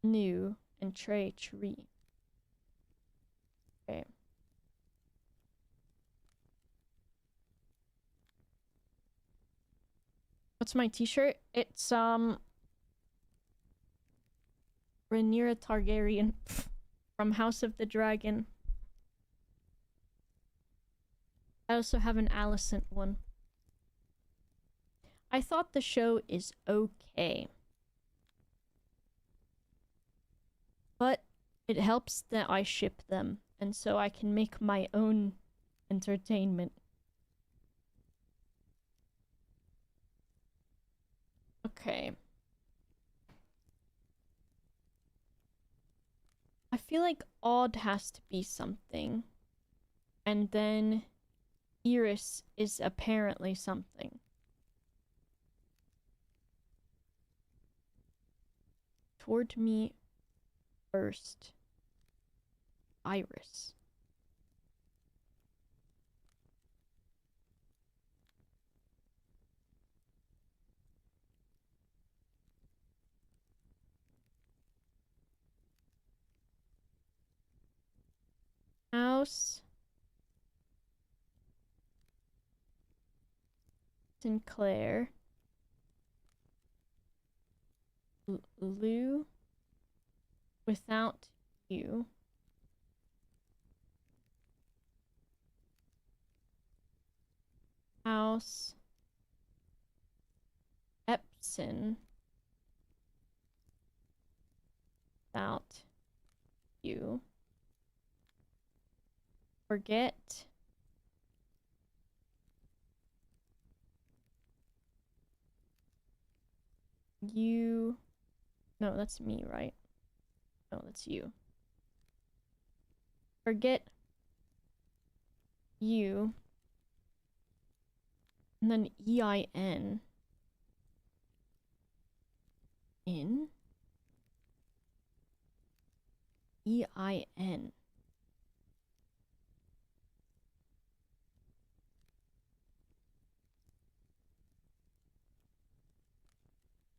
New. And Tre Tree. Okay. What's my t-shirt? It's Rhaenyra Targaryen from House of the Dragon. I also have an Alicent one. I thought the show is okay. But it helps that I ship them, and so I can make my own entertainment. Okay. I feel like odd has to be something. And then Iris is apparently something. Toward me first. Iris. House. Sinclair. Lou. Without you. House. Epson. Without you. Forget. You. No, that's me, right? No, that's you. Forget you. And then EIN. In. EIN.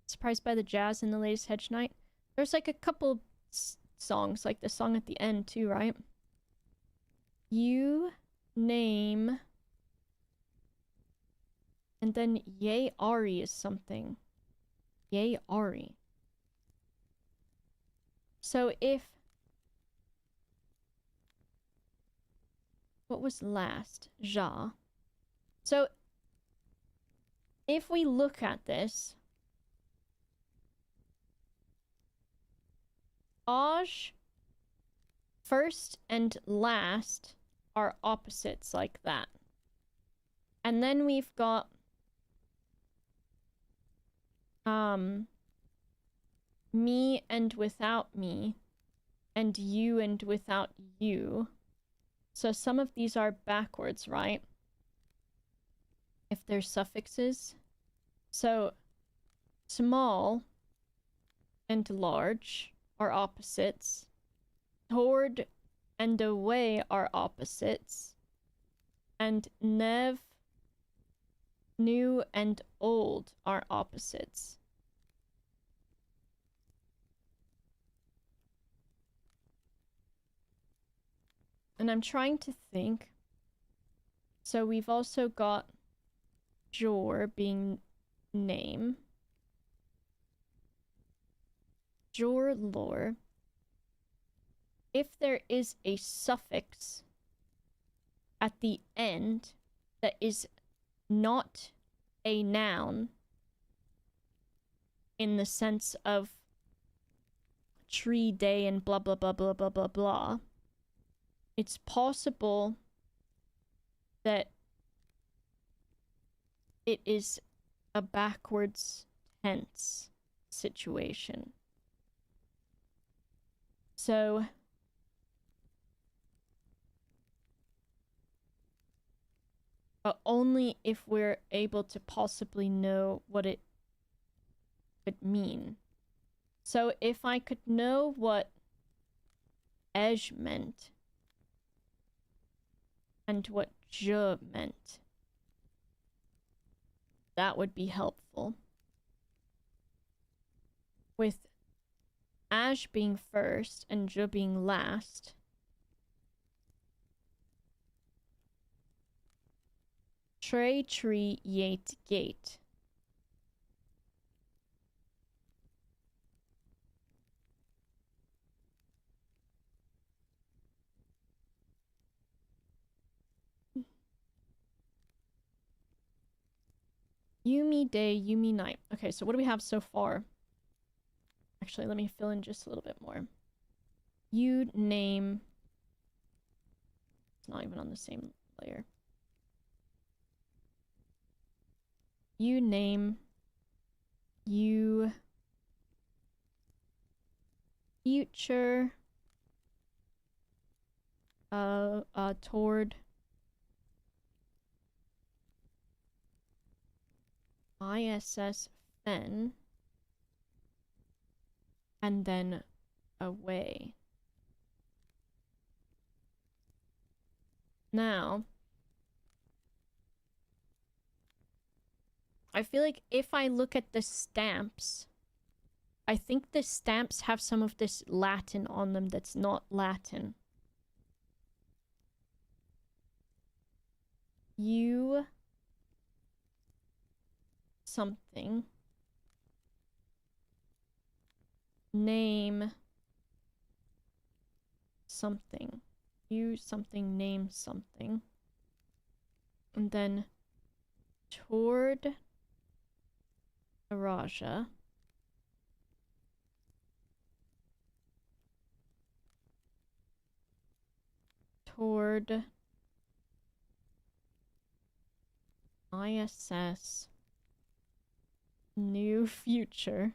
Surprised by the jazz in the latest Hedge Knight. There's like a couple songs, like the song at the end too, right? You name. And then Yay Ari is something. Yay Ari. So if... What was last? Ja. So if we look at this... Aj, first and last are opposites like that. And then we've got me and without me, and you and without you. So some of these are backwards, right? If they're suffixes. So small and large are opposites. Toward and away are opposites. And nev, new, and old are opposites. And I'm trying to think. So we've also got Jor being name. Jor lore. If there is a suffix at the end that is not a noun, in the sense of tree day and blah blah blah blah blah blah blah, it's possible that it is a backwards tense situation. So but only if we're able to possibly know what it could mean. So if I could know what "ej" meant and what "je" meant, that would be helpful. With "aj" being first and "je" being last, "tre tree yate gate." Yumi day, Yumi night. Okay, so what do we have so far? Actually, let me fill in just a little bit more. You name... It's not even on the same layer. You name... You... Future... Toward... ISS Fen, and then away. Now, I feel like if I look at the stamps, I think the stamps have some of this Latin on them that's not Latin. You... something. Name... something. You something, name something. And then... toward... Araja. Toward... ISS... New future.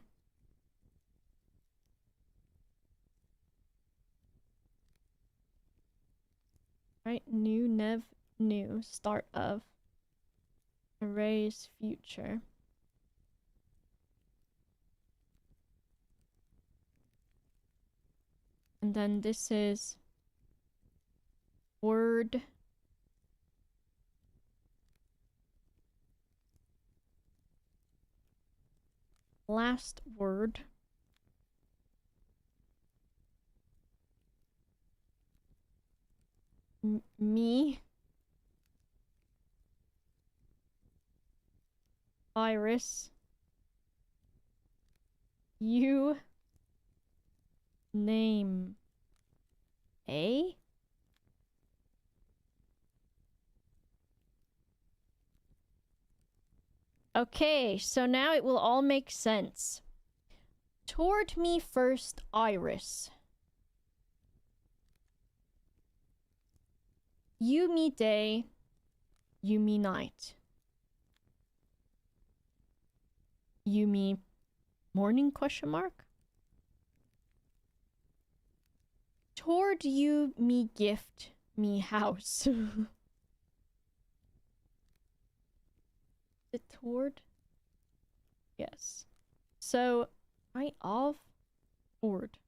Right? New nev new. Start of. Arrays future. And then this is word. Last word. Me. Iris. You. Name. A? Okay, so now it will all make sense. Toward me first, Iris. You me day, you me night. You me morning, question mark? Toward you me gift, me house. Is it toward? Yes. So, right of, toward.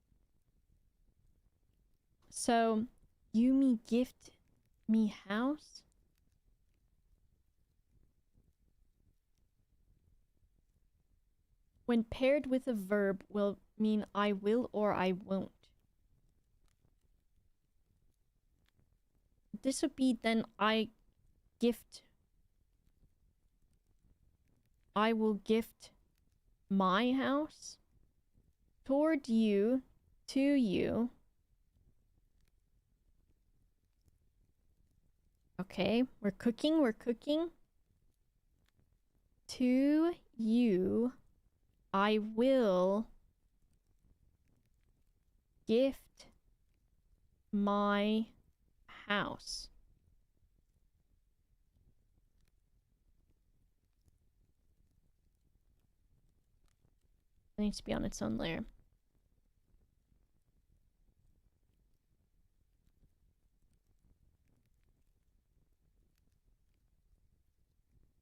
So, you me gift, me house? When paired with a verb will mean I will or I won't. This would be then I will gift my house toward you, to you. Okay, we're cooking. To you, I will gift my house. It needs to be on its own layer.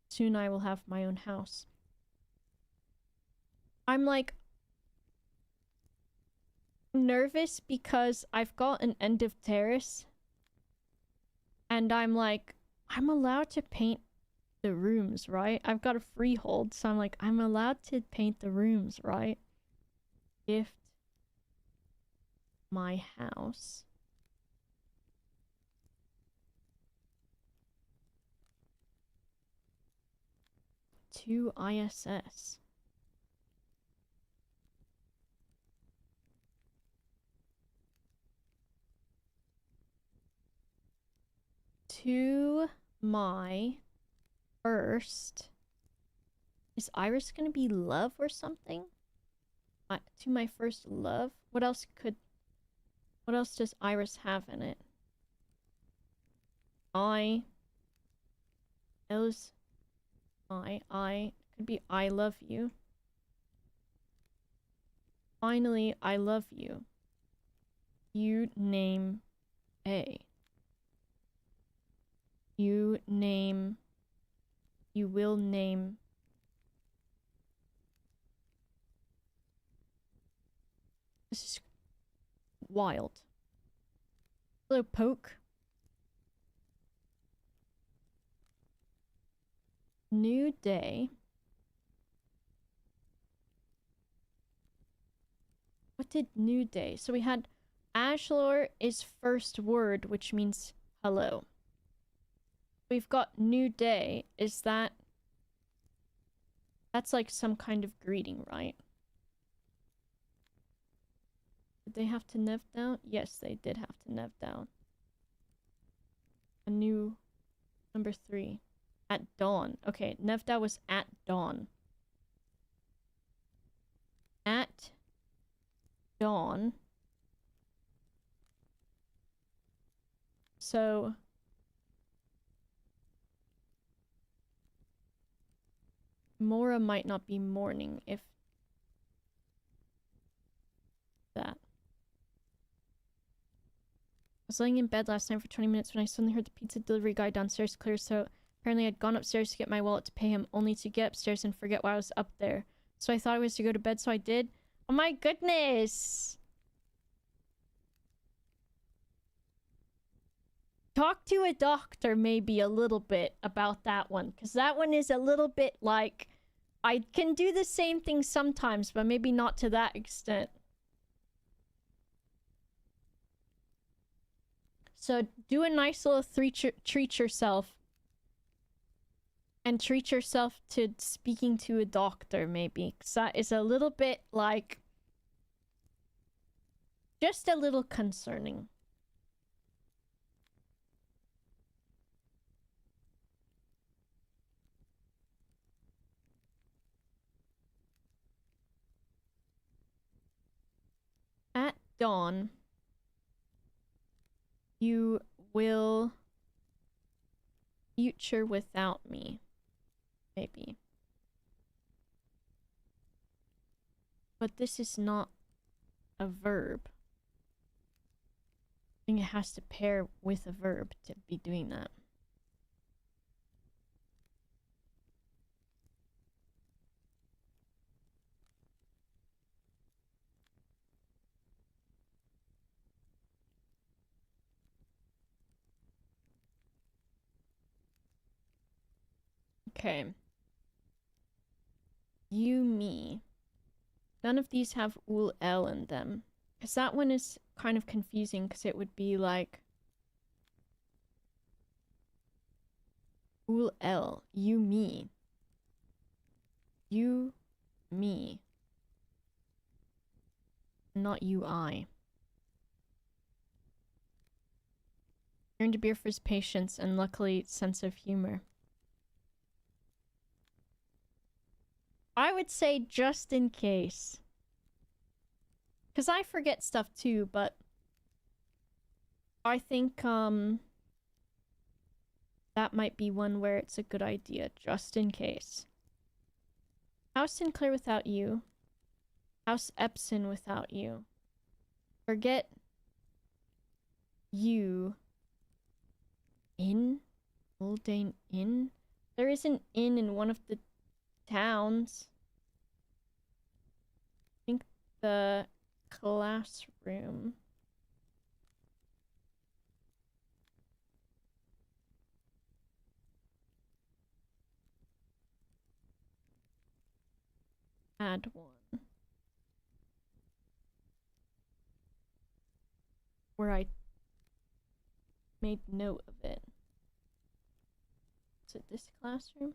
Soon I will have my own house. I'm like nervous because I've got an end of terrace and I'm like, I'm allowed to paint the rooms, right? I've got a freehold, so I'm like, I'm allowed to paint the rooms, right? Gift my house. To ISS. To my first. Is Iris gonna be love or something? To my first love? What else does Iris have in it? L's I could be I love you. Finally, I love you. You name A. You will name. This is wild. Hello, Poke. New day. What did new day? So we had Ashlor is first word, which means hello. We've got new day. Is that... That's like some kind of greeting, right? Did they have to nev down? Yes, they did have to nev down. A new number 3. At dawn. Okay, nev down was at dawn. At dawn. So Mora might not be morning if that. I was laying in bed last night for 20 minutes when I suddenly heard the pizza delivery guy downstairs clear, so apparently I'd gone upstairs to get my wallet to pay him, only to get upstairs and forget why I was up there. So I thought I was to go to bed, so I did. Oh my goodness! Talk to a doctor maybe a little bit about that one, because that one is a little bit like... I can do the same thing sometimes, but maybe not to that extent. So do a nice little treat yourself. And treat yourself to speaking to a doctor, maybe. Because that is a little bit like... just a little concerning. At dawn, you will future without me. Maybe. But this is not a verb. I think it has to pair with a verb to be doing that. Okay. You, me. None of these have ul l in them. Because that one is kind of confusing because it would be like... ul l. You, me. You, me. Not you, I. Earned a beer for his patience and luckily sense of humor. I would say just in case. Because I forget stuff too, but I think, that might be one where it's a good idea, just in case. House Sinclair without you. House Epson without you. Forget you. Inn? Haldane Inn? There is an inn in one of the towns. I think the classroom. Add one. Where I made note of it. Is it this classroom?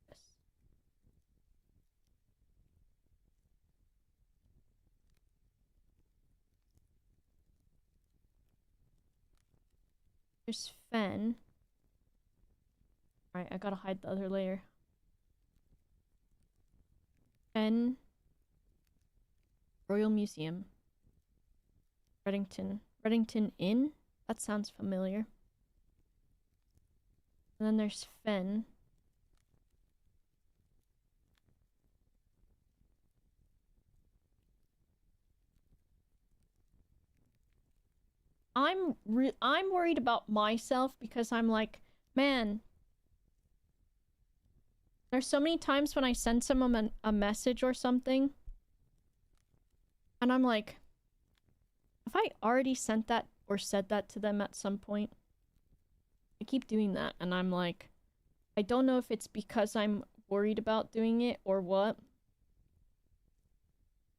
Yes. There's Fen. Alright, I gotta hide the other layer. Fen. Royal Museum. Reddington. Reddington Inn? That sounds familiar. And then there's Fen. I'm worried about myself because I'm like, man, there's so many times when I send someone a message or something, and I'm like, have I already sent that or said that to them at some point? I keep doing that, and I'm like, I don't know if it's because I'm worried about doing it or what.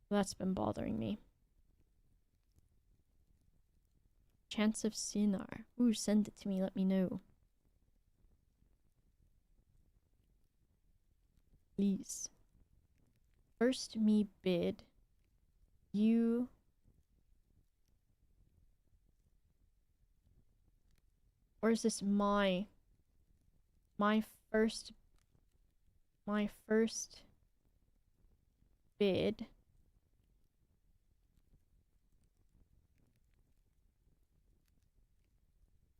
That's been bothering me. Chance of Sinar. Ooh, send it to me, let me know. Please. First me bid. You... Or is this my first bid?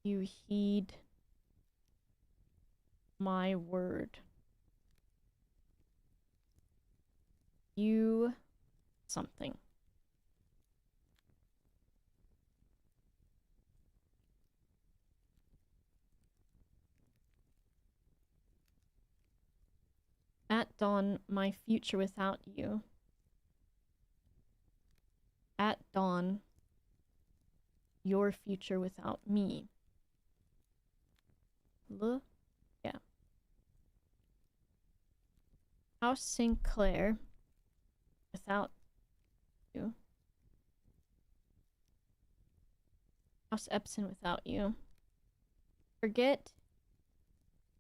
You heed my word. You something. At dawn, my future without you. At dawn, your future without me. Yeah. House Sinclair without you. House Epson without you. Forget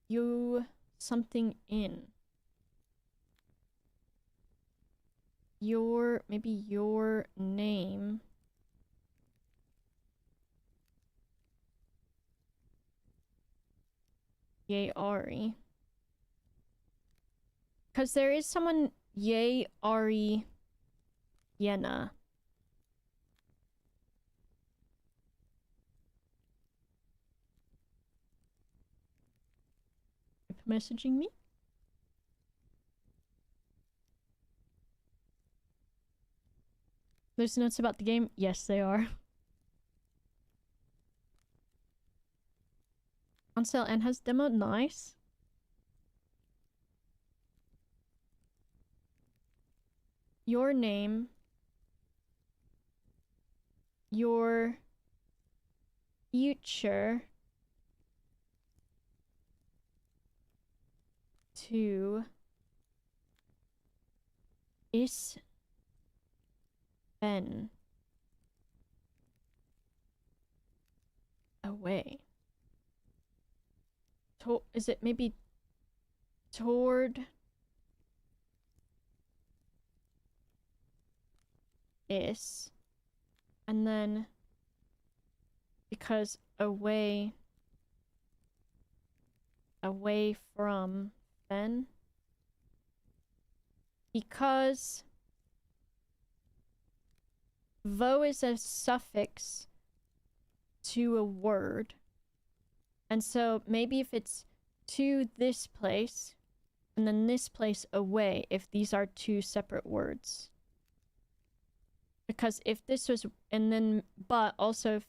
you something in. Maybe your name. Yay Ari. Because there is someone Yay Ari Yenna. Messaging me? There's notes about the game? Yes, they are. On sale and has demo? Nice. Your name. Your future. To is Ben away. Is it maybe toward is and then because away from then, because vo is a suffix to a word, and so maybe if it's to this place and then this place away, if these are two separate words. Because if this was, and then, but also if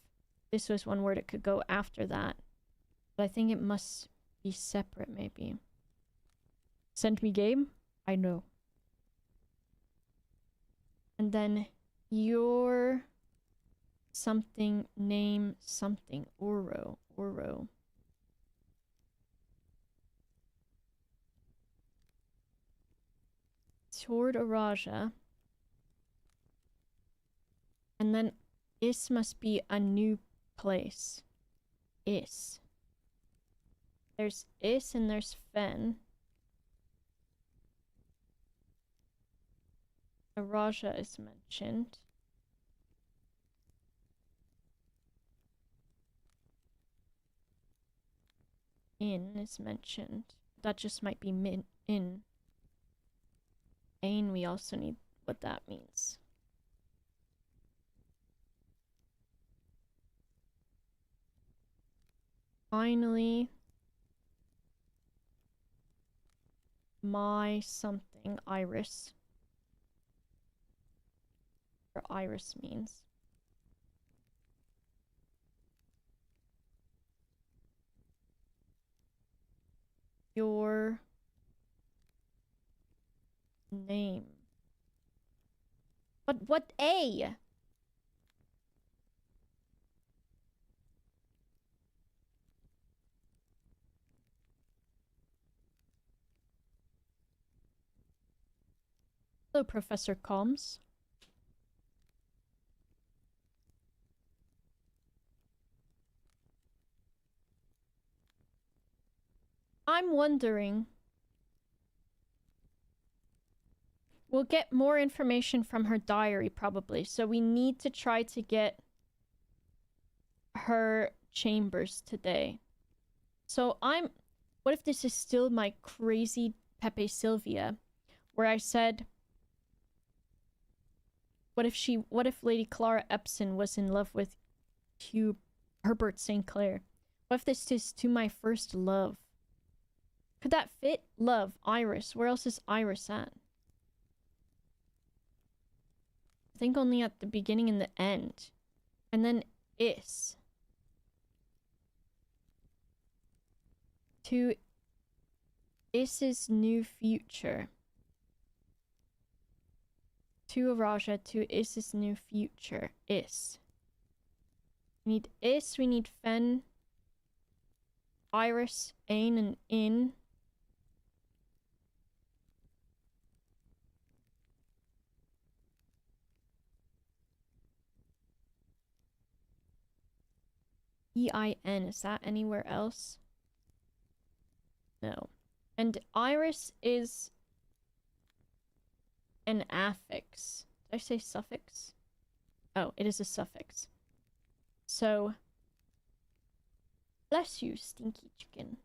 this was one word, it could go after that. But I think it must be separate, maybe. Send me game? I know. And then your something, name something. Oro. Toward Araja. And then is must be a new place. Is. There's is and there's fen. Araja is mentioned. In is mentioned. That just might be in. Ain, we also need what that means. Finally, my something, iris. Or iris means. Your name. But what A? Hello, Professor Combs. I'm wondering. We'll get more information from her diary, probably. So we need to try to get her chambers today. So what if this is still my crazy Pepe Sylvia, where I said, what if Lady Clara Epson was in love with Hugh Herbert St. Clair? What if this is to my first love? Could that fit? Love, Iris. Where else is Iris at? I think only at the beginning and the end. And then is. To Is's new future. To Araja, to Is's new future. Is. We need is, we need fen, iris, ain, and in. EIN, is that anywhere else? No. And iris is an affix. Did I say suffix? Oh, it is a suffix. So, bless you, stinky chicken.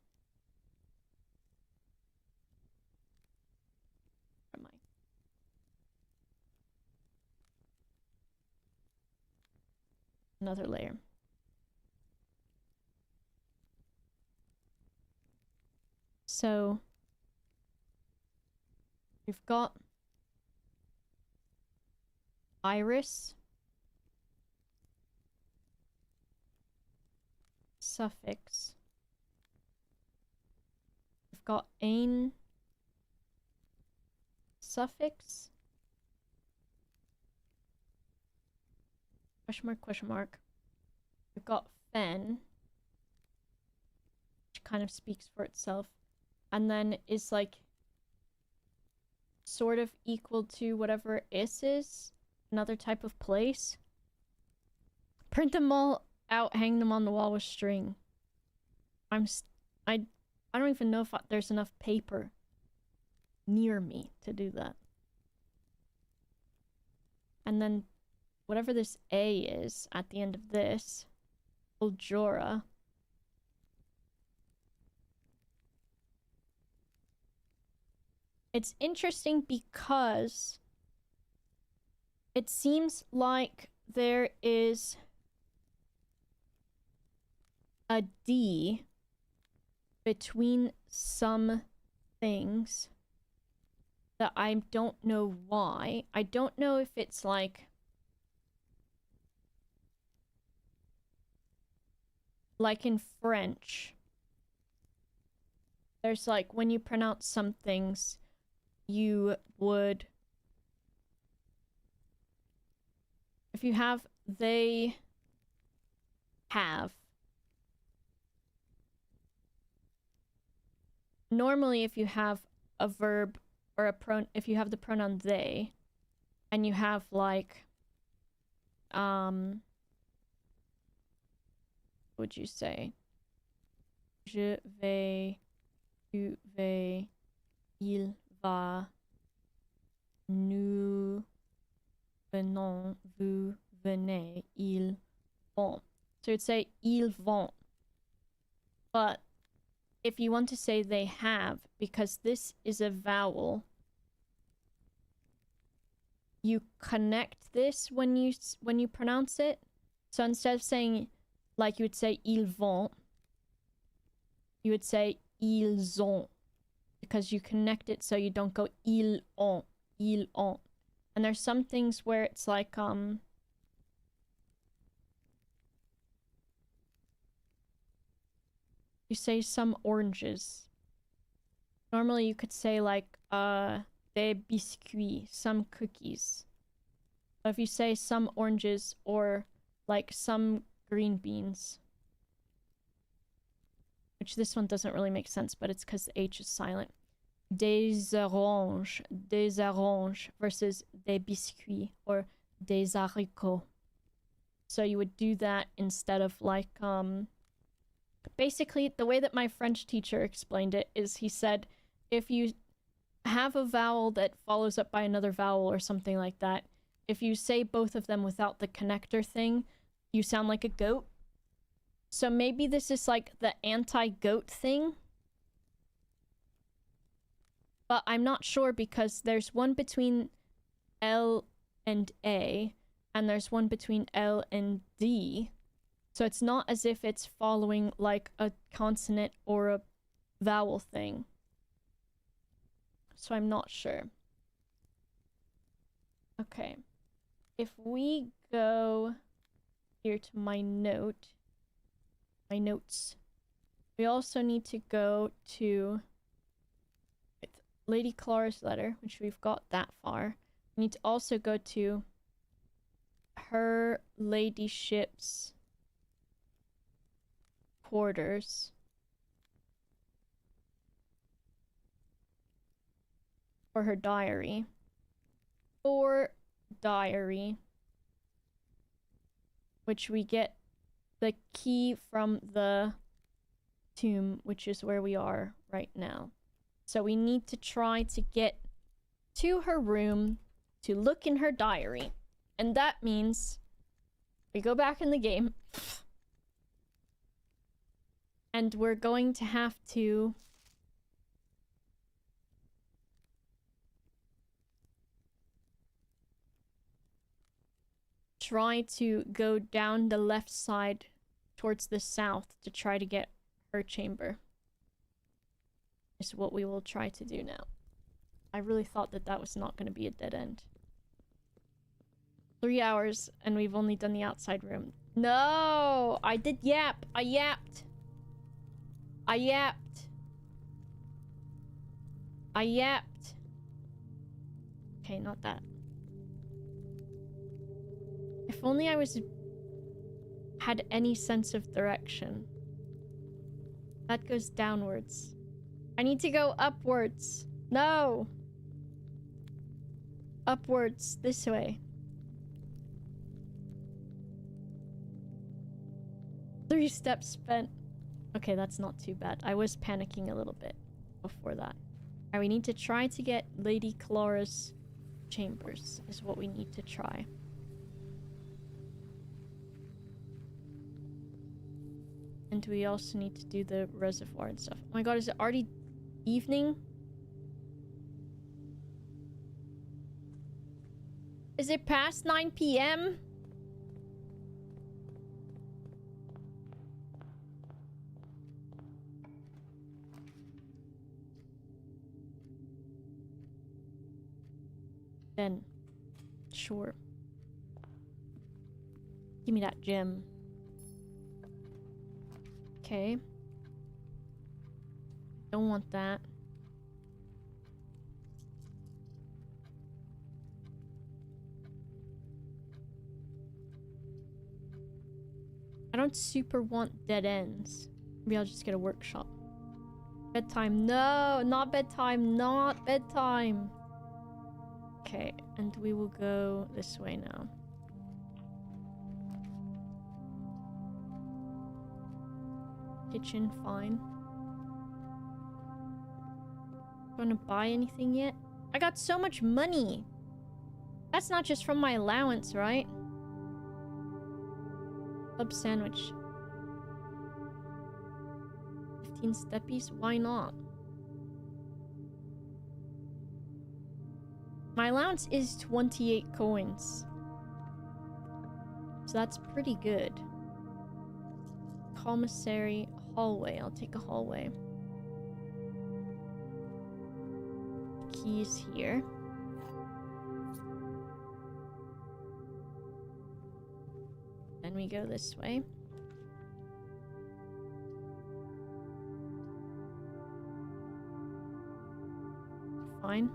Where am I? Another layer. So, we've got iris, suffix. We've got ain, suffix. Question mark, question mark. We've got fen, which kind of speaks for itself. And then is like sort of equal to whatever is, another type of place. Print them all out, hang them on the wall with string. I don't even know if there's enough paper near me to do that. And then whatever this A is at the end of this, Uljora. It's interesting because it seems like there is a D between some things that I don't know why. I don't know if it's like in French. There's like when you pronounce some things, you would, if you have they have, normally if you have a verb or if you have the pronoun they and you have like what would you say? Je vais, tu vas, il va, nous venons, vous venez, ils vont. So you'd say ils vont. But if you want to say they have, because this is a vowel, you connect this when you pronounce it. So instead of saying, like you would say ils vont, you would say ils ont, because you connect it so you don't go ils ont, ils ont. And there's some things where it's like you say some oranges. Normally you could say like des biscuits, some cookies. But if you say some oranges or like some green beans, which this one doesn't really make sense, but it's because the H is silent. Des oranges versus des biscuits or des haricots. So you would do that instead of like basically the way that my French teacher explained it is he said if you have a vowel that follows up by another vowel or something like that, if you say both of them without the connector thing, you sound like a goat. So maybe this is like the anti-goat thing. But I'm not sure because there's one between L and A, and there's one between L and D. So it's not as if it's following like a consonant or a vowel thing. So I'm not sure. Okay. If we go here to my notes, we also need to go to Lady Clara's letter, which we've got that far. We need to also go to her ladyship's quarters. For her diary. Which we get the key from the tomb, which is where we are right now. So we need to try to get to her room to look in her diary. And that means we go back in the game. And we're going to have to try to go down the left side towards the south to try to get her chamber. Is what we will try to do now. I really thought that that was not going to be a dead end. 3 hours and we've only done the outside room. No! I did yap! I yapped! Okay, not that. If only I had any sense of direction. That goes downwards. I need to go upwards. No! Upwards, this way. 3 steps spent. Okay, that's not too bad. I was panicking a little bit before that. Alright, we need to try to get Lady Clara's chambers, is what we need to try. And we also need to do the reservoir and stuff. Oh my god, is it already evening? Is it past 9 p.m.? Then, sure. Give me that gem. Okay. Don't want that. I don't super want dead ends. Maybe I'll just get a workshop. Bedtime. No, not bedtime. Not bedtime. Okay, and we will go this way now. Kitchen, fine. Gonna buy anything yet? I got so much money! That's not just from my allowance, right? Club sandwich. 15 steppies? Why not? My allowance is 28 coins. So that's pretty good. Commissary hallway. I'll take a hallway. Keys here. Then we go this way. Fine.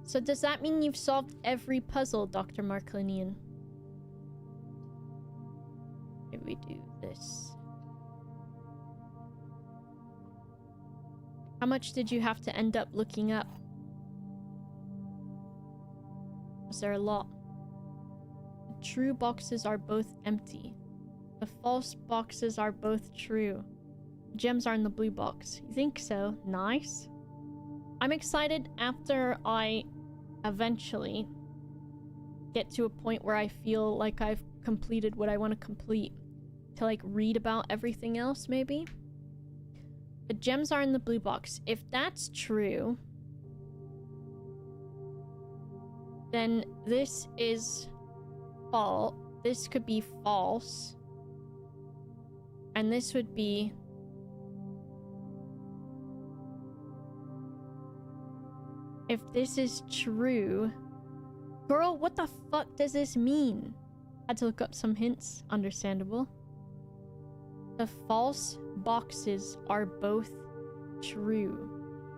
So does that mean you've solved every puzzle, Dr. Marklinian? Maybe we do this. How much did you have to end up looking up? Was there a lot? The true boxes are both empty. The false boxes are both true. The gems are in the blue box. You think so? Nice. I'm excited after I eventually get to a point where I feel like I've completed what I want to complete, to like read about everything else. Maybe the gems are in the blue box. If that's true, then this is false. This could be false, and this would be if this is true. Girl, what the fuck does this mean? Had to look up some hints. Understandable. The false boxes are both true.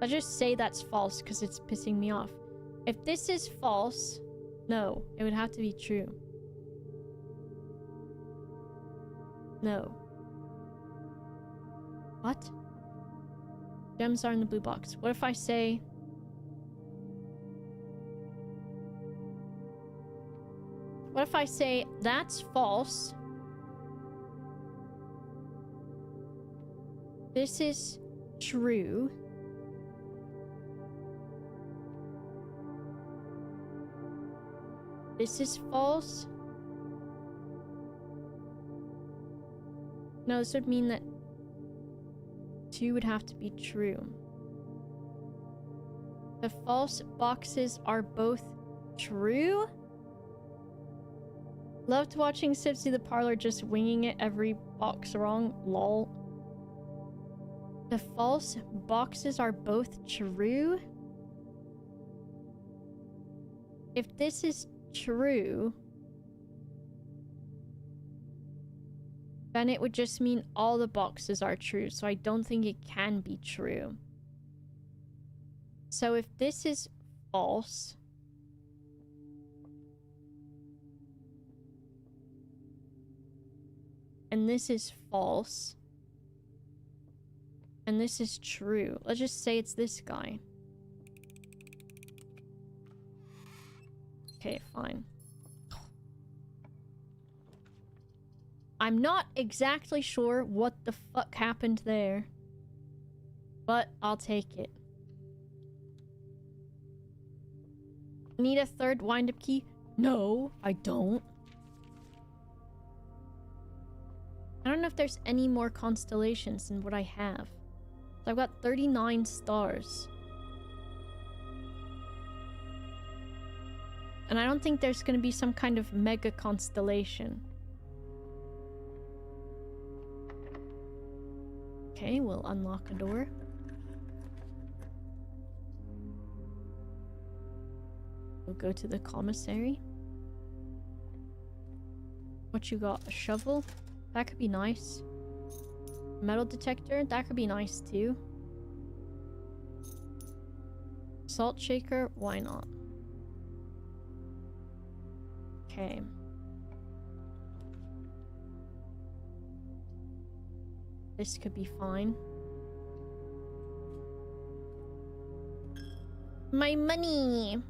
Let's just say that's false because it's pissing me off. If this is false, no, it would have to be true. No. What? Gems are in the blue box. What if I say... What if I say that's false? This is true. This is false. No, this would mean that 2 would have to be true. The false boxes are both true? Loved watching Sipsy the Parlor just winging it every box wrong. Lol. The false boxes are both true? If this is true, then it would just mean all the boxes are true, so I don't think it can be true. So if this is false, and this is false, and this is true, let's just say it's this guy. Okay, fine. I'm not exactly sure what the fuck happened there, but I'll take it. Need a third wind-up key? No, I don't. if there's any more constellations than what I have. So I've got 39 stars. And I don't think there's going to be some kind of mega constellation. Okay, we'll unlock a door. We'll go to the commissary. What you got? A shovel? That could be nice. Metal detector? That could be nice too. Salt shaker? Why not? Okay. This could be fine. My money!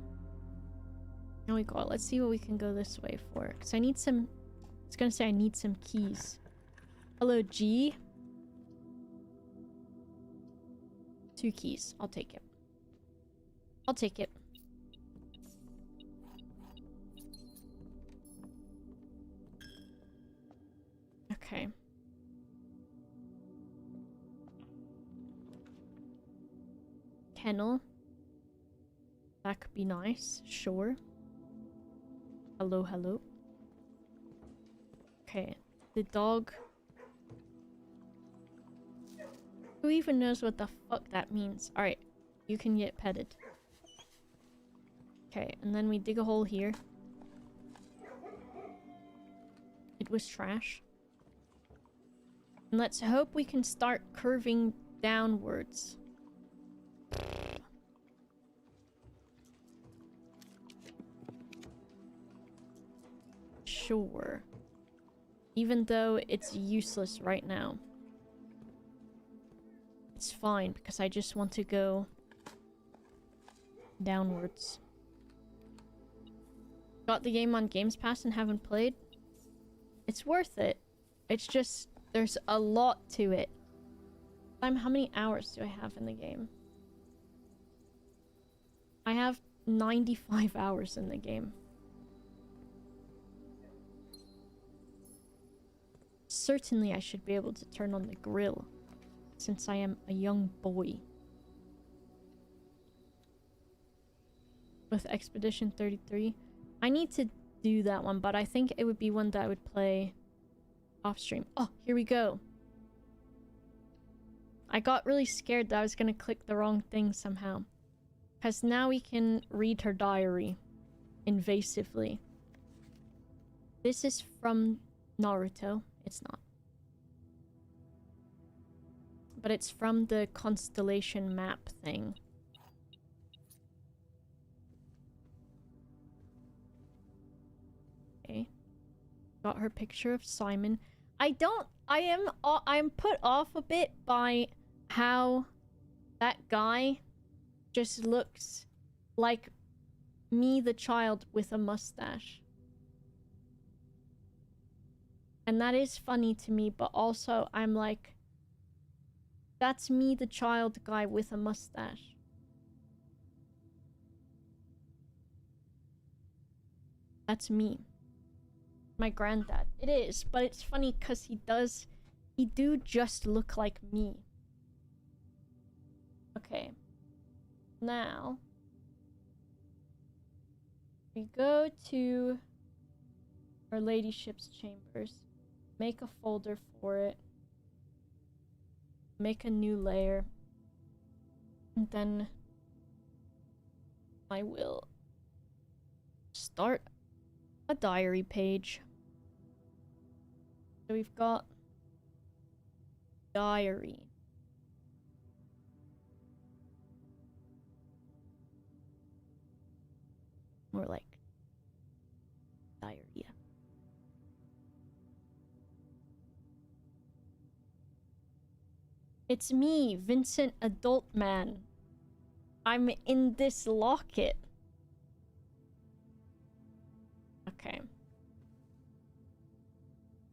There we go. Let's see what we can go this way for. Because I need some... I was gonna say I need some keys. Hello, G. 2 keys. I'll take it. I'll take it. Okay. Kennel. That could be nice. Sure. Hello, hello. Okay. The dog. Who even knows what the fuck that means? Alright. You can get petted. Okay, and then we dig a hole here. It was trash. And let's hope we can start curving downwards. Sure. Even though it's useless right now. It's fine, because I just want to go downwards. Got the game on Games Pass and haven't played? It's worth it. It's just, there's a lot to it. How many hours do I have in the game? I have 95 hours in the game. Certainly I should be able to turn on the grill, since I am a young boy. With Expedition 33. I need to do that one, but I think it would be one that I would play off stream. Oh, here we go. I got really scared that I was gonna click the wrong thing somehow. Because now we can read her diary invasively. This is from Naruto. It's not. But it's from the constellation map thing. Okay. Got her picture of Simon. I am put off a bit by how that guy just looks like me, the child, with a mustache. And that is funny to me, but also I'm like, that's me, the child guy with a mustache. That's me. My granddad. It is, but it's funny because he do just look like me. Okay. Now, we go to our ladyship's chambers. Make a folder for it. Make a new layer. And then I will start a diary page. So we've got diary. More like diarrhea. It's me, Vincent Adult Man. I'm in this locket. Okay.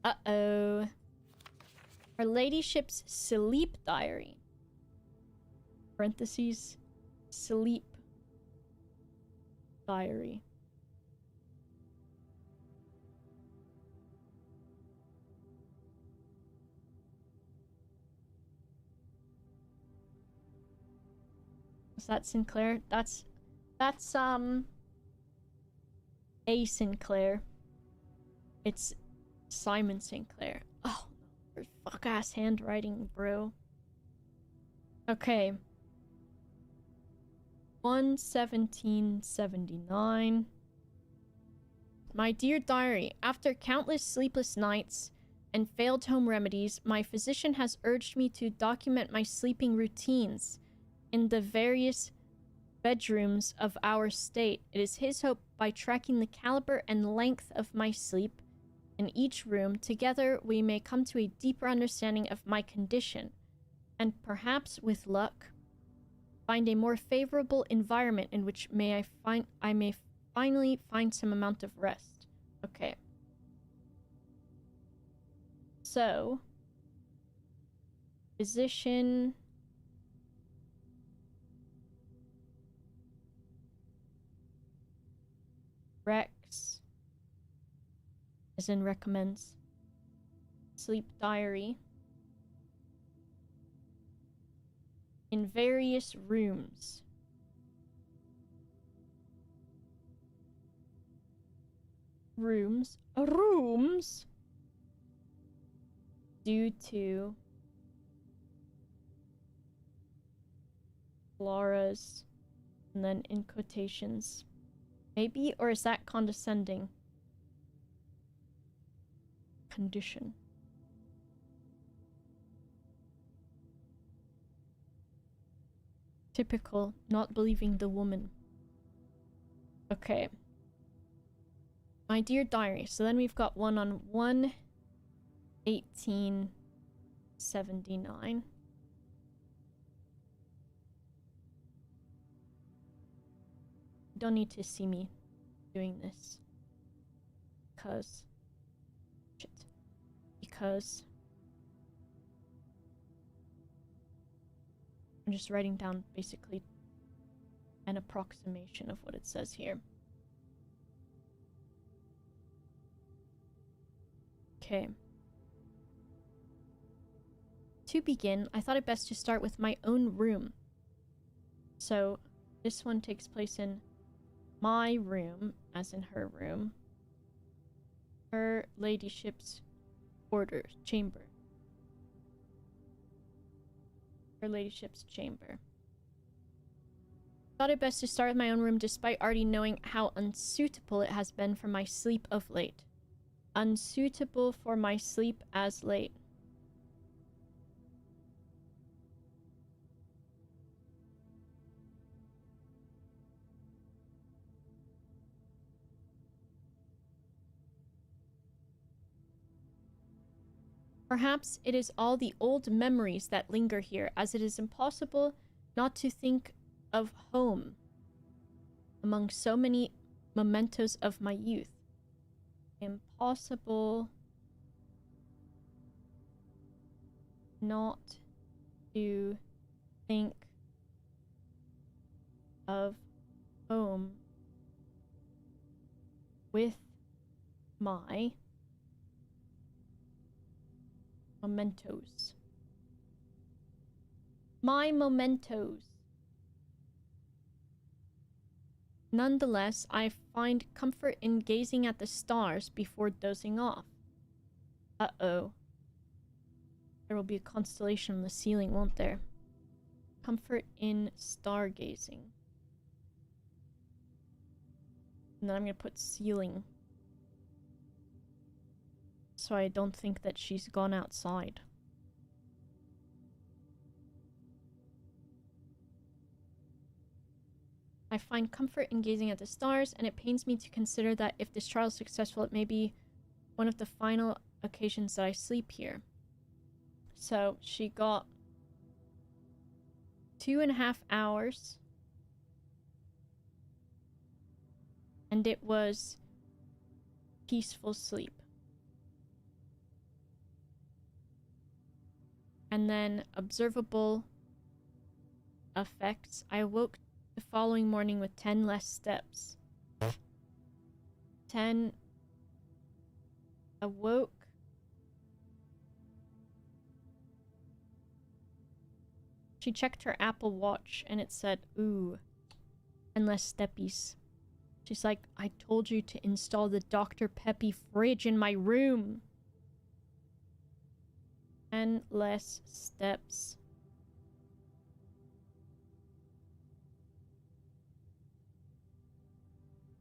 Uh-oh. Her ladyship's sleep diary. Parentheses. Sleep diary. Is that Sinclair? That's A. Sinclair. It's Simon Sinclair. Oh, fuck-ass handwriting, bro. Okay. 1/17/79. My dear diary, after countless sleepless nights and failed home remedies, my physician has urged me to document my sleeping routines in the various bedrooms of our state. It is his hope by tracking the caliber and length of my sleep in each room, together we may come to a deeper understanding of my condition, and perhaps, with luck, find a more favorable environment in which I may finally find some amount of rest. Okay. So, physician... Rex, as in recommends, sleep diary, in various rooms. Rooms due to Laura's, and then in quotations, maybe, or is that condescending? Condition. Typical, not believing the woman. Okay. My dear diary. So then we've got one on 1/18/79. You don't need to see me doing this. Because I'm just writing down basically an approximation of what it says here. Okay. To begin, I thought it best to start with my own room. So, this one takes place in my room, as in her room. Her ladyship's quarters, chamber. Her ladyship's chamber. Thought it best to start with my own room despite already knowing how unsuitable it has been for my sleep of late. Unsuitable for my sleep as late. Perhaps it is all the old memories that linger here, as it is impossible not to think of home among so many mementos of my youth. Impossible not to think of home with my mementos. My mementos. Nonetheless, I find comfort in gazing at the stars before dozing off. Uh-oh. There will be a constellation on the ceiling, won't there? Comfort in stargazing. And then I'm gonna put ceiling, so I don't think that she's gone outside. I find comfort in gazing at the stars, and it pains me to consider that if this trial is successful, it may be one of the final occasions that I sleep here. So, she got 2.5 hours. And it was peaceful sleep. And then observable effects. I awoke the following morning with 10 less steps. 10 awoke. She checked her Apple Watch and it said, ooh, and less steppies. She's like, I told you to install the Dr. Peppy fridge in my room. And less steps.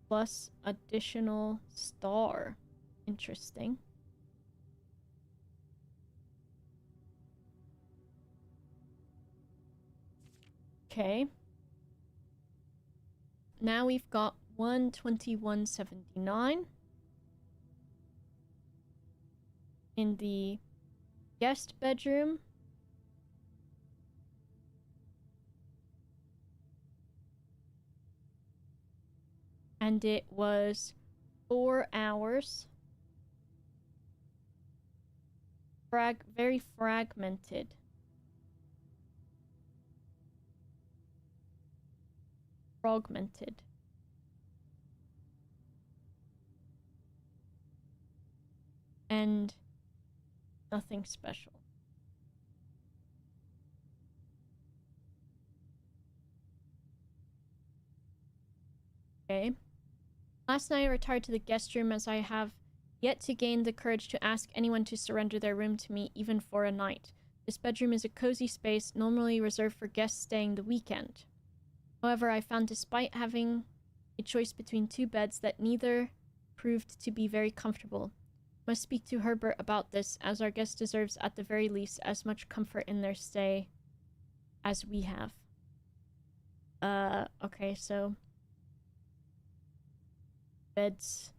Plus additional star. Interesting. Okay. Now we've got 121.79 in the guest bedroom. And it was 4 hours. Very fragmented. Fragmented. And nothing special. Okay. Last night I retired to the guest room as I have yet to gain the courage to ask anyone to surrender their room to me even for a night. This bedroom is a cozy space normally reserved for guests staying the weekend. However, I found despite having a choice between 2 beds that neither proved to be very comfortable. Must speak to Herbert about this, as our guest deserves at the very least as much comfort in their stay as we have. Okay, so beds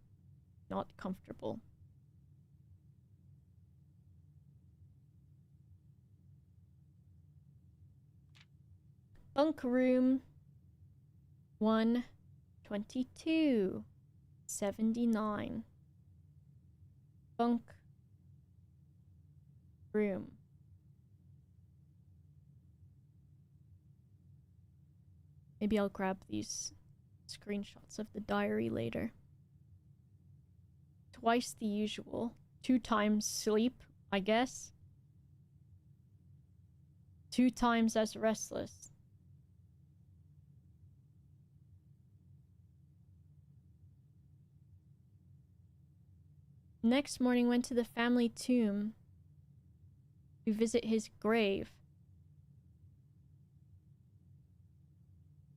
not comfortable. Bunk room 122.79. Bunk room. Maybe I'll grab these screenshots of the diary later. Twice the usual. 2 times sleep, I guess. 2 times as restless. Next morning went to the family tomb to visit his grave.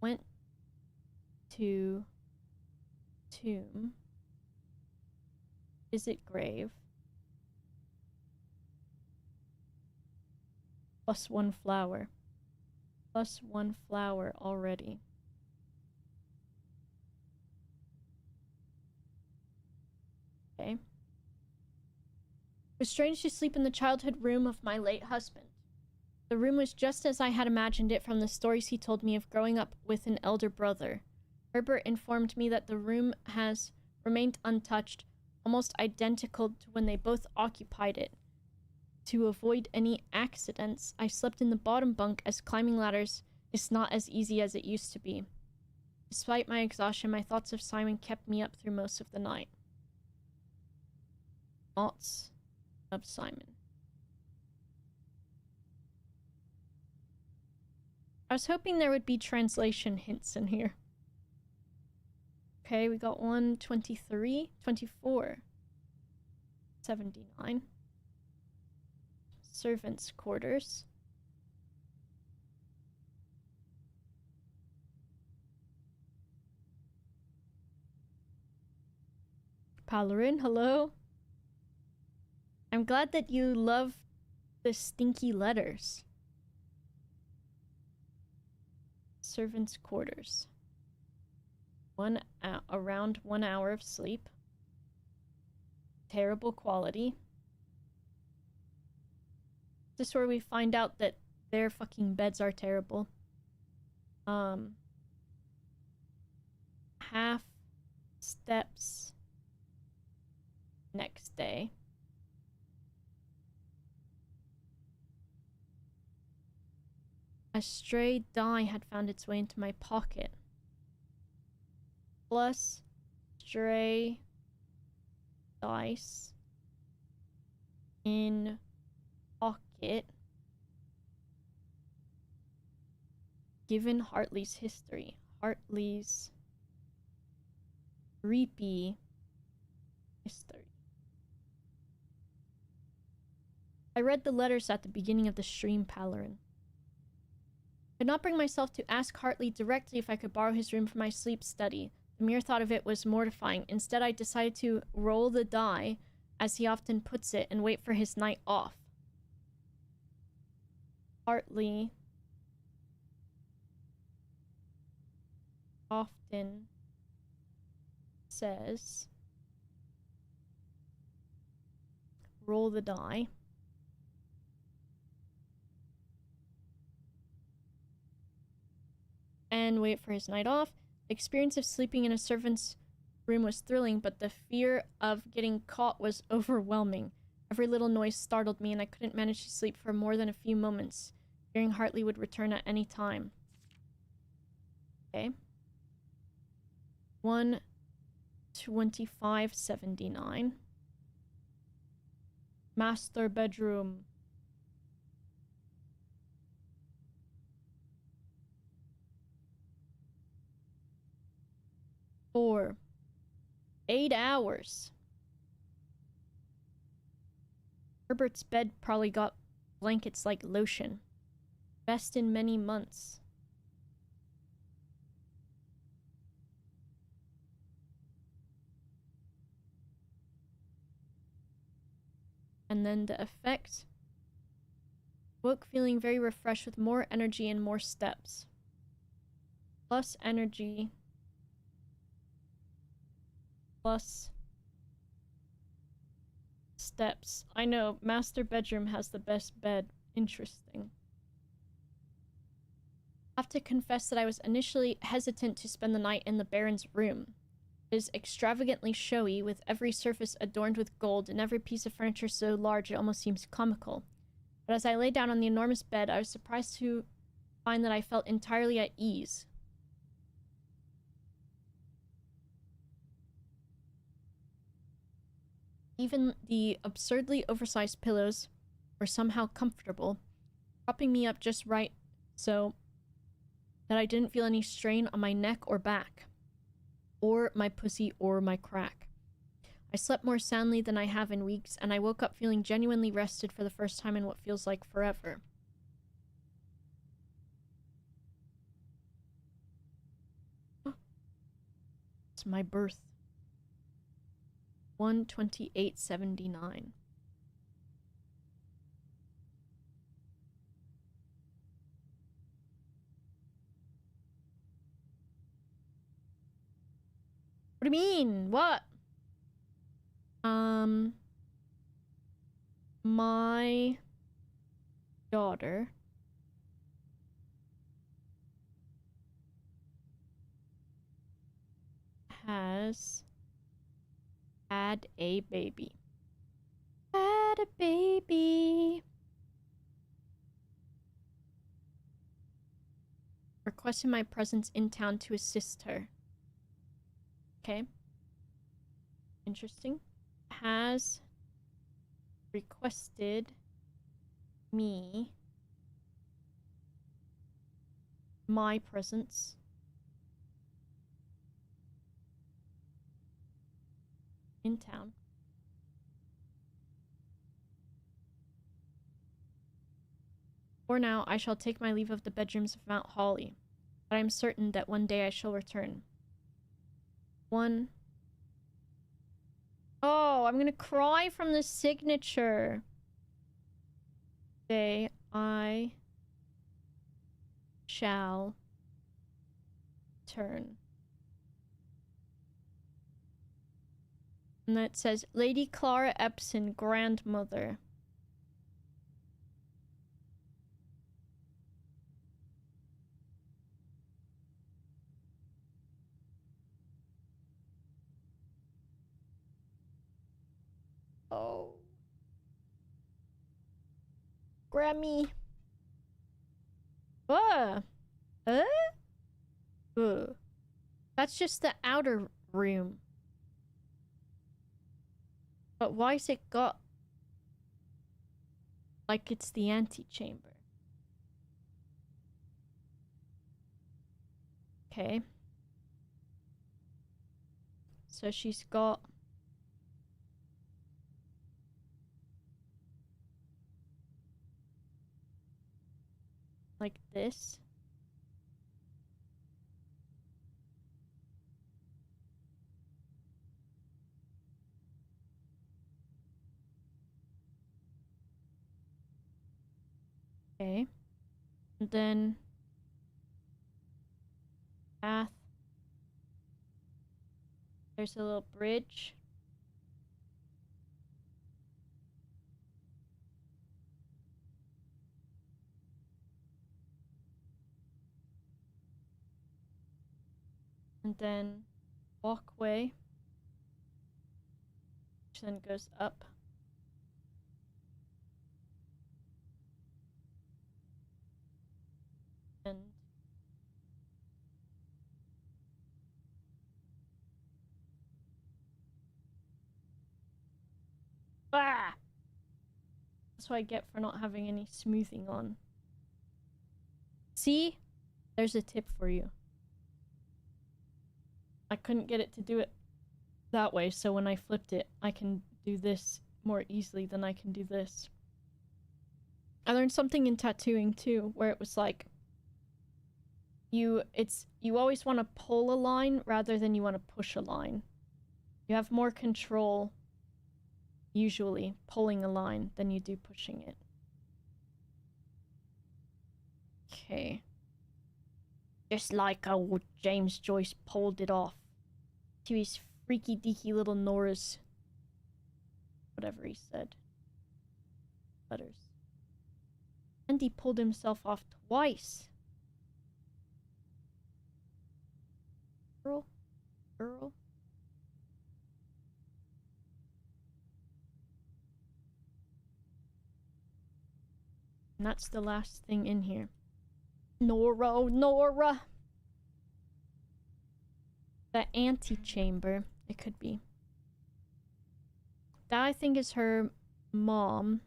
Went to tomb. Visit grave. Plus 1 flower. Plus 1 flower already. Okay. It was strange to sleep in the childhood room of my late husband. The room was just as I had imagined it from the stories he told me of growing up with an elder brother. Herbert informed me that the room has remained untouched, almost identical to when they both occupied it. To avoid any accidents, I slept in the bottom bunk, as climbing ladders is not as easy as it used to be. Despite my exhaustion, my thoughts of Simon kept me up through most of the night. Thoughts of Simon. I was hoping there would be translation hints in here. Okay, we got 123.24.79. Servants' quarters. Palarin, hello. I'm glad that you love the stinky letters. Servants' quarters. Around 1 hour of sleep. Terrible quality. This is where we find out that their fucking beds are terrible. Half steps next day. A stray die had found its way into my pocket. Plus stray dice in pocket. given Hartley's history. Hartley's creepy history. I read the letters at the beginning of the stream, Palarin. I could not bring myself to ask Hartley directly if I could borrow his room for my sleep study. The mere thought of it was mortifying. Instead, I decided to roll the die, as he often puts it, and wait for his night off. Hartley often says, roll the die. And wait for his night off. The experience of sleeping in a servant's room was thrilling, but the fear of getting caught was overwhelming. Every little noise startled me, and I couldn't manage to sleep for more than a few moments, fearing Hartley would return at any time. Okay. 1:25:79. Master bedroom. For 8 hours. Herbert's bed probably got blankets like lotion. Best in many months. And then the effect. Woke feeling very refreshed with more energy and more steps. Plus energy. Plus steps. I know, master bedroom has the best bed. Interesting. I have to confess that I was initially hesitant to spend the night in the Baron's room. It is extravagantly showy, with every surface adorned with gold and every piece of furniture so large it almost seems comical. But as I lay down on the enormous bed, I was surprised to find that I felt entirely at ease. Even the absurdly oversized pillows were somehow comfortable, propping me up just right so that I didn't feel any strain on my neck or back, or my pussy or my crack. I slept more soundly than I have in weeks, and I woke up feeling genuinely rested for the first time in what feels like forever. It's my birth. 1:28:79. What do you mean? What? My daughter has had a baby. Had a baby. Requesting my presence in town to assist her. Okay. Interesting. Has requested me my presence in town. For now, I shall take my leave of the bedrooms of Mount Holly, but I am certain that one day I shall return. Oh, I'm gonna cry from the signature. Day I shall turn. And that says, Lady Clara Epson, grandmother. Oh. Grammy. Ugh. Ugh. That's just the outer room. But why's it got like it's the antechamber? Okay. So she's got... like this. Okay. And then... path. There's a little bridge. And then walkway. Which then goes up. And ah! That's what I get for not having any smoothing on. See? There's a tip for you. I couldn't get it to do it that way, so when I flipped it, I can do this more easily than I can do this. I learned something in tattooing too, where it was like you always want to pull a line rather than you want to push a line. You have more control usually pulling a line than you do pushing it. Okay. Just like how James Joyce pulled it off to his freaky deaky little Nora's, whatever he said. Letters. And he pulled himself off twice. Girl. And that's the last thing in here. Nora! The antechamber, it could be. That I think is her mom.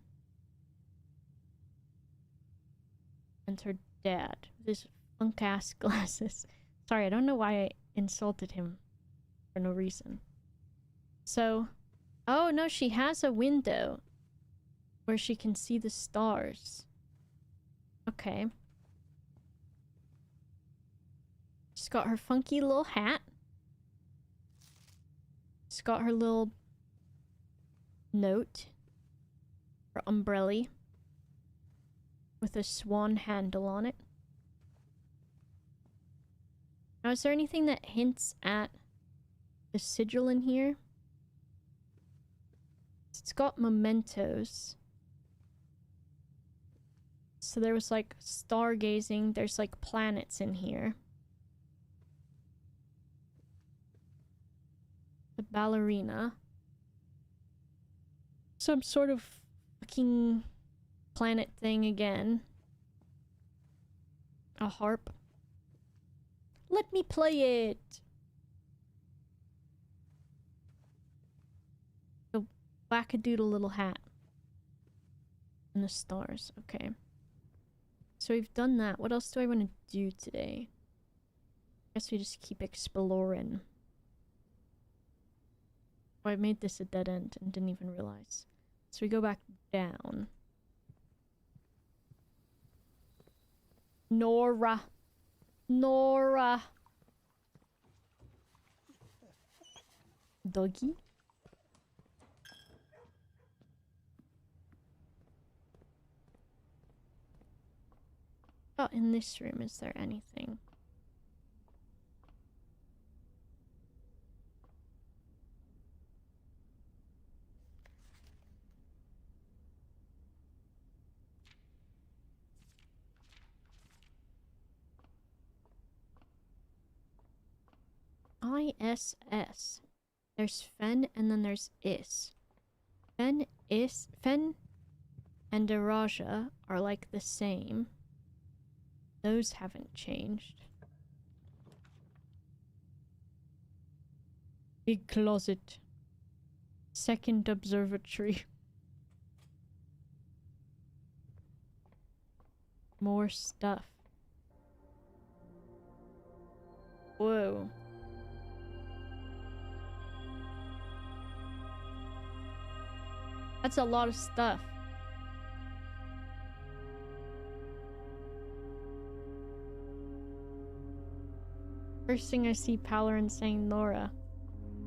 And her dad. This funk-ass glasses. Sorry, I don't know why I insulted him for no reason. So, oh no, she has a window where she can see the stars. Okay. She's got her funky little hat. She's got her little note. Her umbrella. With a swan handle on it. Now, is there anything that hints at the sigil in here? It's got mementos. So there was like stargazing. There's like planets in here. The ballerina. Some sort of fucking planet thing again. A harp. Let me play it! A wackadoodle little hat. And the stars. Okay. So we've done that. What else do I want to do today? I guess we just keep exploring. Oh, I made this a dead end and didn't even realize. So we go back down. Nora. Doggy. Oh, in this room, is there anything? ISS. There's Fen and then there's Is. Fen and Araja are like the same. Those haven't changed. Big closet. Second observatory. More stuff. Whoa. That's a lot of stuff. First thing I see Palarin saying Nora.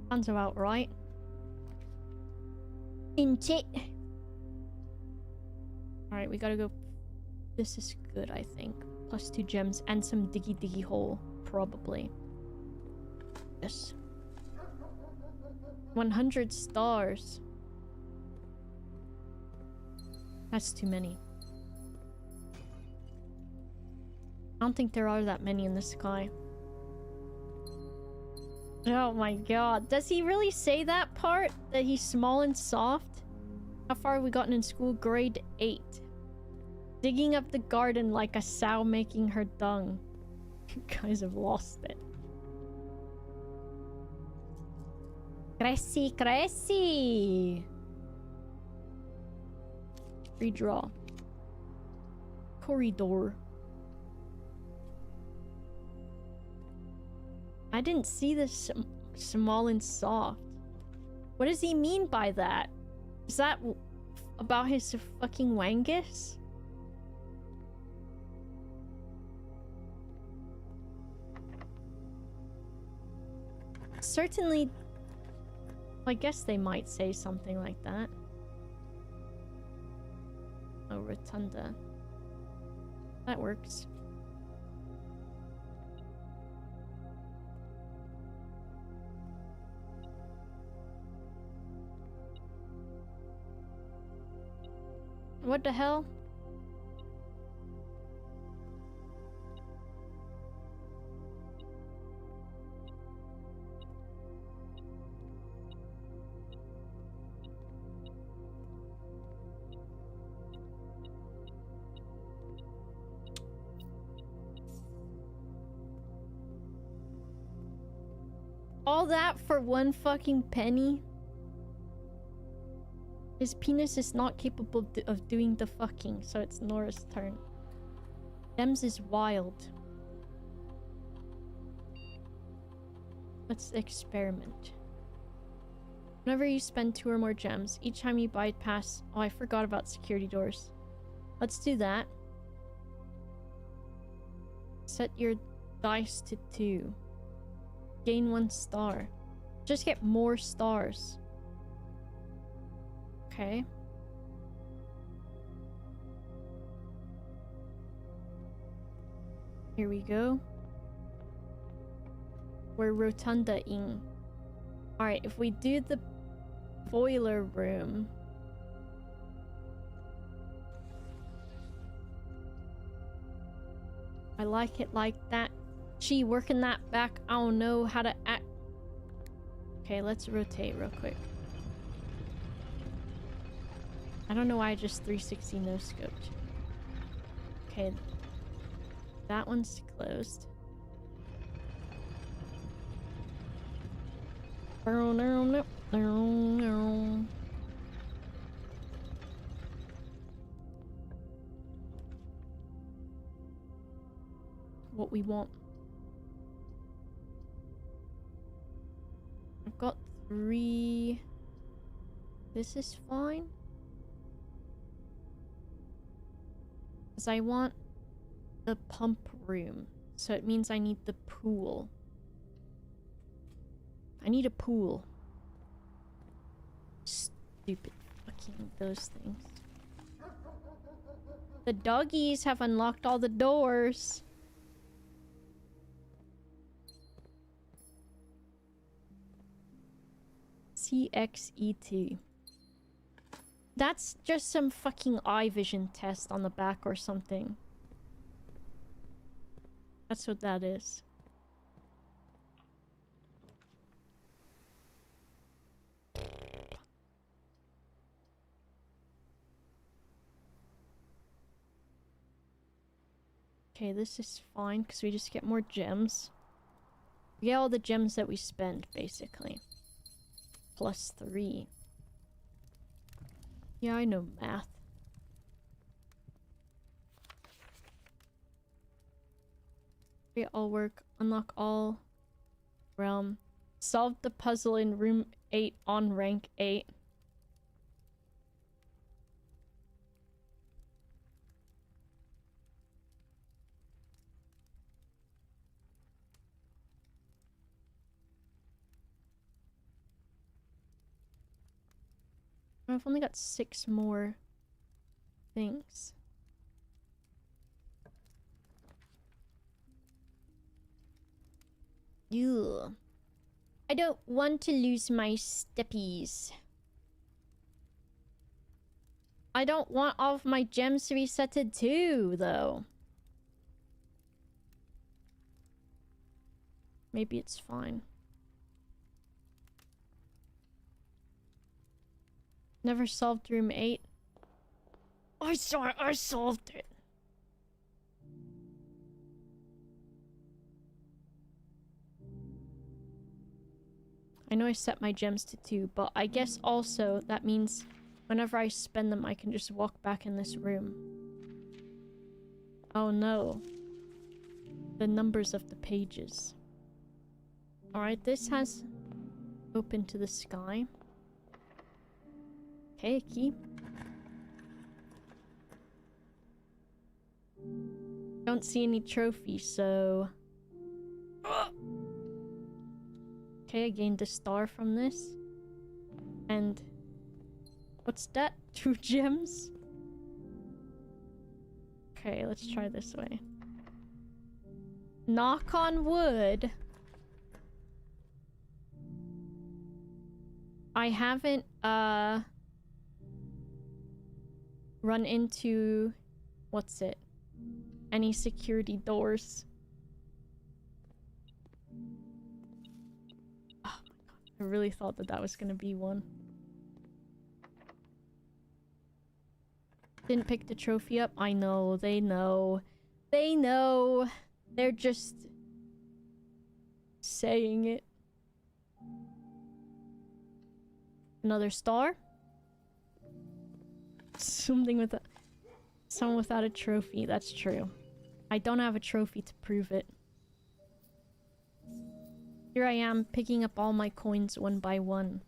Sounds about right. Ain't it? Alright, we gotta go. This is good, I think. Plus 2 gems and some diggy diggy hole. Probably. Yes. 100 stars. That's too many. I don't think there are that many in the sky. Oh my god. Does he really say that part? That he's small and soft? How far have we gotten in school? Grade 8. Digging up the garden like a sow making her dung. You guys have lost it. Cressy, cressy! Redraw. Corridor. I didn't see this small and soft. What does he mean by that? Is that about his fucking wangus? Certainly, I guess they might say something like that. Oh, rotunda. That works. What the hell? All that for one fucking penny? His penis is not capable of doing the fucking, so it's Nora's turn. Gems is wild. Let's experiment. Whenever you spend 2 or more gems, each time you bypass... Oh, I forgot about security doors. Let's do that. Set your dice to 2. Gain 1 star. Just get more stars. Okay. Here we go. We're rotunda-ing. Alright, if we do the boiler room... I like it like that. Gee, working that back, I don't know how to act. Okay, let's rotate real quick. I don't know why I just 360 no-scoped. Okay. That one's closed. What we want. I've got 3. This is fine. Because I want the pump room. So it means I need the pool. I need a pool. Stupid fucking those things. The doggies have unlocked all the doors. CXET. That's just some fucking eye vision test on the back or something. That's what that is. Okay, this is fine because we just get more gems. We get all the gems that we spend, basically. Plus 3. Yeah, I know math. We all work. Unlock all. realm. Solved the puzzle in room 8 on rank 8. I've only got 6 more things. Ew. I don't want to lose my steppies. I don't want all of my gems resetted too, though. Maybe it's fine. Never solved room 8. I solved it. I know I set my gems to 2, but I guess also that means whenever I spend them, I can just walk back in this room. Oh no. The numbers of the pages. Alright, this has open to the sky. Okay, key. Don't see any trophies, so... Okay, I gained a star from this. And... what's that? 2 gems? Okay, let's try this way. Knock on wood. I haven't, run into... what's it? Any security doors. Oh my god, I really thought that that was gonna be one. Didn't pick the trophy up. I know, they know. They know. They're just... saying it. Another star? Something with a... someone without a trophy, that's true. I don't have a trophy to prove it. Here I am, picking up all my coins one by one.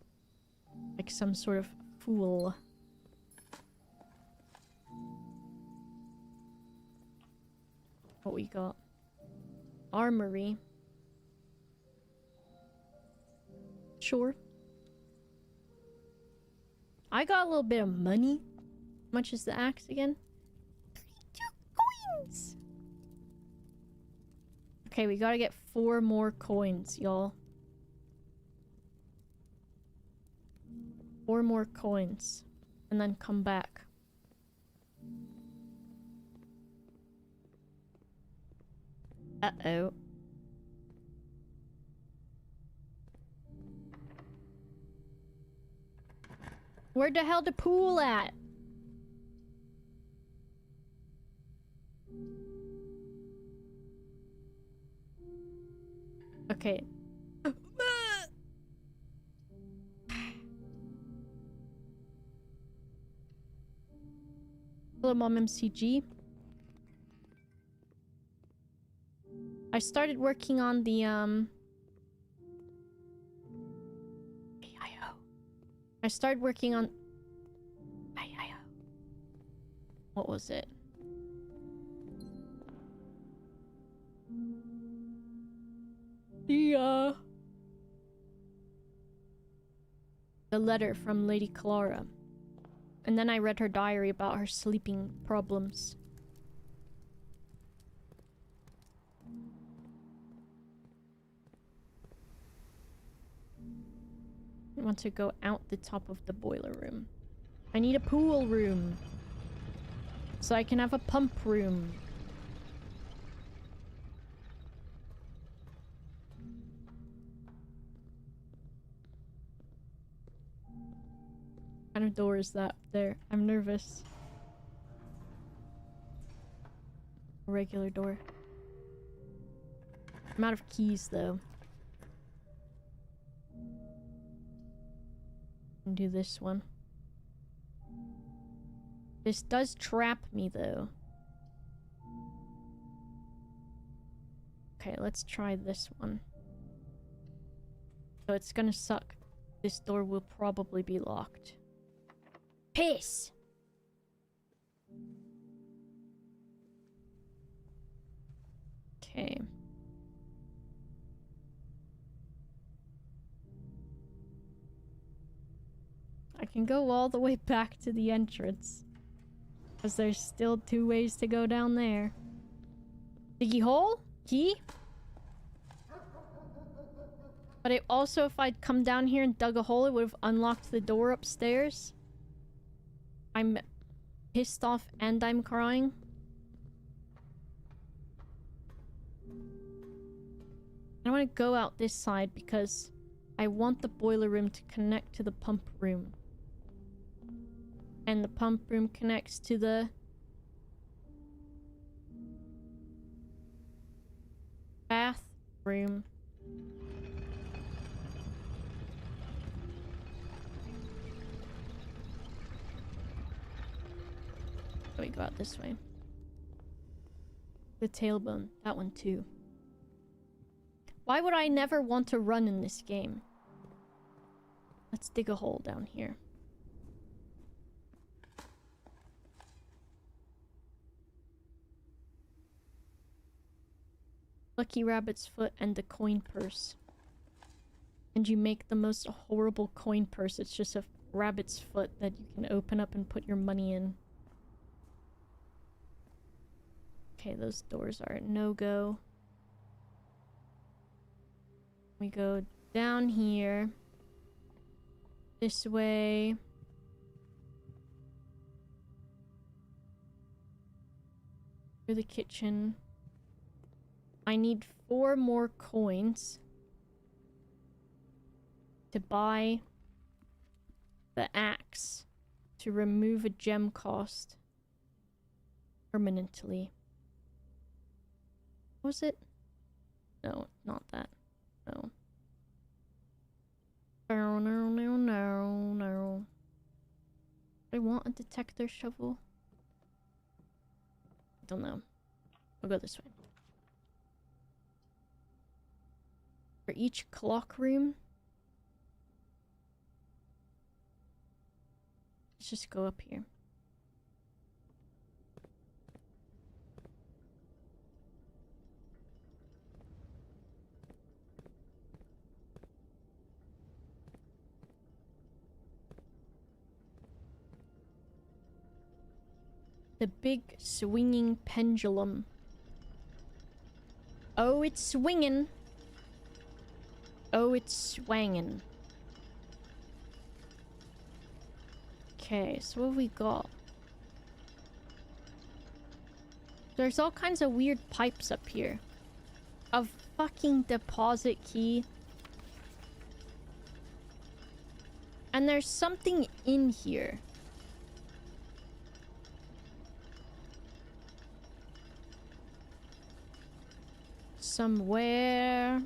Like some sort of fool. What we got? Armory. Sure. I got a little bit of money. How much is the axe again? 32 coins! Okay, we gotta get 4 more coins, y'all. 4 more coins. And then come back. Uh-oh. Where the hell the pool at? Okay. Hello, Mom MCG. I started working on the, AIO. I started working on... AIO. What was it? The letter from Lady Clara. And then I read her diary about her sleeping problems. I want to go out the top of the boiler room. I need a pool room. So I can have a pump room. What kind of door is that there? I'm nervous. A regular door. I'm out of keys though. Do this one. This does trap me though. Okay, let's try this one. So it's gonna suck. This door will probably be locked. Piss! Okay. I can go all the way back to the entrance. Because there's still 2 ways to go down there. Diggy hole? Key? But it also, if I'd come down here and dug a hole, it would have unlocked the door upstairs. I'm pissed off and I'm crying. I want to go out this side because I want the boiler room to connect to the pump room. And the pump room connects to the bathroom. Let me go out this way. The tailbone. That one too. Why would I never want to run in this game? Let's dig a hole down here. Lucky rabbit's foot and the coin purse. And you make the most horrible coin purse. It's just a rabbit's foot that you can open up and put your money in. Okay, those doors are a no-go. We go down here. This way. Through the kitchen. I need 4 more coins to buy the axe to remove a gem cost permanently. Was it? No, not that. No. No, no, no, no, no. I want a detector shovel. I don't know. We'll go this way. For each clock room. Let's just go up here. The big swinging pendulum. Oh, it's swinging. Oh, it's swangin'. Okay, so what have we got? There's all kinds of weird pipes up here. A fucking deposit key. And there's something in here. Somewhere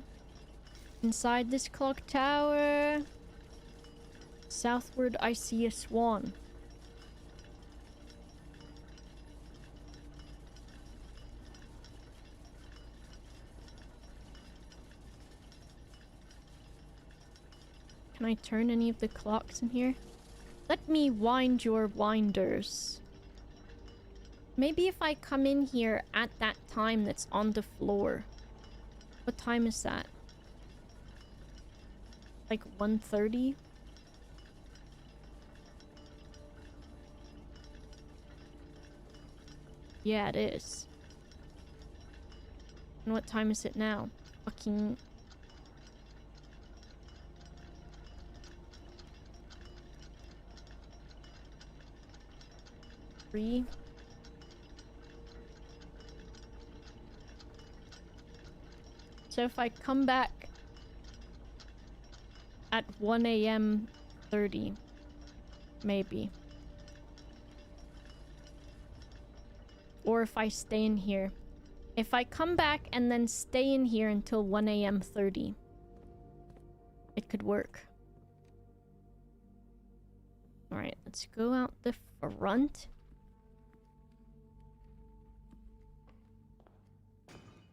inside this clock tower. Southward, I see a swan. Can I turn any of the clocks in here? Let me wind your winders. Maybe if I come in here at that time that's on the floor. What time is that? Like 1:30? Yeah, it is. And what time is it now? Fucking... three? So if I come back at 1 a.m. 30, maybe. Or if I stay in here. If I come back and then stay in here until 1 a.m. 30, it could work. Alright, let's go out the front.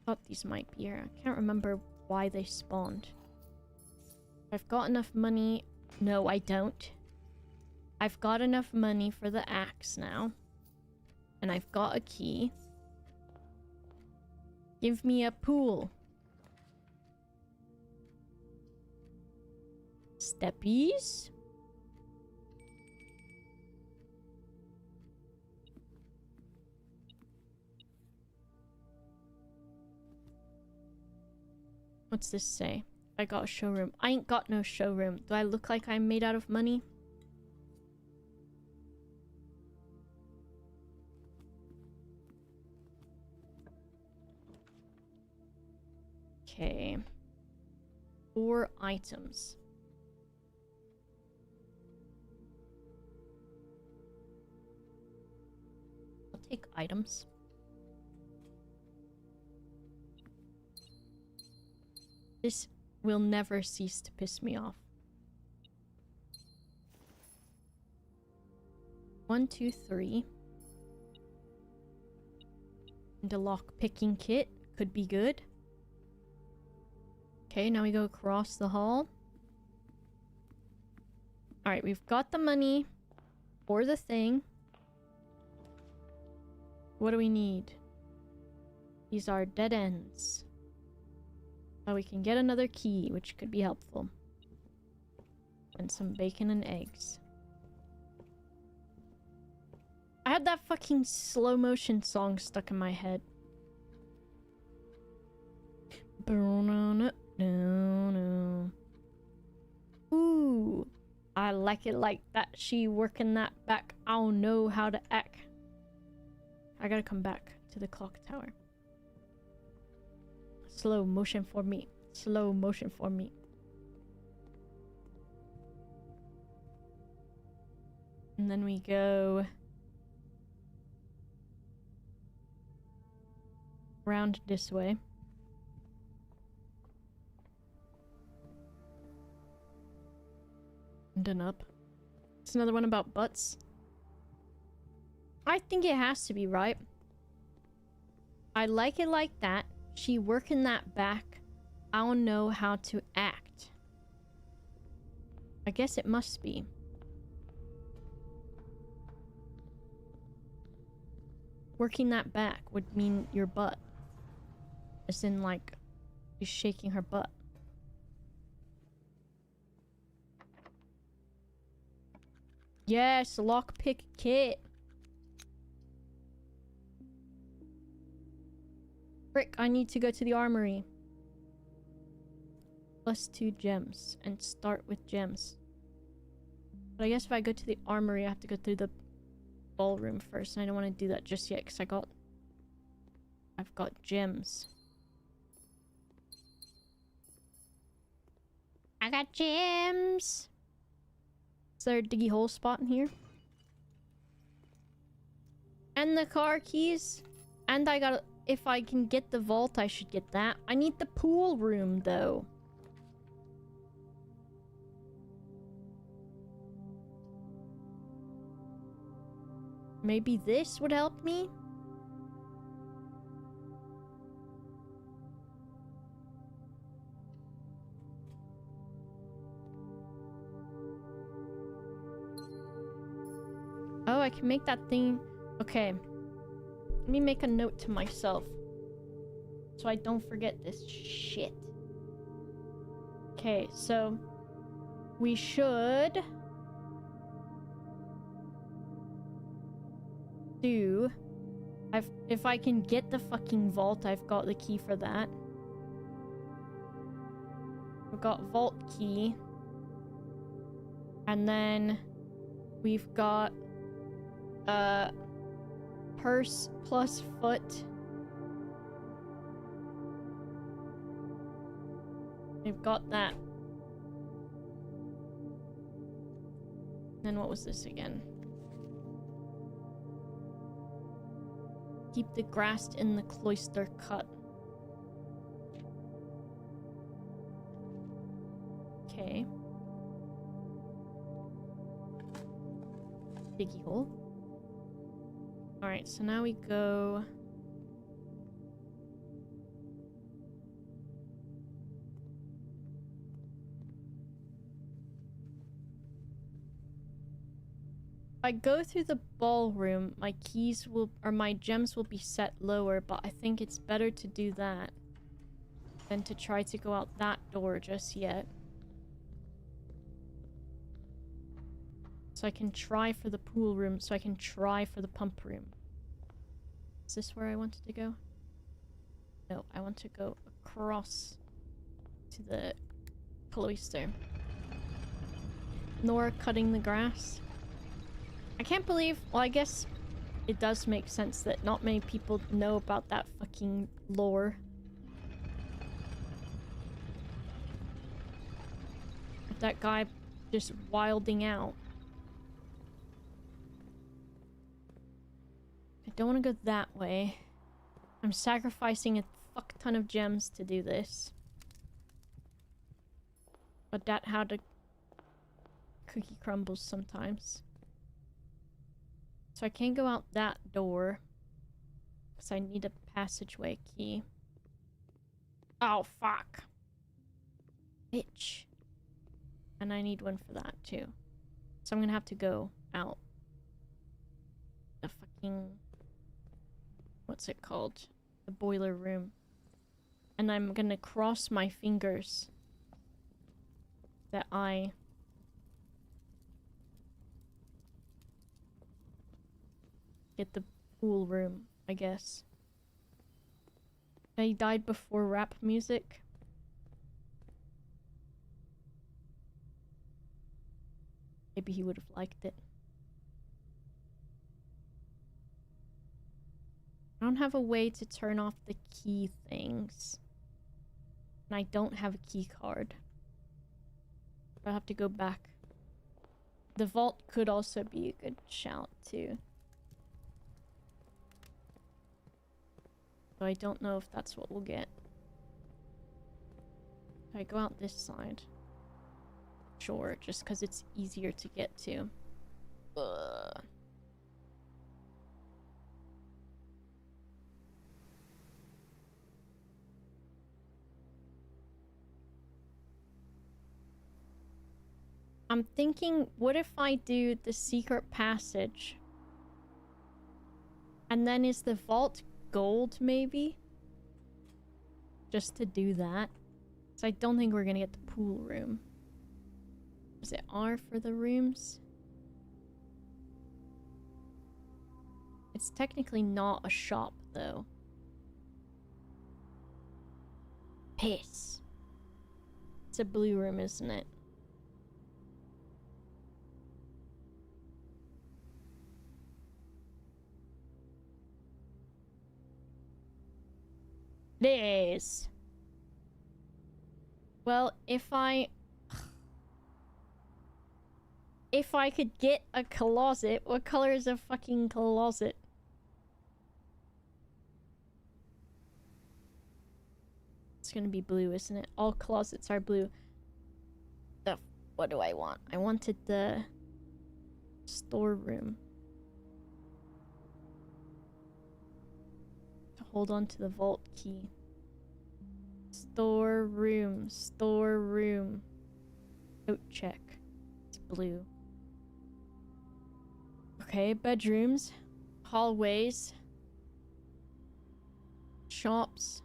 Thought these might be here. I can't remember why they spawned. I've got enough money. No, I don't. I've got enough money for the axe now. And I've got a key. Give me a pool. Steppies. What's this say? I got a showroom. I ain't got no showroom. Do I look like I'm made out of money? Okay. 4 items. I'll take items. This will never cease to piss me off. 1, 2, 3. And a lock picking kit could be good. Okay, now we go across the hall. Alright, we've got the money for the thing. What do we need? These are dead ends. Oh, we can get another key, which could be helpful. And some bacon and eggs. I had that fucking slow motion song stuck in my head. Ooh, I like it like that. She working that back. I don't know how to act. I gotta come back to the clock tower. Slow motion for me. Slow motion for me. And then we go around this way. And then up. It's another one about butts. I think it has to be, right? I like it like that. She working that back. I don't know how to act. I guess it must be. Working that back would mean your butt. As in, like, she's shaking her butt. Yes, lockpick kit. Frick, I need to go to the armory. +2 gems. And start with gems. But I guess if I go to the armory, I have to go through the ballroom first. And I don't want to do that just yet, because I've got gems. I got gems! Is there a diggy hole spot in here? And the car keys. And I got... If I can get the vault, I should get that. I need the pool room, though. Maybe this would help me? Oh, I can make that thing... Okay. Let me make a note to myself. So I don't forget this shit. Okay, so... We should... do... If I can get the fucking vault, I've got the key for that. We've got vault key. And then... We've got... purse plus foot. We've got that. Then what was this again? Keep the grass in the cloister cut. Okay. Diggy hole. Alright, so now we go... I go through the ballroom, my keys will, or my gems will be set lower, but I think it's better to do that than to try to go out that door just yet. So I can try for the pool room, so I can try for the pump room. Is this where I wanted to go? No, I want to go across to the cloister. Nor cutting the grass. I can't believe, well, I guess it does make sense that not many people know about that fucking lore. That guy just wilding out. I don't want to go that way. I'm sacrificing a fuck ton of gems to do this. But that how the cookie crumbles sometimes. So I can't go out that door. Because I need a passageway key. Oh, fuck. Bitch. And I need one for that, too. So I'm gonna have to go out. The fucking... What's it called? The boiler room. And I'm gonna cross my fingers that I... get the pool room, I guess. He died before rap music. Maybe he would have liked it. I don't have a way to turn off the key things. And I don't have a key card. I'll have to go back. The vault could also be a good shout, too. So I don't know if that's what we'll get. If I go out this side. Sure, just because it's easier to get to. Ugh. I'm thinking, what if I do the secret passage? And then is the vault gold, maybe? Just to do that. So I don't think we're gonna get the pool room. Is it R for the rooms? It's technically not a shop, though. Piss. It's a blue room, isn't it? It is. Well, if I could get a closet, what color is a fucking closet? It's gonna be blue, isn't it? All closets are blue. What do I want? I wanted the storeroom. To hold on to the vault key. Storeroom. Storeroom. Note check. It's blue. Okay, bedrooms. Hallways. Shops.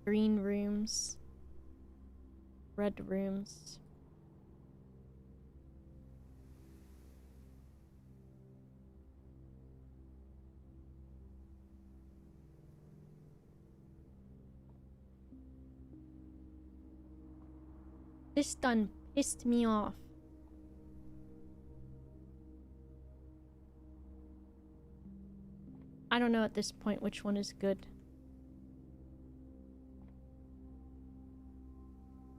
Green rooms. Red rooms. This done pissed me off. I don't know at this point which one is good.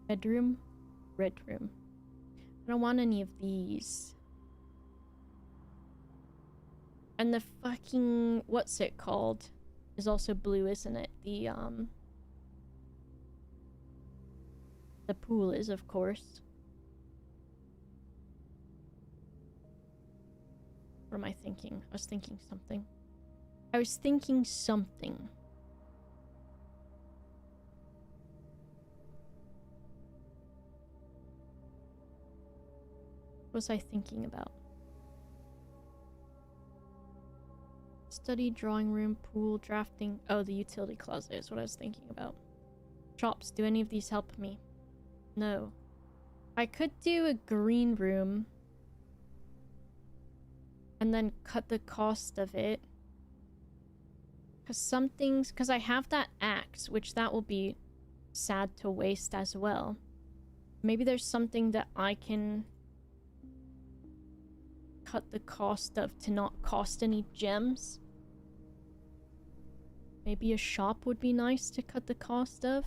Bedroom, red room. I don't want any of these. And the fucking, what's it called? Is also blue, isn't it? The pool is, of course. What am I thinking? I was thinking something. was I thinking about? Study, drawing room, pool, drafting. Oh, the utility closet is what I was thinking about. Shops. Do any of these help me? No. I could do a green room. And then cut the cost of it. Because some things... Because I have that axe, which that will be sad to waste as well. Maybe there's something that I can cut the cost of to not cost any gems. Maybe a shop would be nice to cut the cost of.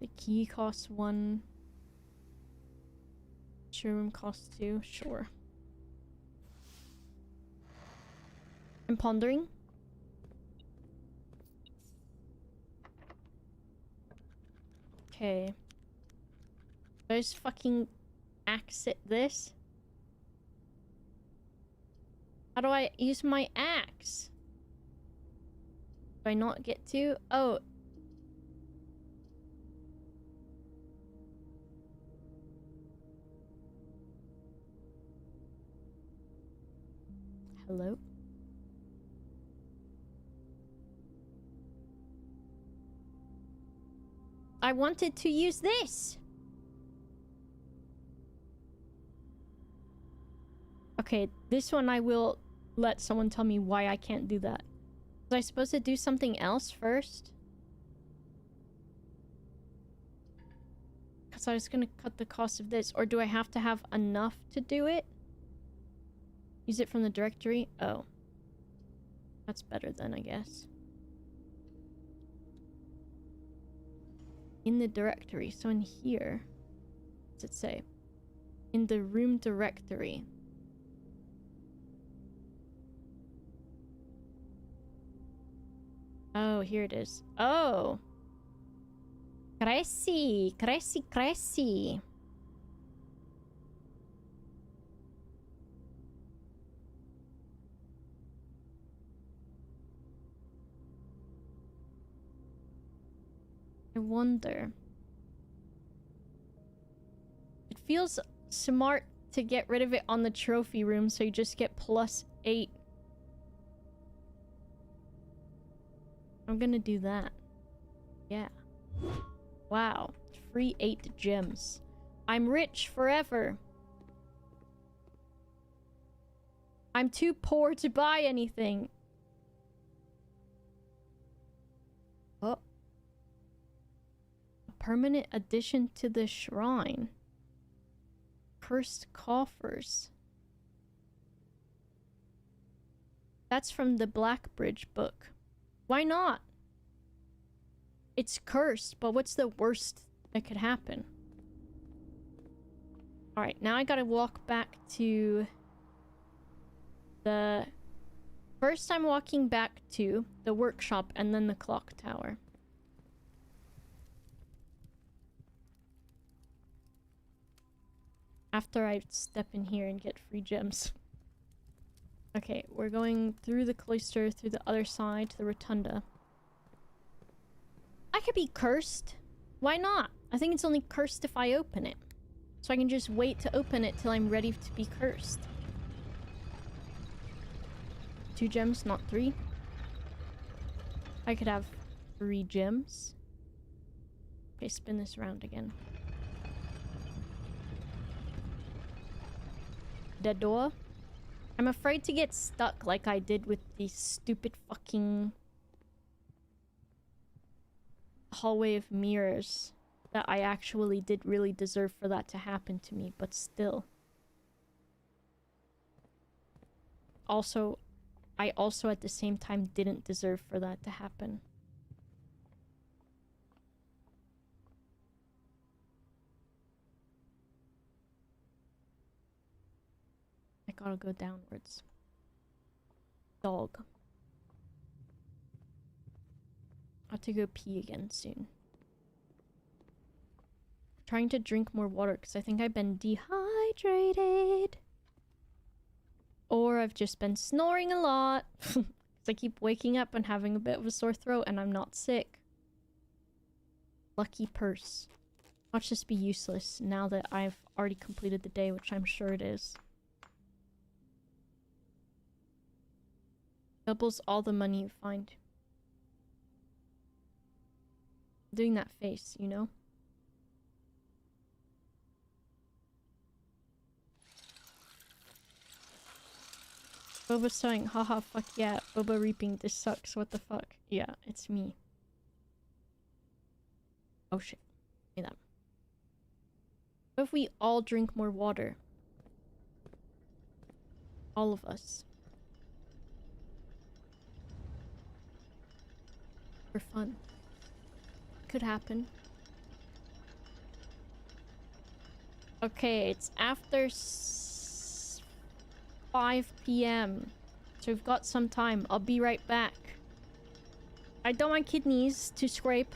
The key costs 1. Showroom costs 2. Sure. I'm pondering. Okay. Do I just fucking exit this? How do I use my axe? Do I not get to? Oh. Hello? I wanted to use this! Okay, this one I will let someone tell me why I can't do that. Was I supposed to do something else first? Because I was gonna cut the cost of this. Or do I have to have enough to do it? Use it from the directory? Oh. That's better then, I guess. In the directory. So in here. What does it say? In the room directory. Oh, here it is. Oh! Crazy! Crazy, crazy! I wonder. It feels smart to get rid of it on the trophy room so you just get +8. I'm gonna do that. Yeah. Wow. Free 8 gems. I'm rich forever. I'm too poor to buy anything. Oh. A permanent addition to the shrine. Cursed coffers. That's from the Blackbridge book. Why not? It's cursed, but what's the worst that could happen? Alright, now I gotta walk back to the... First I'm walking back to the workshop and then the clock tower. After I step in here and get free gems. Okay, we're going through the cloister, through the other side, to the rotunda. I could be cursed. Why not? I think it's only cursed if I open it. So I can just wait to open it till I'm ready to be cursed. 2 gems, not 3. I could have 3 gems. Okay, spin this around again. Dead door? I'm afraid to get stuck like I did with the stupid fucking hallway of mirrors. That I actually did really deserve for that to happen to me, but still. Also, I also at the same time didn't deserve for that to happen. I gotta go downwards. Dog. I have to go pee again soon. Trying to drink more water because I think I've been dehydrated. Or I've just been snoring a lot. Because I keep waking up and having a bit of a sore throat and I'm not sick. Lucky purse. Watch this be useless now that I've already completed the day, which I'm sure it is. Doubles all the money you find. Doing that face, you know? Boba's saying, haha, fuck yeah. Boba reaping, this sucks, what the fuck? Yeah, it's me. Oh shit. Give me that. What if we all drink more water? All of us. For fun. Could happen. Okay, it's after 5 p.m. So we've got some time. I'll be right back. I don't want kidneys to scrape.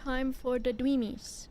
time for the Dweemies.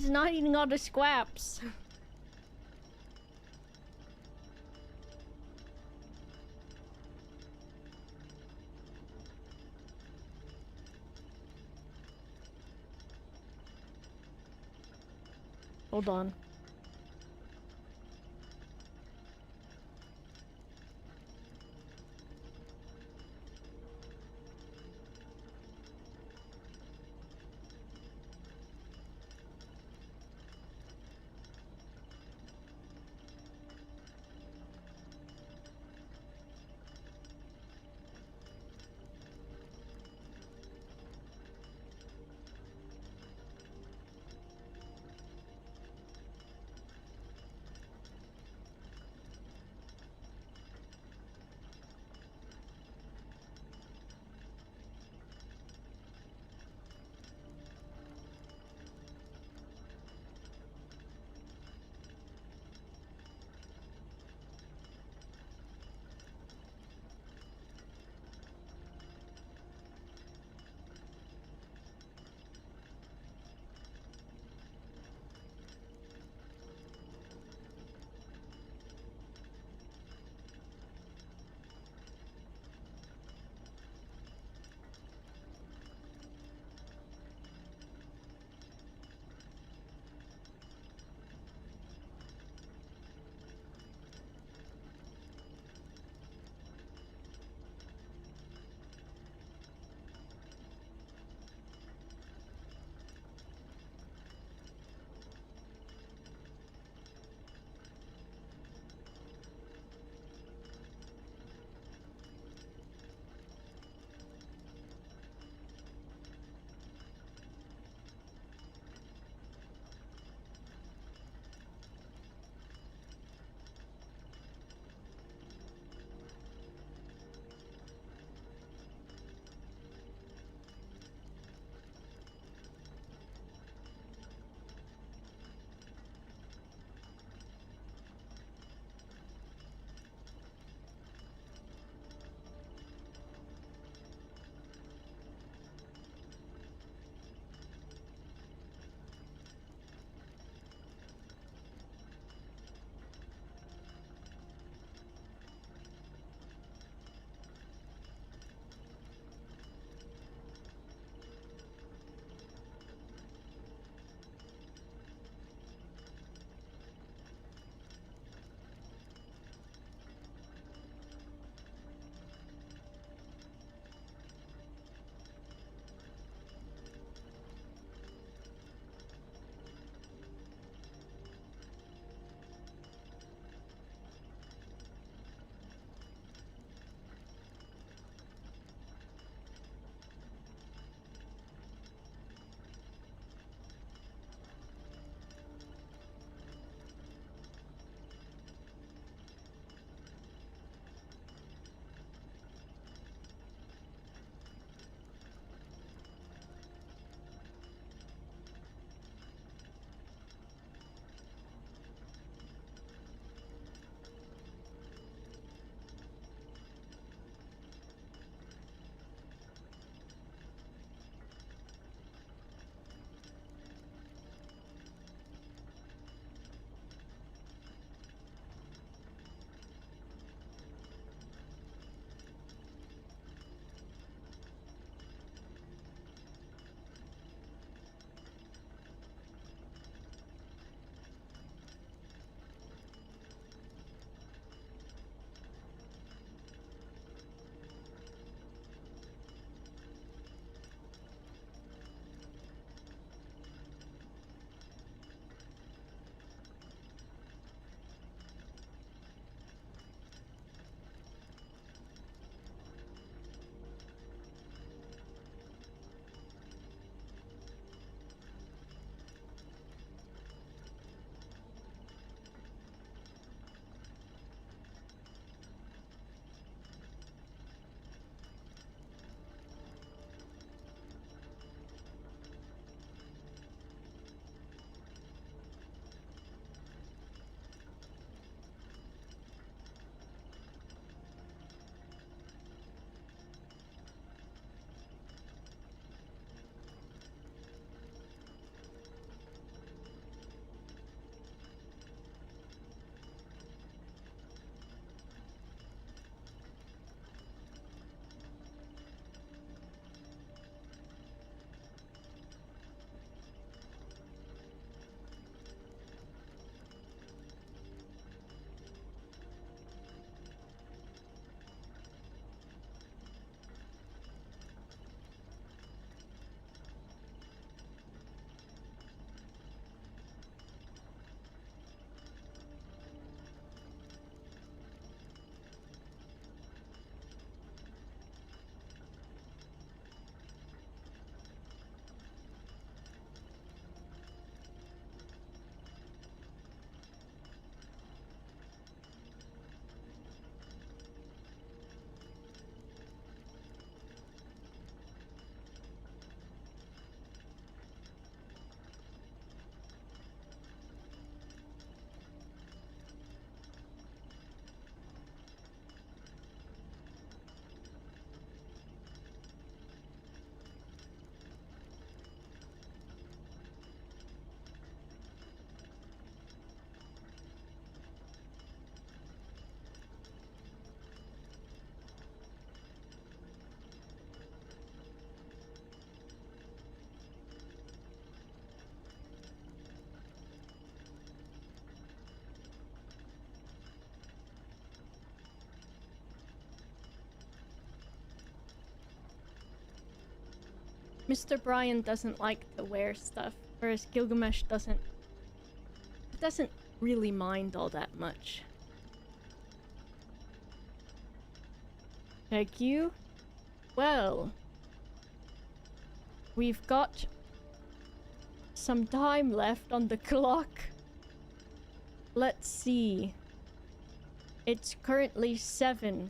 He's not eating all the scraps. Hold on. Mr. Brian doesn't like to wear stuff, whereas Gilgamesh doesn't really mind all that much. Thank you. Well, we've got some time left on the clock. Let's see. It's currently 7.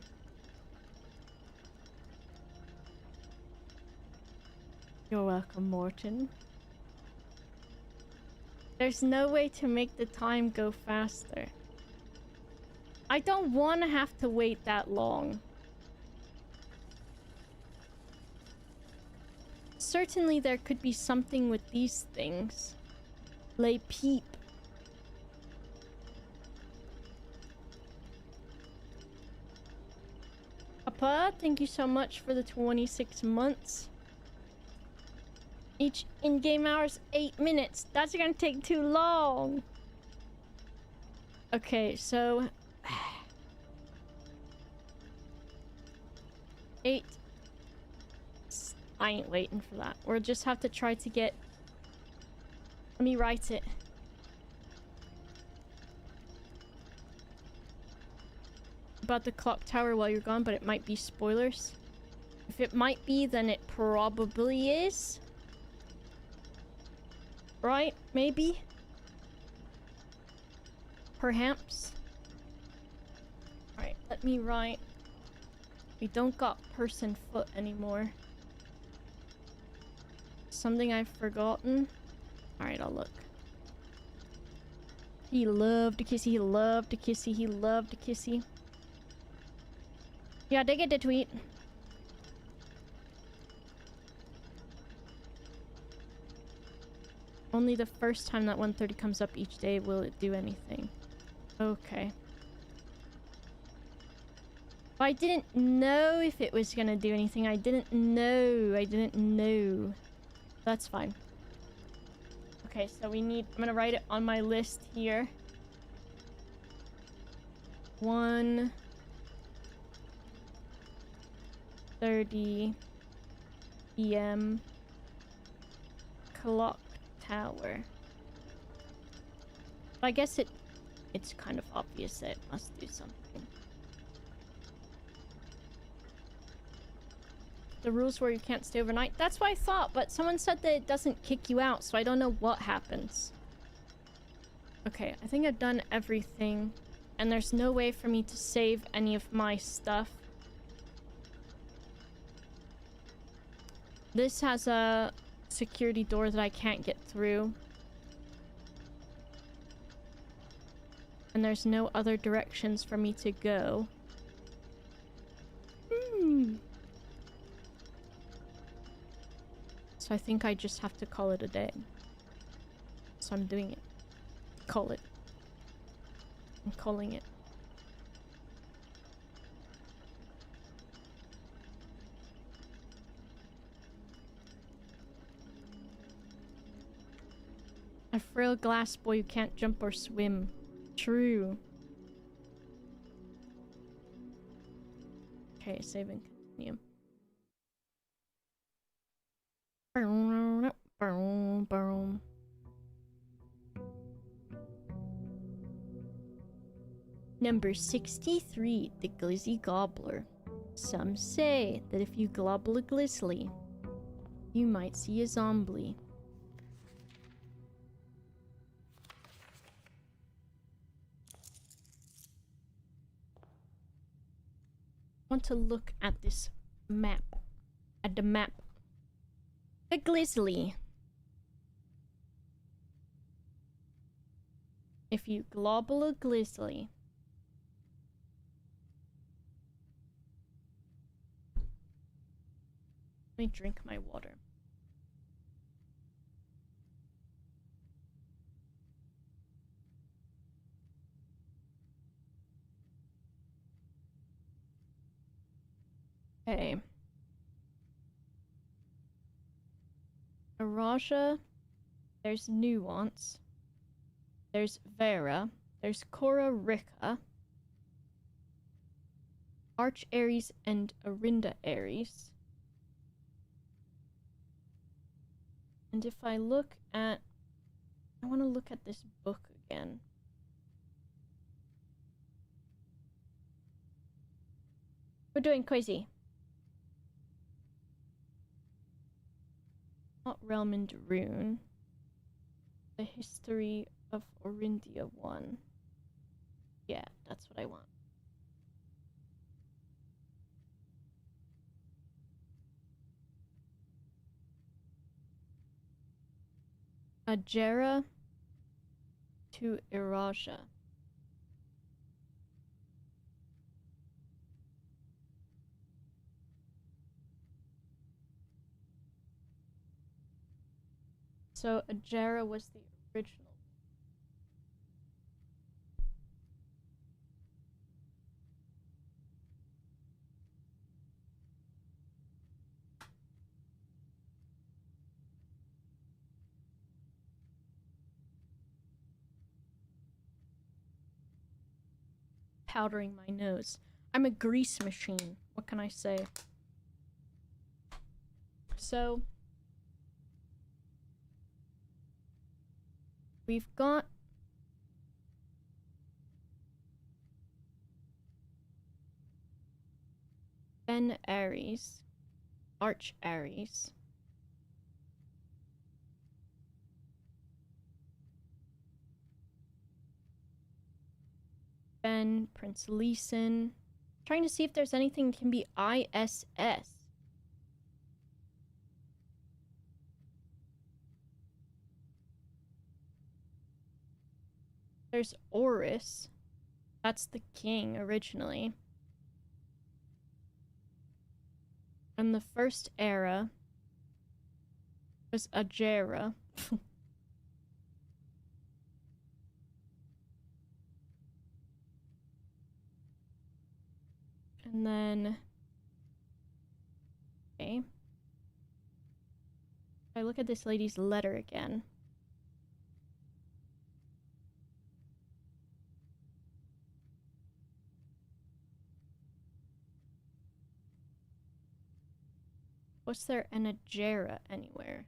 You're welcome, Morton. There's no way to make the time go faster. I don't want to have to wait that long. Certainly there could be something with these things. Lay peep. Papa, thank you so much for the 26 months. Each in-game hour is 8 minutes. That's gonna take too long. Okay, so 8. I ain't waiting for that. We'll just have to try to get... Let me write it. About the clock tower while you're gone, but it might be spoilers. If it might be, then it probably is. Right? Maybe? Perhaps? Alright, let me write. We don't got person foot anymore. Something I've forgotten? Alright, I'll look. He loved a kissy, he loved a kissy, he loved a kissy. Yeah, they get the tweet. Only the first time that 130 comes up each day will it do anything. Okay. But I didn't know if it was gonna do anything. I didn't know. That's fine. Okay, so we need... I'm gonna write it on my list here. 1:30 p.m. clock tower. But I guess it's kind of obvious that it must do something. The rules where you can't stay overnight. That's what I thought, but someone said that it doesn't kick you out, so I don't know what happens. Okay, I think I've done everything, and there's no way for me to save any of my stuff. This has a security door that I can't get through. And there's no other directions for me to go. So I think I just have to call it a day. So I'm doing it. Call it. I'm calling it. A frail glass boy who can't jump or swim. True. Okay, save and continue. Number 63, the Glizzy Gobbler. Some say that if you globble a glizzly, you might see a zombie. I want to look at this map. At the map. A glizzly. If you globble a glizzly. Let me drink my water. Okay. Araja. There's Nuance. There's Vera. There's Cora Rika. Arch Ares and Arinda Ares. And if I look at... I want to look at this book again. We're doing crazy. Not Realm and Rune. The History of Orindia 1. Yeah, that's what I want. Ajera to Iraja. So Ajera was the original. Powdering my nose. I'm a grease machine. What can I say? So we've got Ben Ares, Arch Ares. Ben, Prince Leeson. Trying to see if there's anything that can be ISS. There's Oris. That's the king originally. And the first era was Ajera. And then... Okay. I look at this lady's letter again. Was there an Ajera anywhere?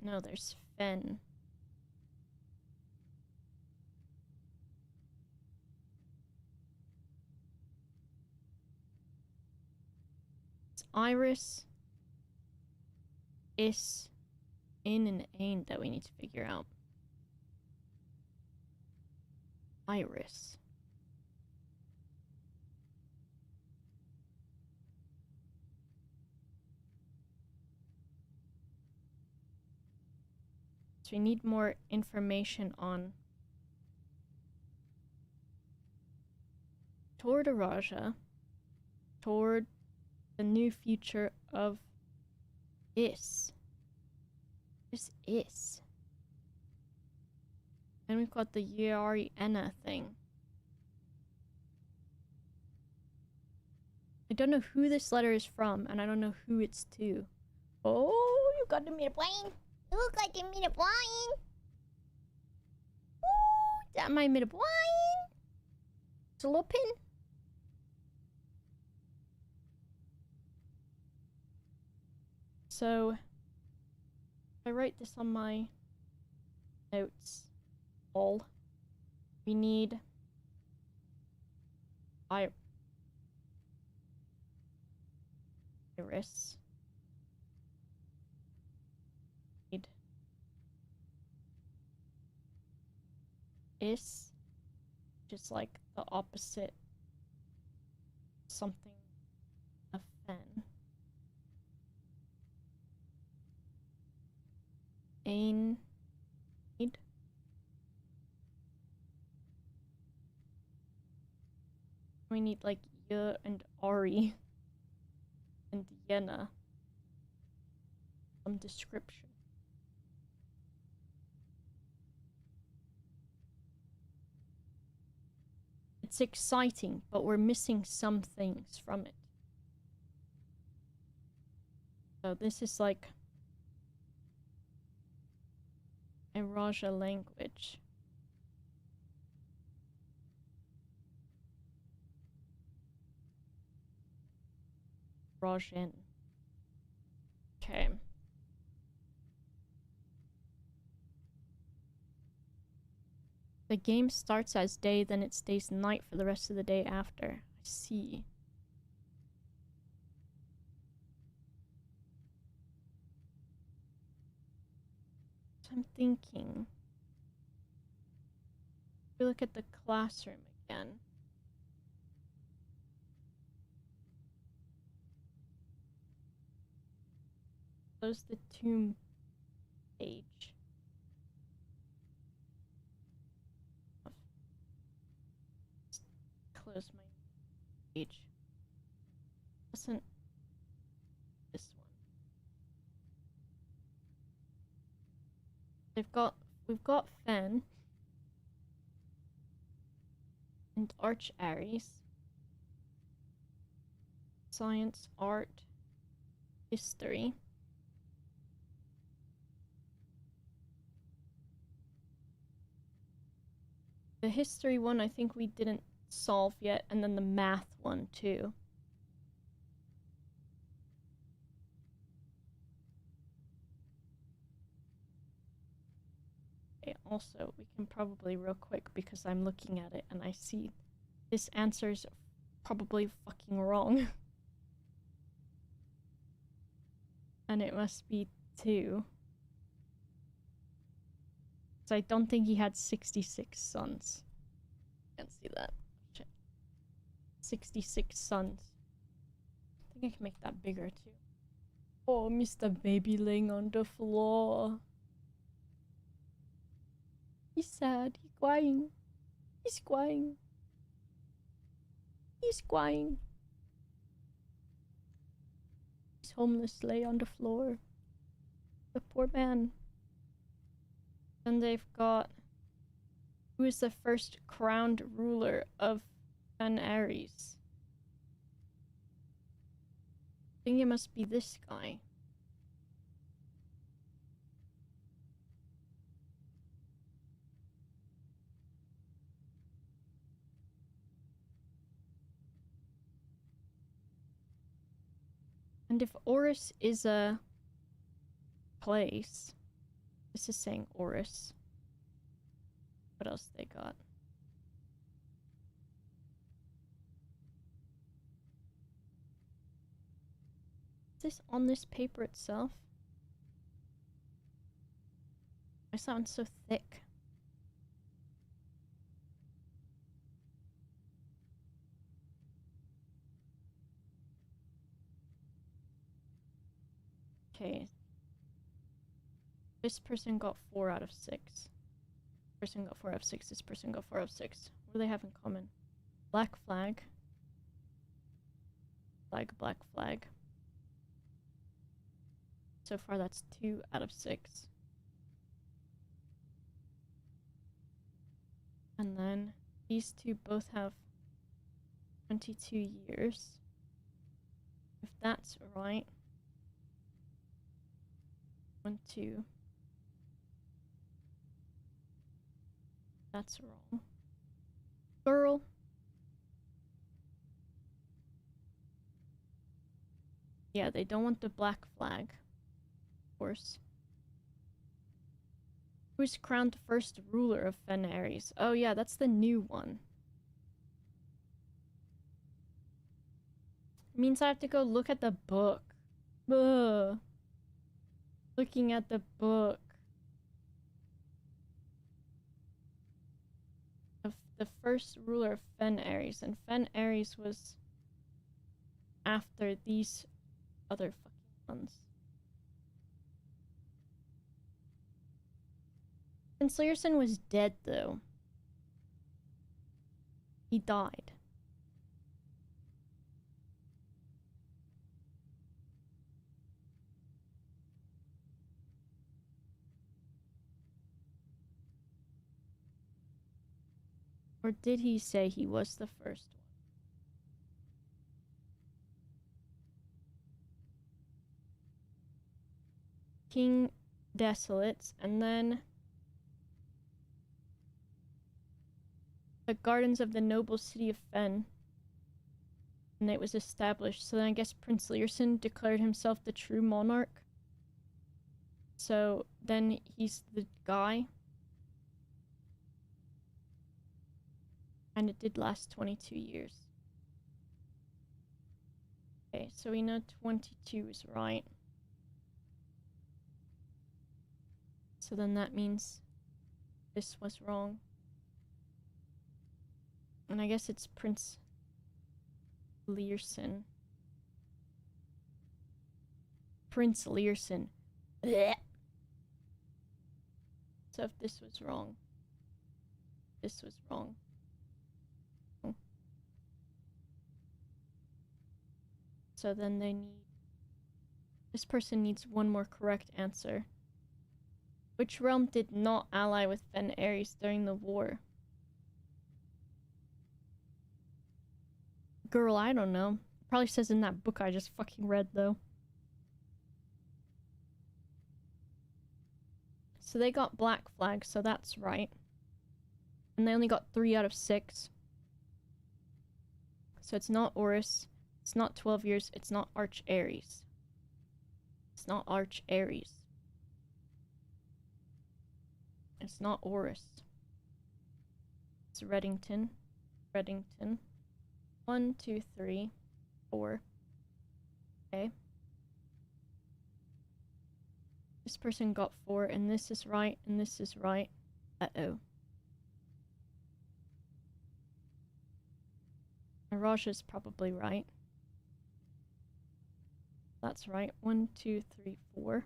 No, there's Fen. It's Iris, Is, In, and Ain that we need to figure out. Iris. So we need more information on toward Araja, toward the new future of Is. This Is. And we've got the Yari Enna thing. I don't know who this letter is from, and I don't know who it's to. Oh, you got to meet a plane. You got to meet a plane. Ooh, that might meet a plane. Slopin. So, I write this on my notes. All we need Iris. Need Is, just like the opposite something of Fen. Ain. Need. We need like Y and Ari and Yenna. Some description. It's exciting, but we're missing some things from it. So this is like a Raja language. Rajin. Okay. The game starts as day, then it stays night for the rest of the day after. I see. So I'm thinking. We look at the classroom again. Close the tomb page. Close my page. Wasn't this one. We've got Fen and Arch Aries. Science, art, history. The history one I think we didn't solve yet, and then the math one too. Okay, also, we can probably real quick, because I'm looking at it and I see this answer's probably fucking wrong. And it must be 2. So I don't think he had 66 sons. Can't see that. Shit. 66 sons. I think I can make that bigger too. Oh, Mr. Baby laying on the floor. He's sad. He's crying. He's crying. He's crying. He's homeless, lay on the floor. The poor man. And they've got... Who is the first crowned ruler of Fen Aries? I think it must be this guy. And if Oris is a place, this is saying Oris. What else they got? Is this on this paper itself? I sound so thick. Okay. This person got 4 out of 6. This person got 4 out of 6. This person got 4 out of 6. What do they have in common? Black flag. Flag, black flag. So far that's 2 out of 6. And then these two both have 22 years. If that's right. 1, 2. That's wrong. Girl. Yeah, they don't want the black flag. Of course. Who's crowned first ruler of Fen Aries? Oh yeah, that's the new one. It means I have to go look at the book. Ugh. Looking at the book. Of the first ruler of Fen Aries. And Fen Aries was after these other fucking ones. And Slayerson was dead, though. He died. Or did he say he was the first one? King Desolates, and then the gardens of the noble city of Fen. and it was established. So then I guess Prince Learson declared himself the true monarch. So then he's the guy. And it did last 22 years. Okay, so we know 22 is right. So then that means this was wrong. And I guess it's Prince Learson. Prince Learson. Blech. So if this was wrong, this was wrong. Oh. So then they need... This person needs one more correct answer. Which realm did not ally with Ben Ares during the war? Girl, I don't know. Probably says in that book I just fucking read, though. So they got Black Flag, so that's right. And they only got 3 out of 6. So it's not Horus. It's not 12 years. It's not Arch Ares. It's not Arch Ares. It's not Horus. It's Reddington. Reddington. 1, 2, 3, 4. Okay. This person got 4, and this is right, and this is right. Uh-oh. Raj is probably right. That's right. 1, 2, 3, 4.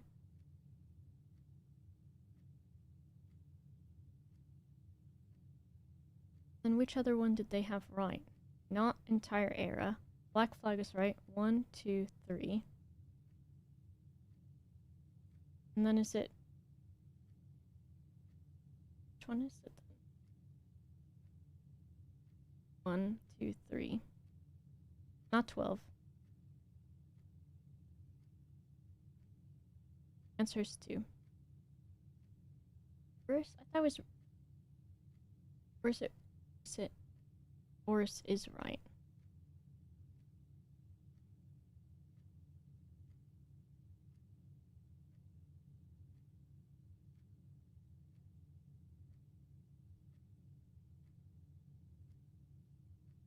Then which other one did they have right? Not entire era. Black Flag is right. 1, 2, 3. And then is it... Which one is it? 1, 2, 3. Not 12. Answer is 2. Horus? I thought it was... Or is it... Is it... Horus is right.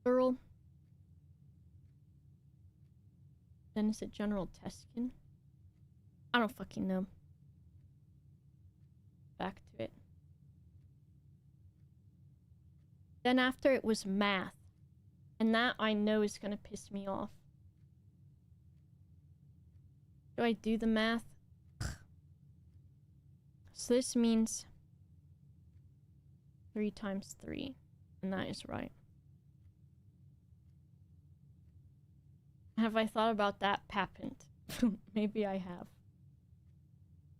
Girl. Then is it General Teskin? I don't fucking know. Back to it. Then after it was math. And that I know is gonna piss me off. Do I do the math? So this means 3 times 3. And that is right. Have I thought about that patent? Maybe I have.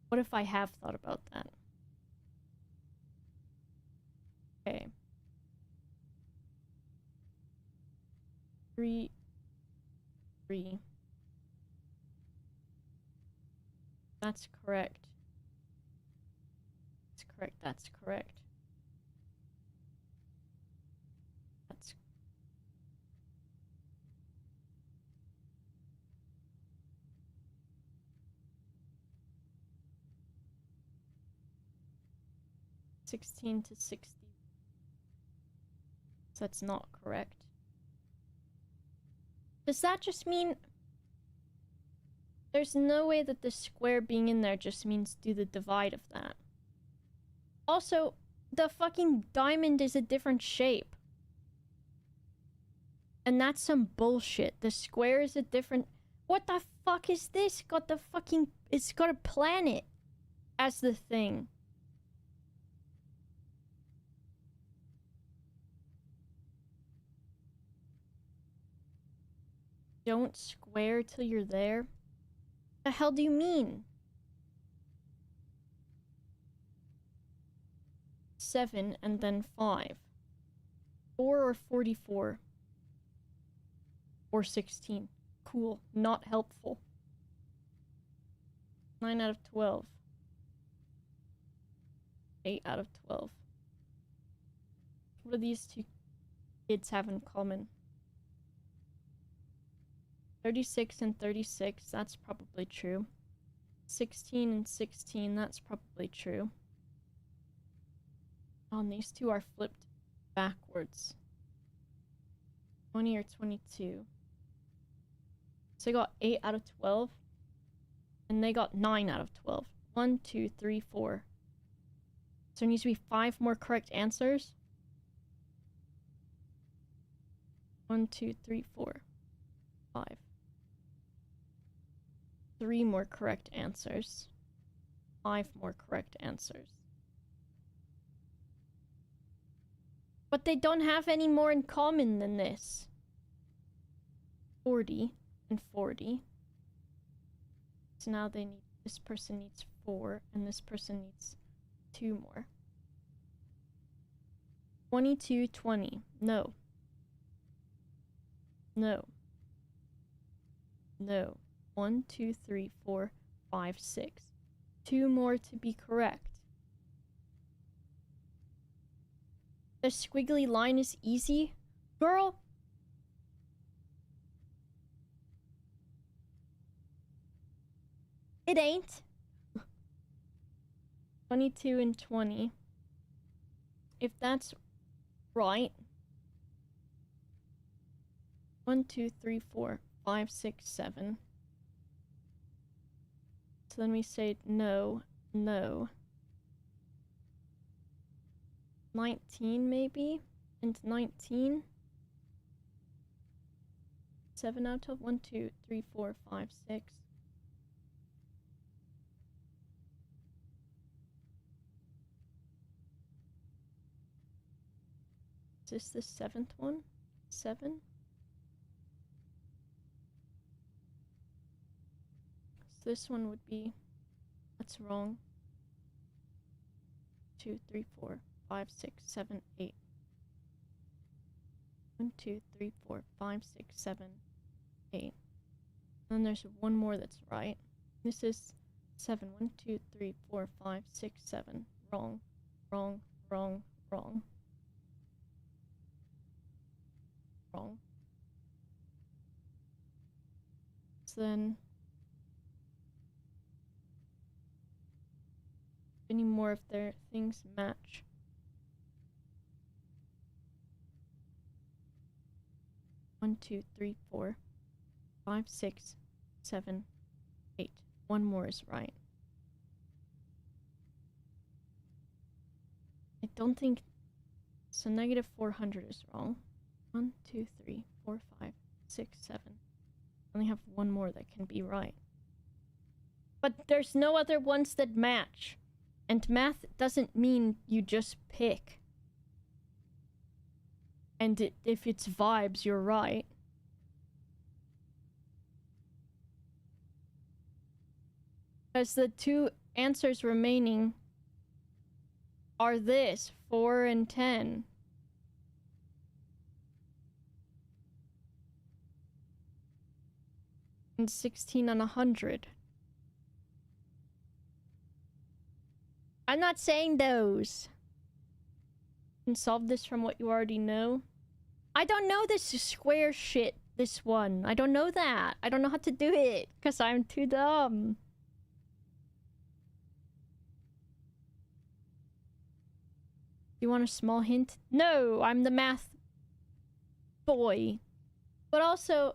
What if I have thought about that? Okay. 3, 3. That's correct. That's correct. That's correct. That's... $16 to 60. So that's not correct. Does that just mean... There's no way that the square being in there just means do the divide of that. Also, the fucking diamond is a different shape. And that's some bullshit. The square is a different... What the fuck is this? Got the fucking... It's got a planet as the thing. Don't square till you're there? The hell do you mean? 7 and then 5. 4 or 44? Or 16. Cool. Not helpful. 9 out of 12. 8 out of 12. What do these two kids have in common? 36 and 36, that's probably true. 16 and 16, that's probably true. Oh, and these two are flipped backwards. 20 or 22. So I got 8 out of 12. And they got 9 out of 12. 1, 2, 3, 4. So there needs to be 5 more correct answers. 1, 2, 3, 4, 5. 3 more correct answers. 5 more correct answers. But they don't have any more in common than this. 40 and 40. So now they need, this person needs 4 and this person needs 2 more. 22, 20. No. No. No. 1, 2, 3, 4, 5, 6. 2 more to be correct. The squiggly line is easy? Girl! It ain't. 22 and 20. If that's right. 1, 2, 3, 4, 5, 6, 7. So then we say no, no. 19 maybe? And 19? 7 out of 1, 2, 3, 4, 5, 6. Is this the 7th one? 7? So this one would be, that's wrong. 2, 3, 4, 5, 6, 7, 8. 1, 2, 3, 4, 5, 6, 7, 8. And then there's one more that's right. This is 7. 1, 2, 3, 4, 5, 6, 7. Wrong, wrong, wrong, wrong. Wrong. So then, any more of their things match? One, 2, 3, 4, 5, 6, 7, 8. One more is right. I don't think so. Negative 400 is wrong. 1, 2, 3, 4, 5, 6, 7. I only have one more that can be right. But there's no other ones that match. And math doesn't mean you just pick. And if it's vibes, you're right. Because the 2 answers remaining are this, 4 and 10. And 16 and 100. I'm not saying those. You can solve this from what you already know. I don't know this square shit, this one. I don't know that. I don't know how to do it, because I'm too dumb. You want a small hint? No, I'm the math boy. But also,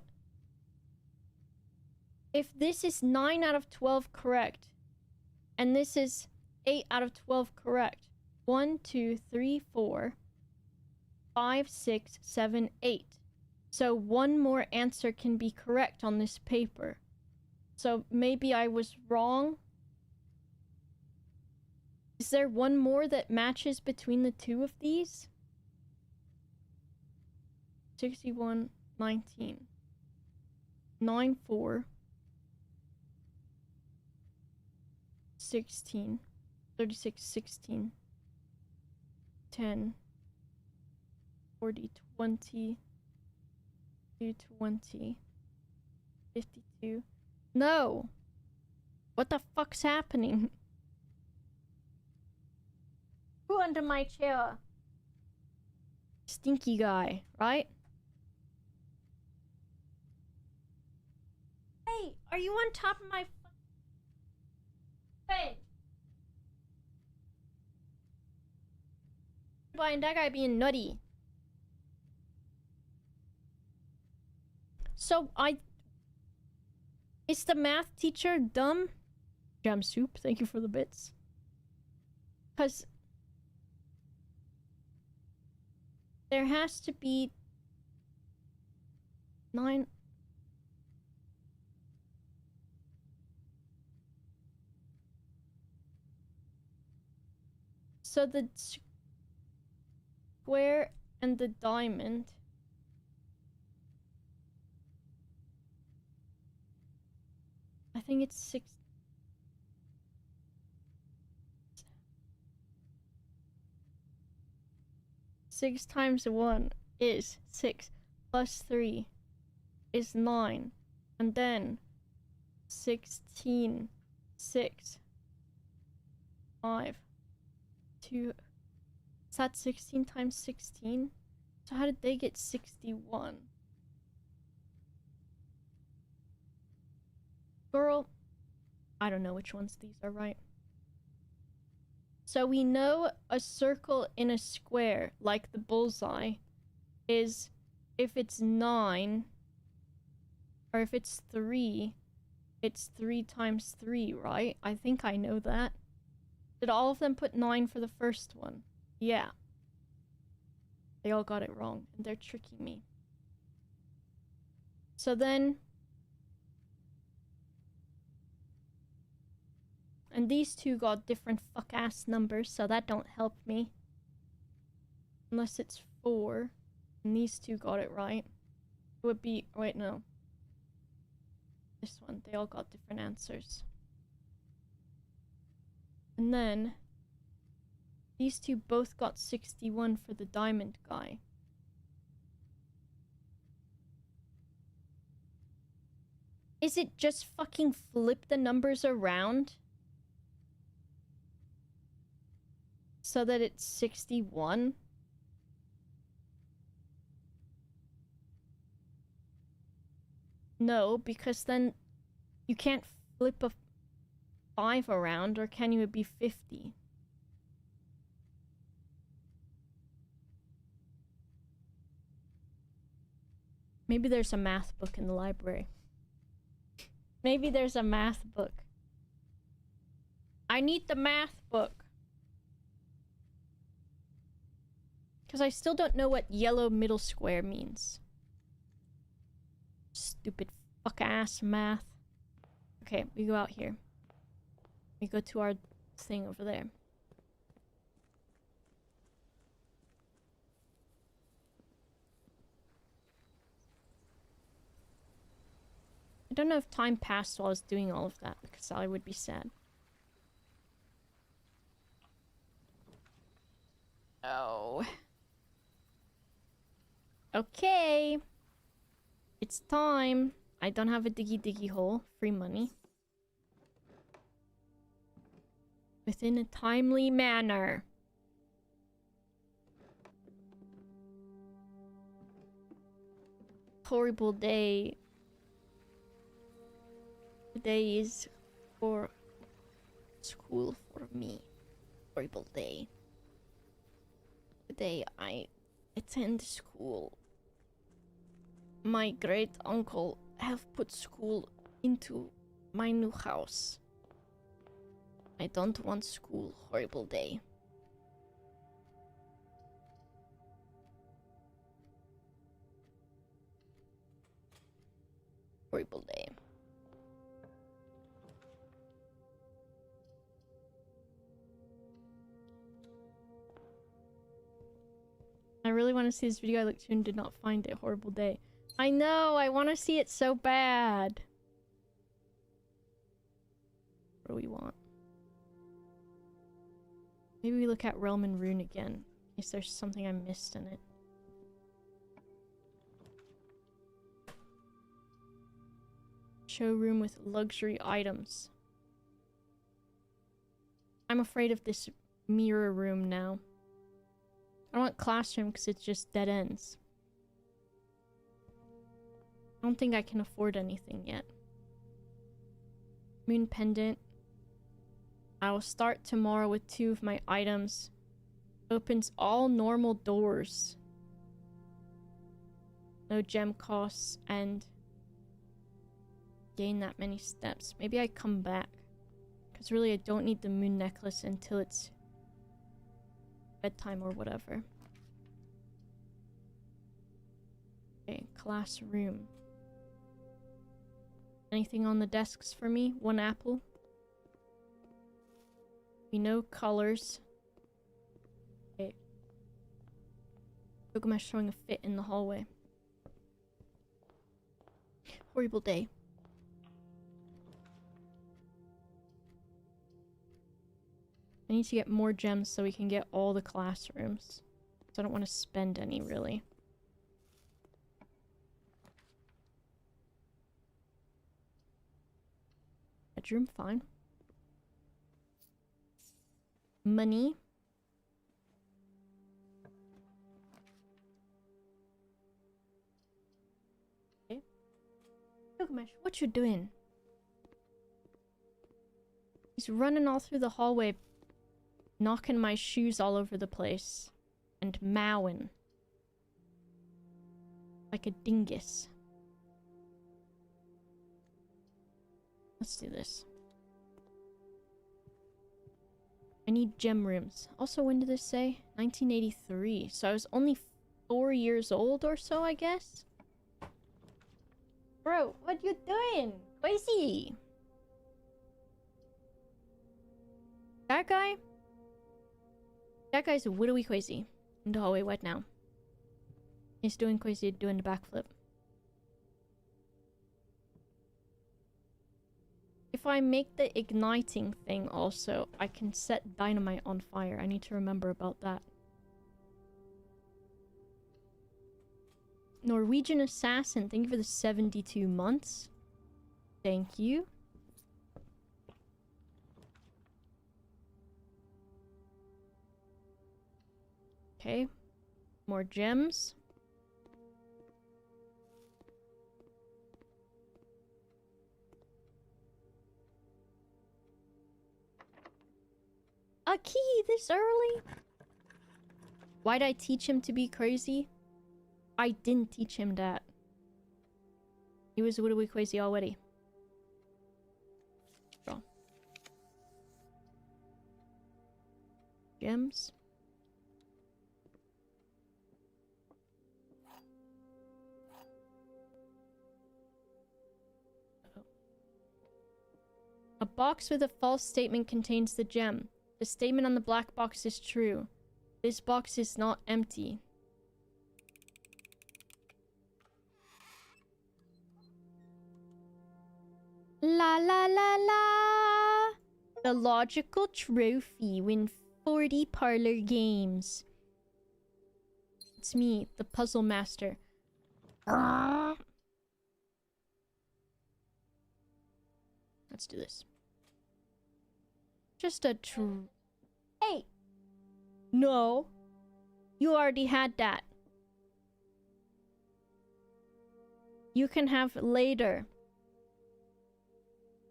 if this is 9 out of 12 correct, and this is 8 out of 12 correct. 1, 2, 3, 4, 5, 6, 7, 8. So one more answer can be correct on this paper. So maybe I was wrong. Is there one more that matches between the 2 of these? 61, 19. 9, 4. 16. 36, 16. 10. 40, 20. 20. 52. No! What the fuck's happening? Who under my chair? Stinky guy, right? Hey, are you on top of my bed? Why that guy being nutty? So is the math teacher dumb? Jam soup, thank you for the bits. Cause there has to be 9. So the square and the diamond. I think it's 6. 6 times 1 is 6 plus 3 is 9. And then 16, 6, 5, 2. Is that 16 times 16? So how did they get 61? Girl, I don't know which ones these are right. So we know a circle in a square, like the bullseye, is if it's 9, or if it's 3, it's 3 times 3, right? I think I know that. Did all of them put 9 for the first one? Yeah. They all got it wrong, and they're tricking me. So then... And these two got different fuck-ass numbers, so that don't help me. Unless it's 4. And these two got it right. It would be... Wait, no. This one. They all got different answers. And then... These two both got 61 for the diamond guy. Is it just fucking flip the numbers around? So that it's 61? No, because then you can't flip a 5 around, or can you? It'd be 50. Maybe there's a math book in the library. Maybe there's a math book. I need the math book. Because I still don't know what yellow middle square means. Stupid fuck-ass math. Okay, we go out here. We go to our thing over there. I don't know if time passed while I was doing all of that, because I would be sad. Oh. Okay. It's time. I don't have a diggy hole. Free money. Within a timely manner. Horrible day. Today is for school for me. Horrible day. Today I attend school. My great uncle have put school into my new house. I don't want school. Horrible day. Horrible day. I really want to see this video. I looked to and did not find it. Horrible day. I know! I want to see it so bad. What do we want? Maybe we look at Realm and Rune again. In case there's something I missed in it. Showroom with luxury items. I'm afraid of this mirror room now. I don't want classroom because it's just dead ends. I don't think I can afford anything yet. Moon pendant. I will start tomorrow with 2 of my items. Opens all normal doors. No gem costs and gain that many steps. Maybe I come back. Because really I don't need the moon necklace until it's bedtime or whatever. Okay, classroom. Anything on the desks for me? 1 apple. We know colors. Okay. Gilgamesh showing a fit in the hallway. Horrible day. I need to get more gems so we can get all the classrooms. So I don't want to spend any, really. Bedroom, fine. Money. Okay. Gilgamesh, what you doing? He's running all through the hallway, knocking my shoes all over the place, and mowing. Like a dingus. Let's do this. I need gem rooms. Also, when did this say? 1983. So I was only 4 years old or so, I guess? Bro, what you doing? Crazy! That guy? That guy's widowy crazy. In the hallway right now. He's doing crazy, doing the backflip. If I make the igniting thing also, I can set dynamite on fire. I need to remember about that. Norwegian assassin, thank you for the 72 months. Thank you. Okay. More gems. A key this early? Why'd I teach him to be crazy? I didn't teach him that. He was widowy crazy already. Draw. Gems. A box with a false statement contains the gem. The statement on the black box is true. This box is not empty. La la la la! The logical trophy. Win 40 parlor games. It's me, the puzzle master. Let's do this. Just a Hey! No. You already had that. You can have later.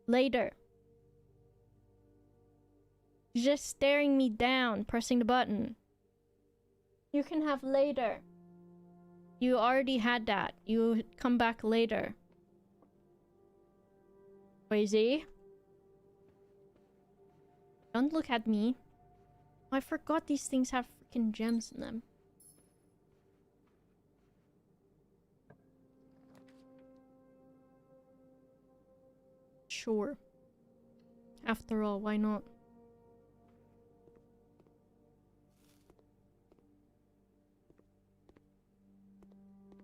Later. Just staring me down, pressing the button. You can have later. You already had that. You come back later. Crazy. Don't look at me. I forgot these things have freaking gems in them. Sure. After all, why not?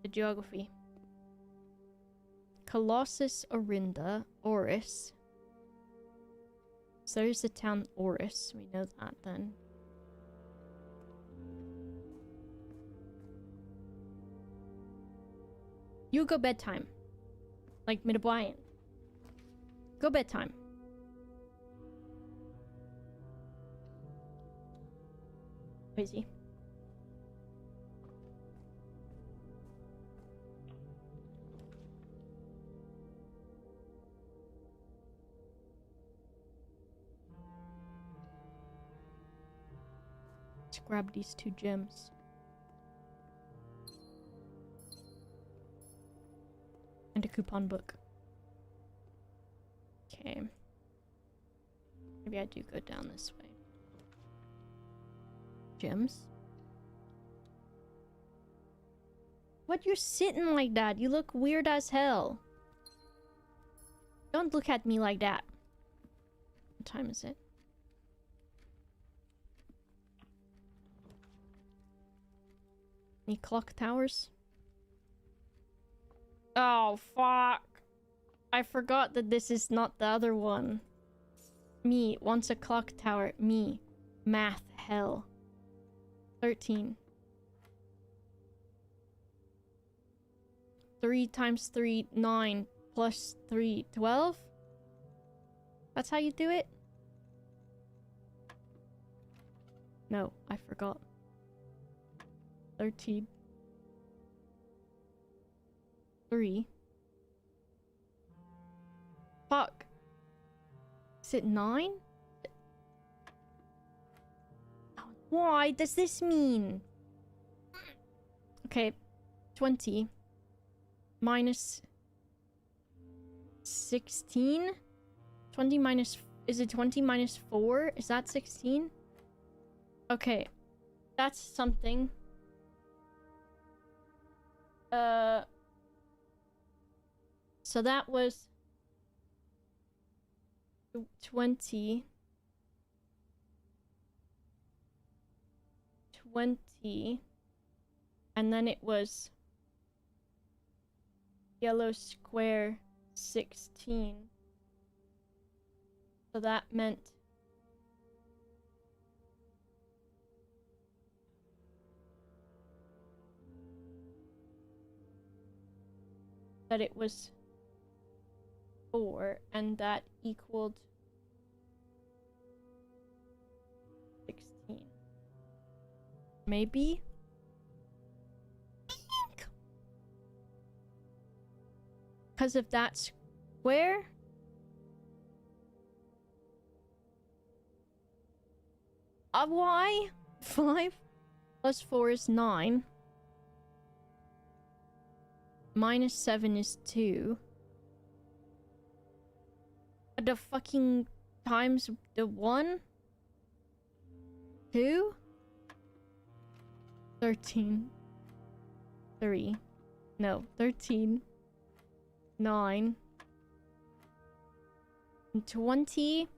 The geography. Colossus, Orinda, Oris. So there's the town Oris. We know that then. You go bedtime. Like Midwayne. Go bedtime. Crazy. Let's grab these 2 gems. And a coupon book. Okay. Maybe I do go down this way. Gems. What, you're sitting like that? You look weird as hell. Don't look at me like that. What time is it? Any clock towers? Oh, fuck. I forgot that this is not the other one. Me wants a clock tower. Me. Math hell. 13. 3 times 3, 9. Plus 3, 12? That's how you do it? No, I forgot. 13. 3. Fuck. Is it 9? Why does this mean? Okay. 20. Minus 16? 20 minus... Is it 20 minus 4? Is that 16? Okay. That's something. So that was 20. 20. And then it was yellow square 16. So that meant that it was 4, and that equaled 16. Maybe? Because if that's square? Why? 5 plus 4 is 9. Minus 7 is 2. The fucking times the 1? 2? 13. 3. No, 13. 9. 20.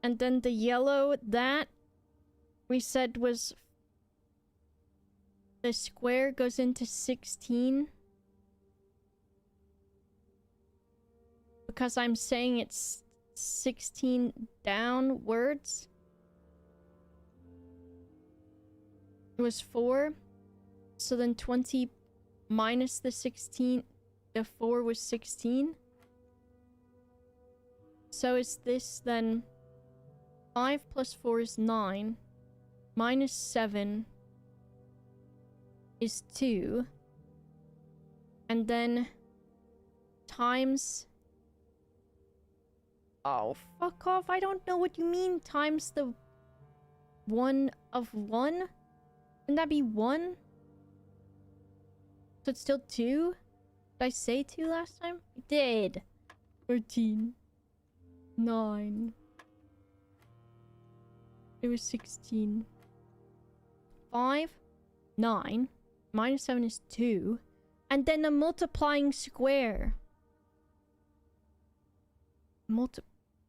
And then the yellow, that we said was... The square goes into 16. Because I'm saying it's 16 downwards. It was 4. So then 20 minus the 16. The 4 was 16. So is this then... 5 plus 4 is 9. Minus 7 is 2. And then... times... Oh, fuck off. I don't know what you mean. Times the 1 of 1? Wouldn't that be 1? So it's still 2? Did I say 2 last time? I did. 13. 9. It was 16. 5. 9. Minus 7 is 2. And then a multiplying square.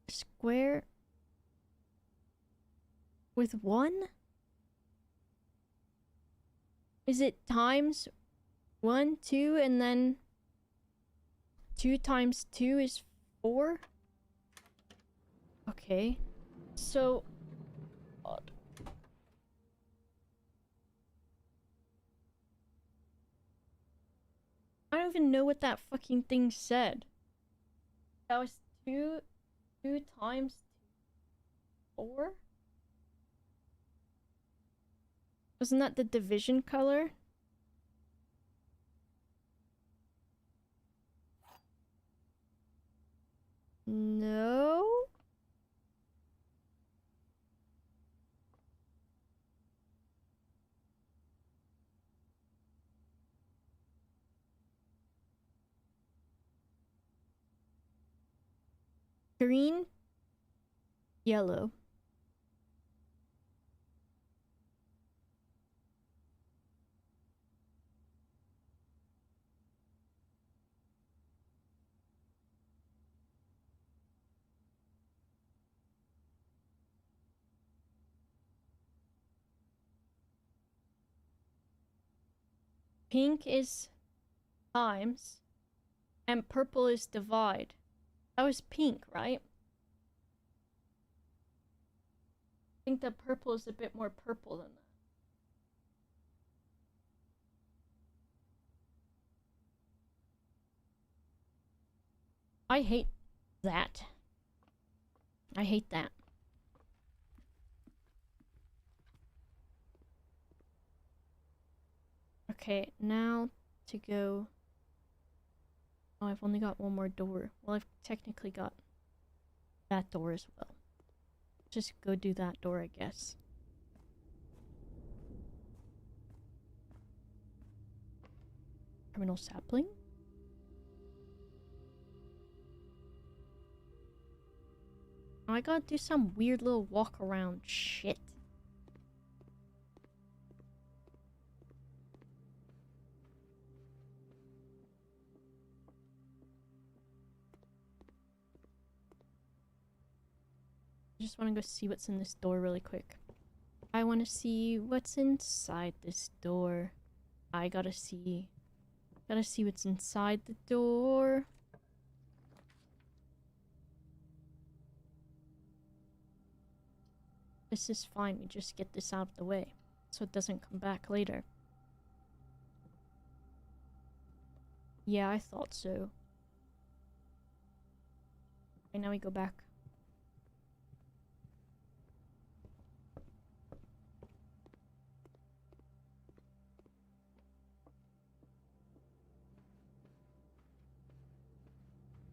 Square with 1? Is it times 1, 2, and then 2 times 2 is 4? Okay. So... odd. I don't even know what that fucking thing said. That was 2 times 4? Wasn't that the division color? No? Green, yellow. Pink is times, and purple is divide. That was pink, right? I think that purple is a bit more purple than that. I hate that. I hate that. Okay, now to go... Oh, I've only got one more door. Well, I've technically got that door as well. Just go do that door, I guess. Terminal sapling? Oh, I gotta do some weird little walk around shit. I just want to go see what's in this door really quick. I want to see what's inside this door. I gotta see what's inside the door. This is fine, we just get this out of the way so it doesn't come back later. Yeah, I thought so. Okay, now we go back.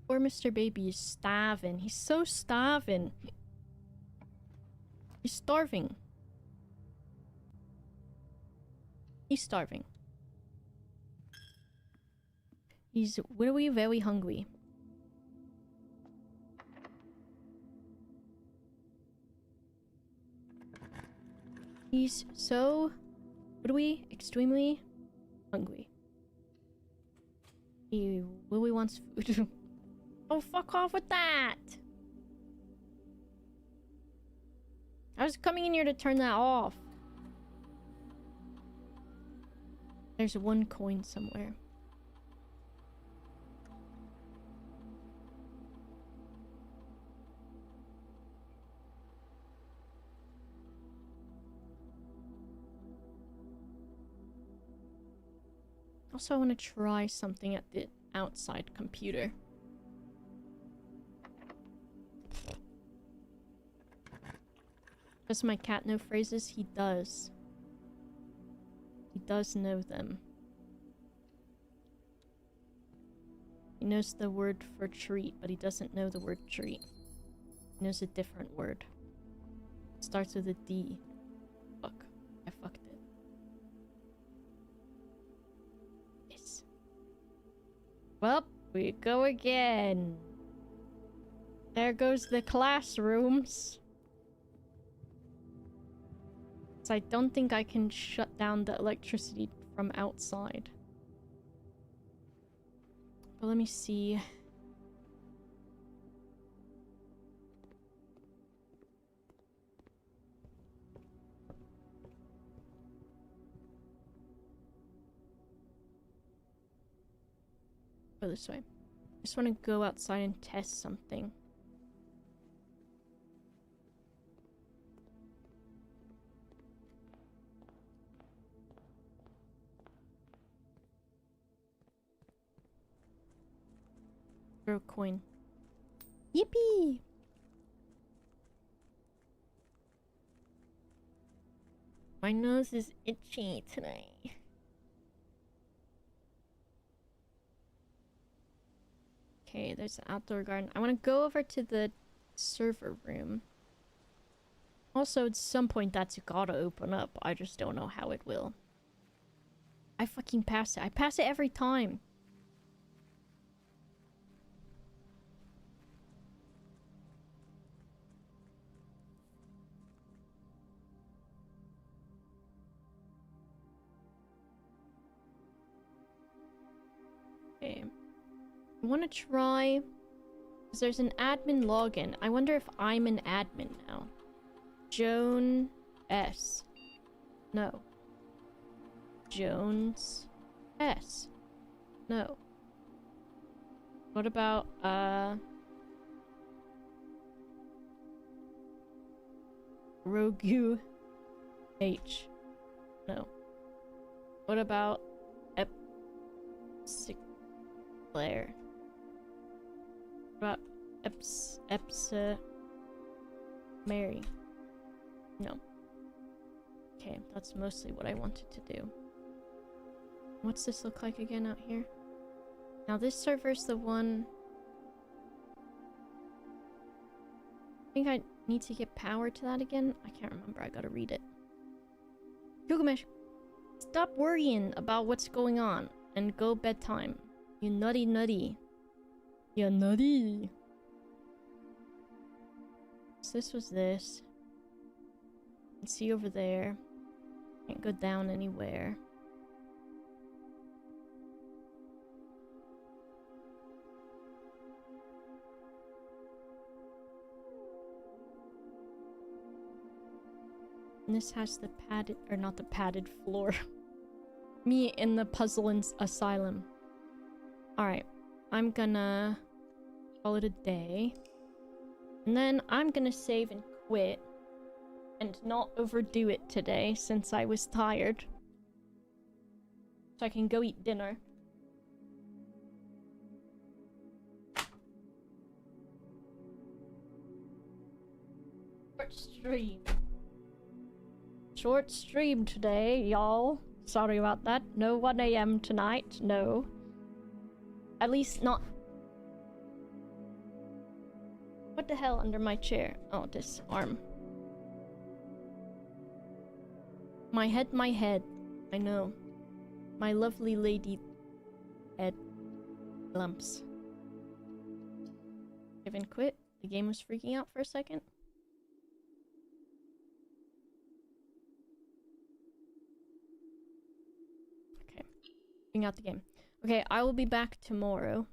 Poor Mr. Baby is starving. He's so starving. He's starving. He's starving. He's very, very hungry. He's so... extremely hungry. He really wants food. Oh, fuck off with that! I was coming in here to turn that off. There's one coin somewhere. Also, I want to try something at the outside computer. Does my cat know phrases? He does. He does know them. He knows the word for treat, but he doesn't know the word treat. He knows a different word. It starts with a D. Fuck. I fucked it. Yes. Well, we go again. There goes the classrooms. I don't think I can shut down the electricity from outside. But let me see. Go this way. I just want to go outside and test something. Throw a coin. Yippee! My nose is itchy today. Okay, there's an outdoor garden. I want to go over to the server room. Also, at some point that's gotta open up. I just don't know how it will. I fucking pass it. I pass it every time. Okay. I want to try... Because there's an admin login. I wonder if I'm an admin now. Joan S. No. Jones S. No. What about, Rogu H? No. What about Blair? What about Mary? No. Okay, that's mostly what I wanted to do. What's this look like again out here? Now this server's the one... I think I need to get power to that again? I can't remember, I gotta read it. Gilgamesh, stop worrying about what's going on and go bedtime. You nutty nutty. You nutty. So this was this. You can see over there. Can't go down anywhere. And this has the padded, or not the padded floor. Me in the puzzle asylum. Alright, I'm gonna call it a day. And then I'm gonna save and quit. And not overdo it today, since I was tired. So I can go eat dinner. Short stream. Short stream today, y'all. Sorry about that. No 1 AM tonight, no. At least not... What the hell under my chair? Oh, this arm. My head. I know. My lovely lady head lumps. Save and quit. The game was freaking out for a second. Okay. Bring out the game. Okay, I will be back tomorrow.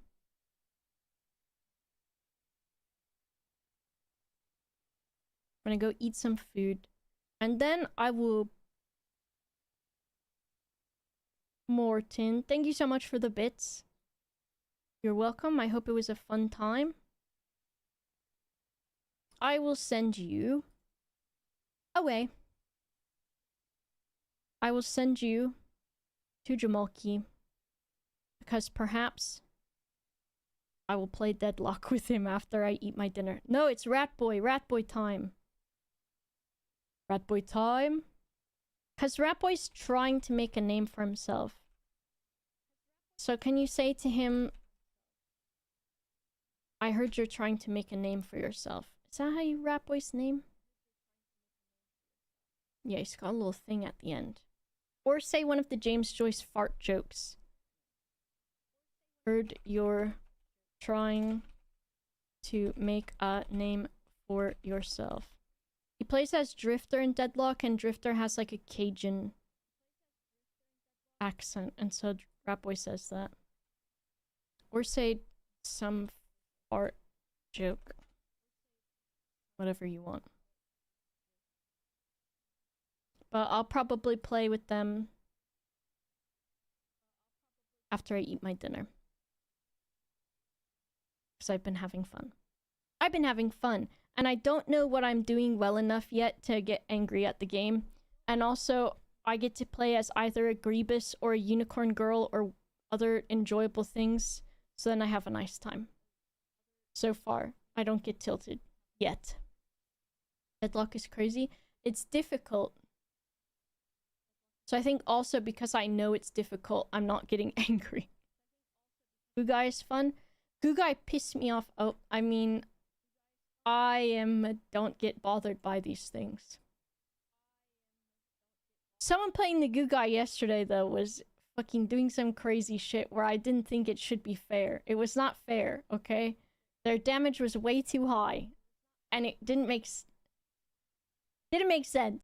I'm gonna go eat some food. And then I will... Morton, thank you so much for the bits. You're welcome. I hope it was a fun time. I will send you away. I will send you to Jamalki because perhaps I will play Deadlock with him after I eat my dinner. No, it's Rat Boy time. Rat Boy time. Because Rat Boy's trying to make a name for himself. So can you say to him, I heard you're trying to make a name for yourself. Is that how you Rat Boy's name? Yeah, he's got a little thing at the end. Or say one of the James Joyce fart jokes. Heard you're trying to make a name for yourself. He plays as Drifter in Deadlock, and Drifter has like a Cajun accent, and so Rat Boy says that. Or say some fart joke. Whatever you want. But I'll probably play with them after I eat my dinner. Because I've been having fun. I've been having fun. And I don't know what I'm doing well enough yet to get angry at the game. And also, I get to play as either a Grievous or a Unicorn Girl or other enjoyable things. So then I have a nice time. So far, I don't get tilted. Yet. Deadlock is crazy. It's difficult. So I think also because I know it's difficult, I'm not getting angry. Gugai is fun. Gugai pissed me off. Oh, I mean... don't get bothered by these things. Someone playing the Gugai yesterday, though, was fucking doing some crazy shit where I didn't think it should be fair. It was not fair, okay? Their damage was way too high. And it didn't make sense.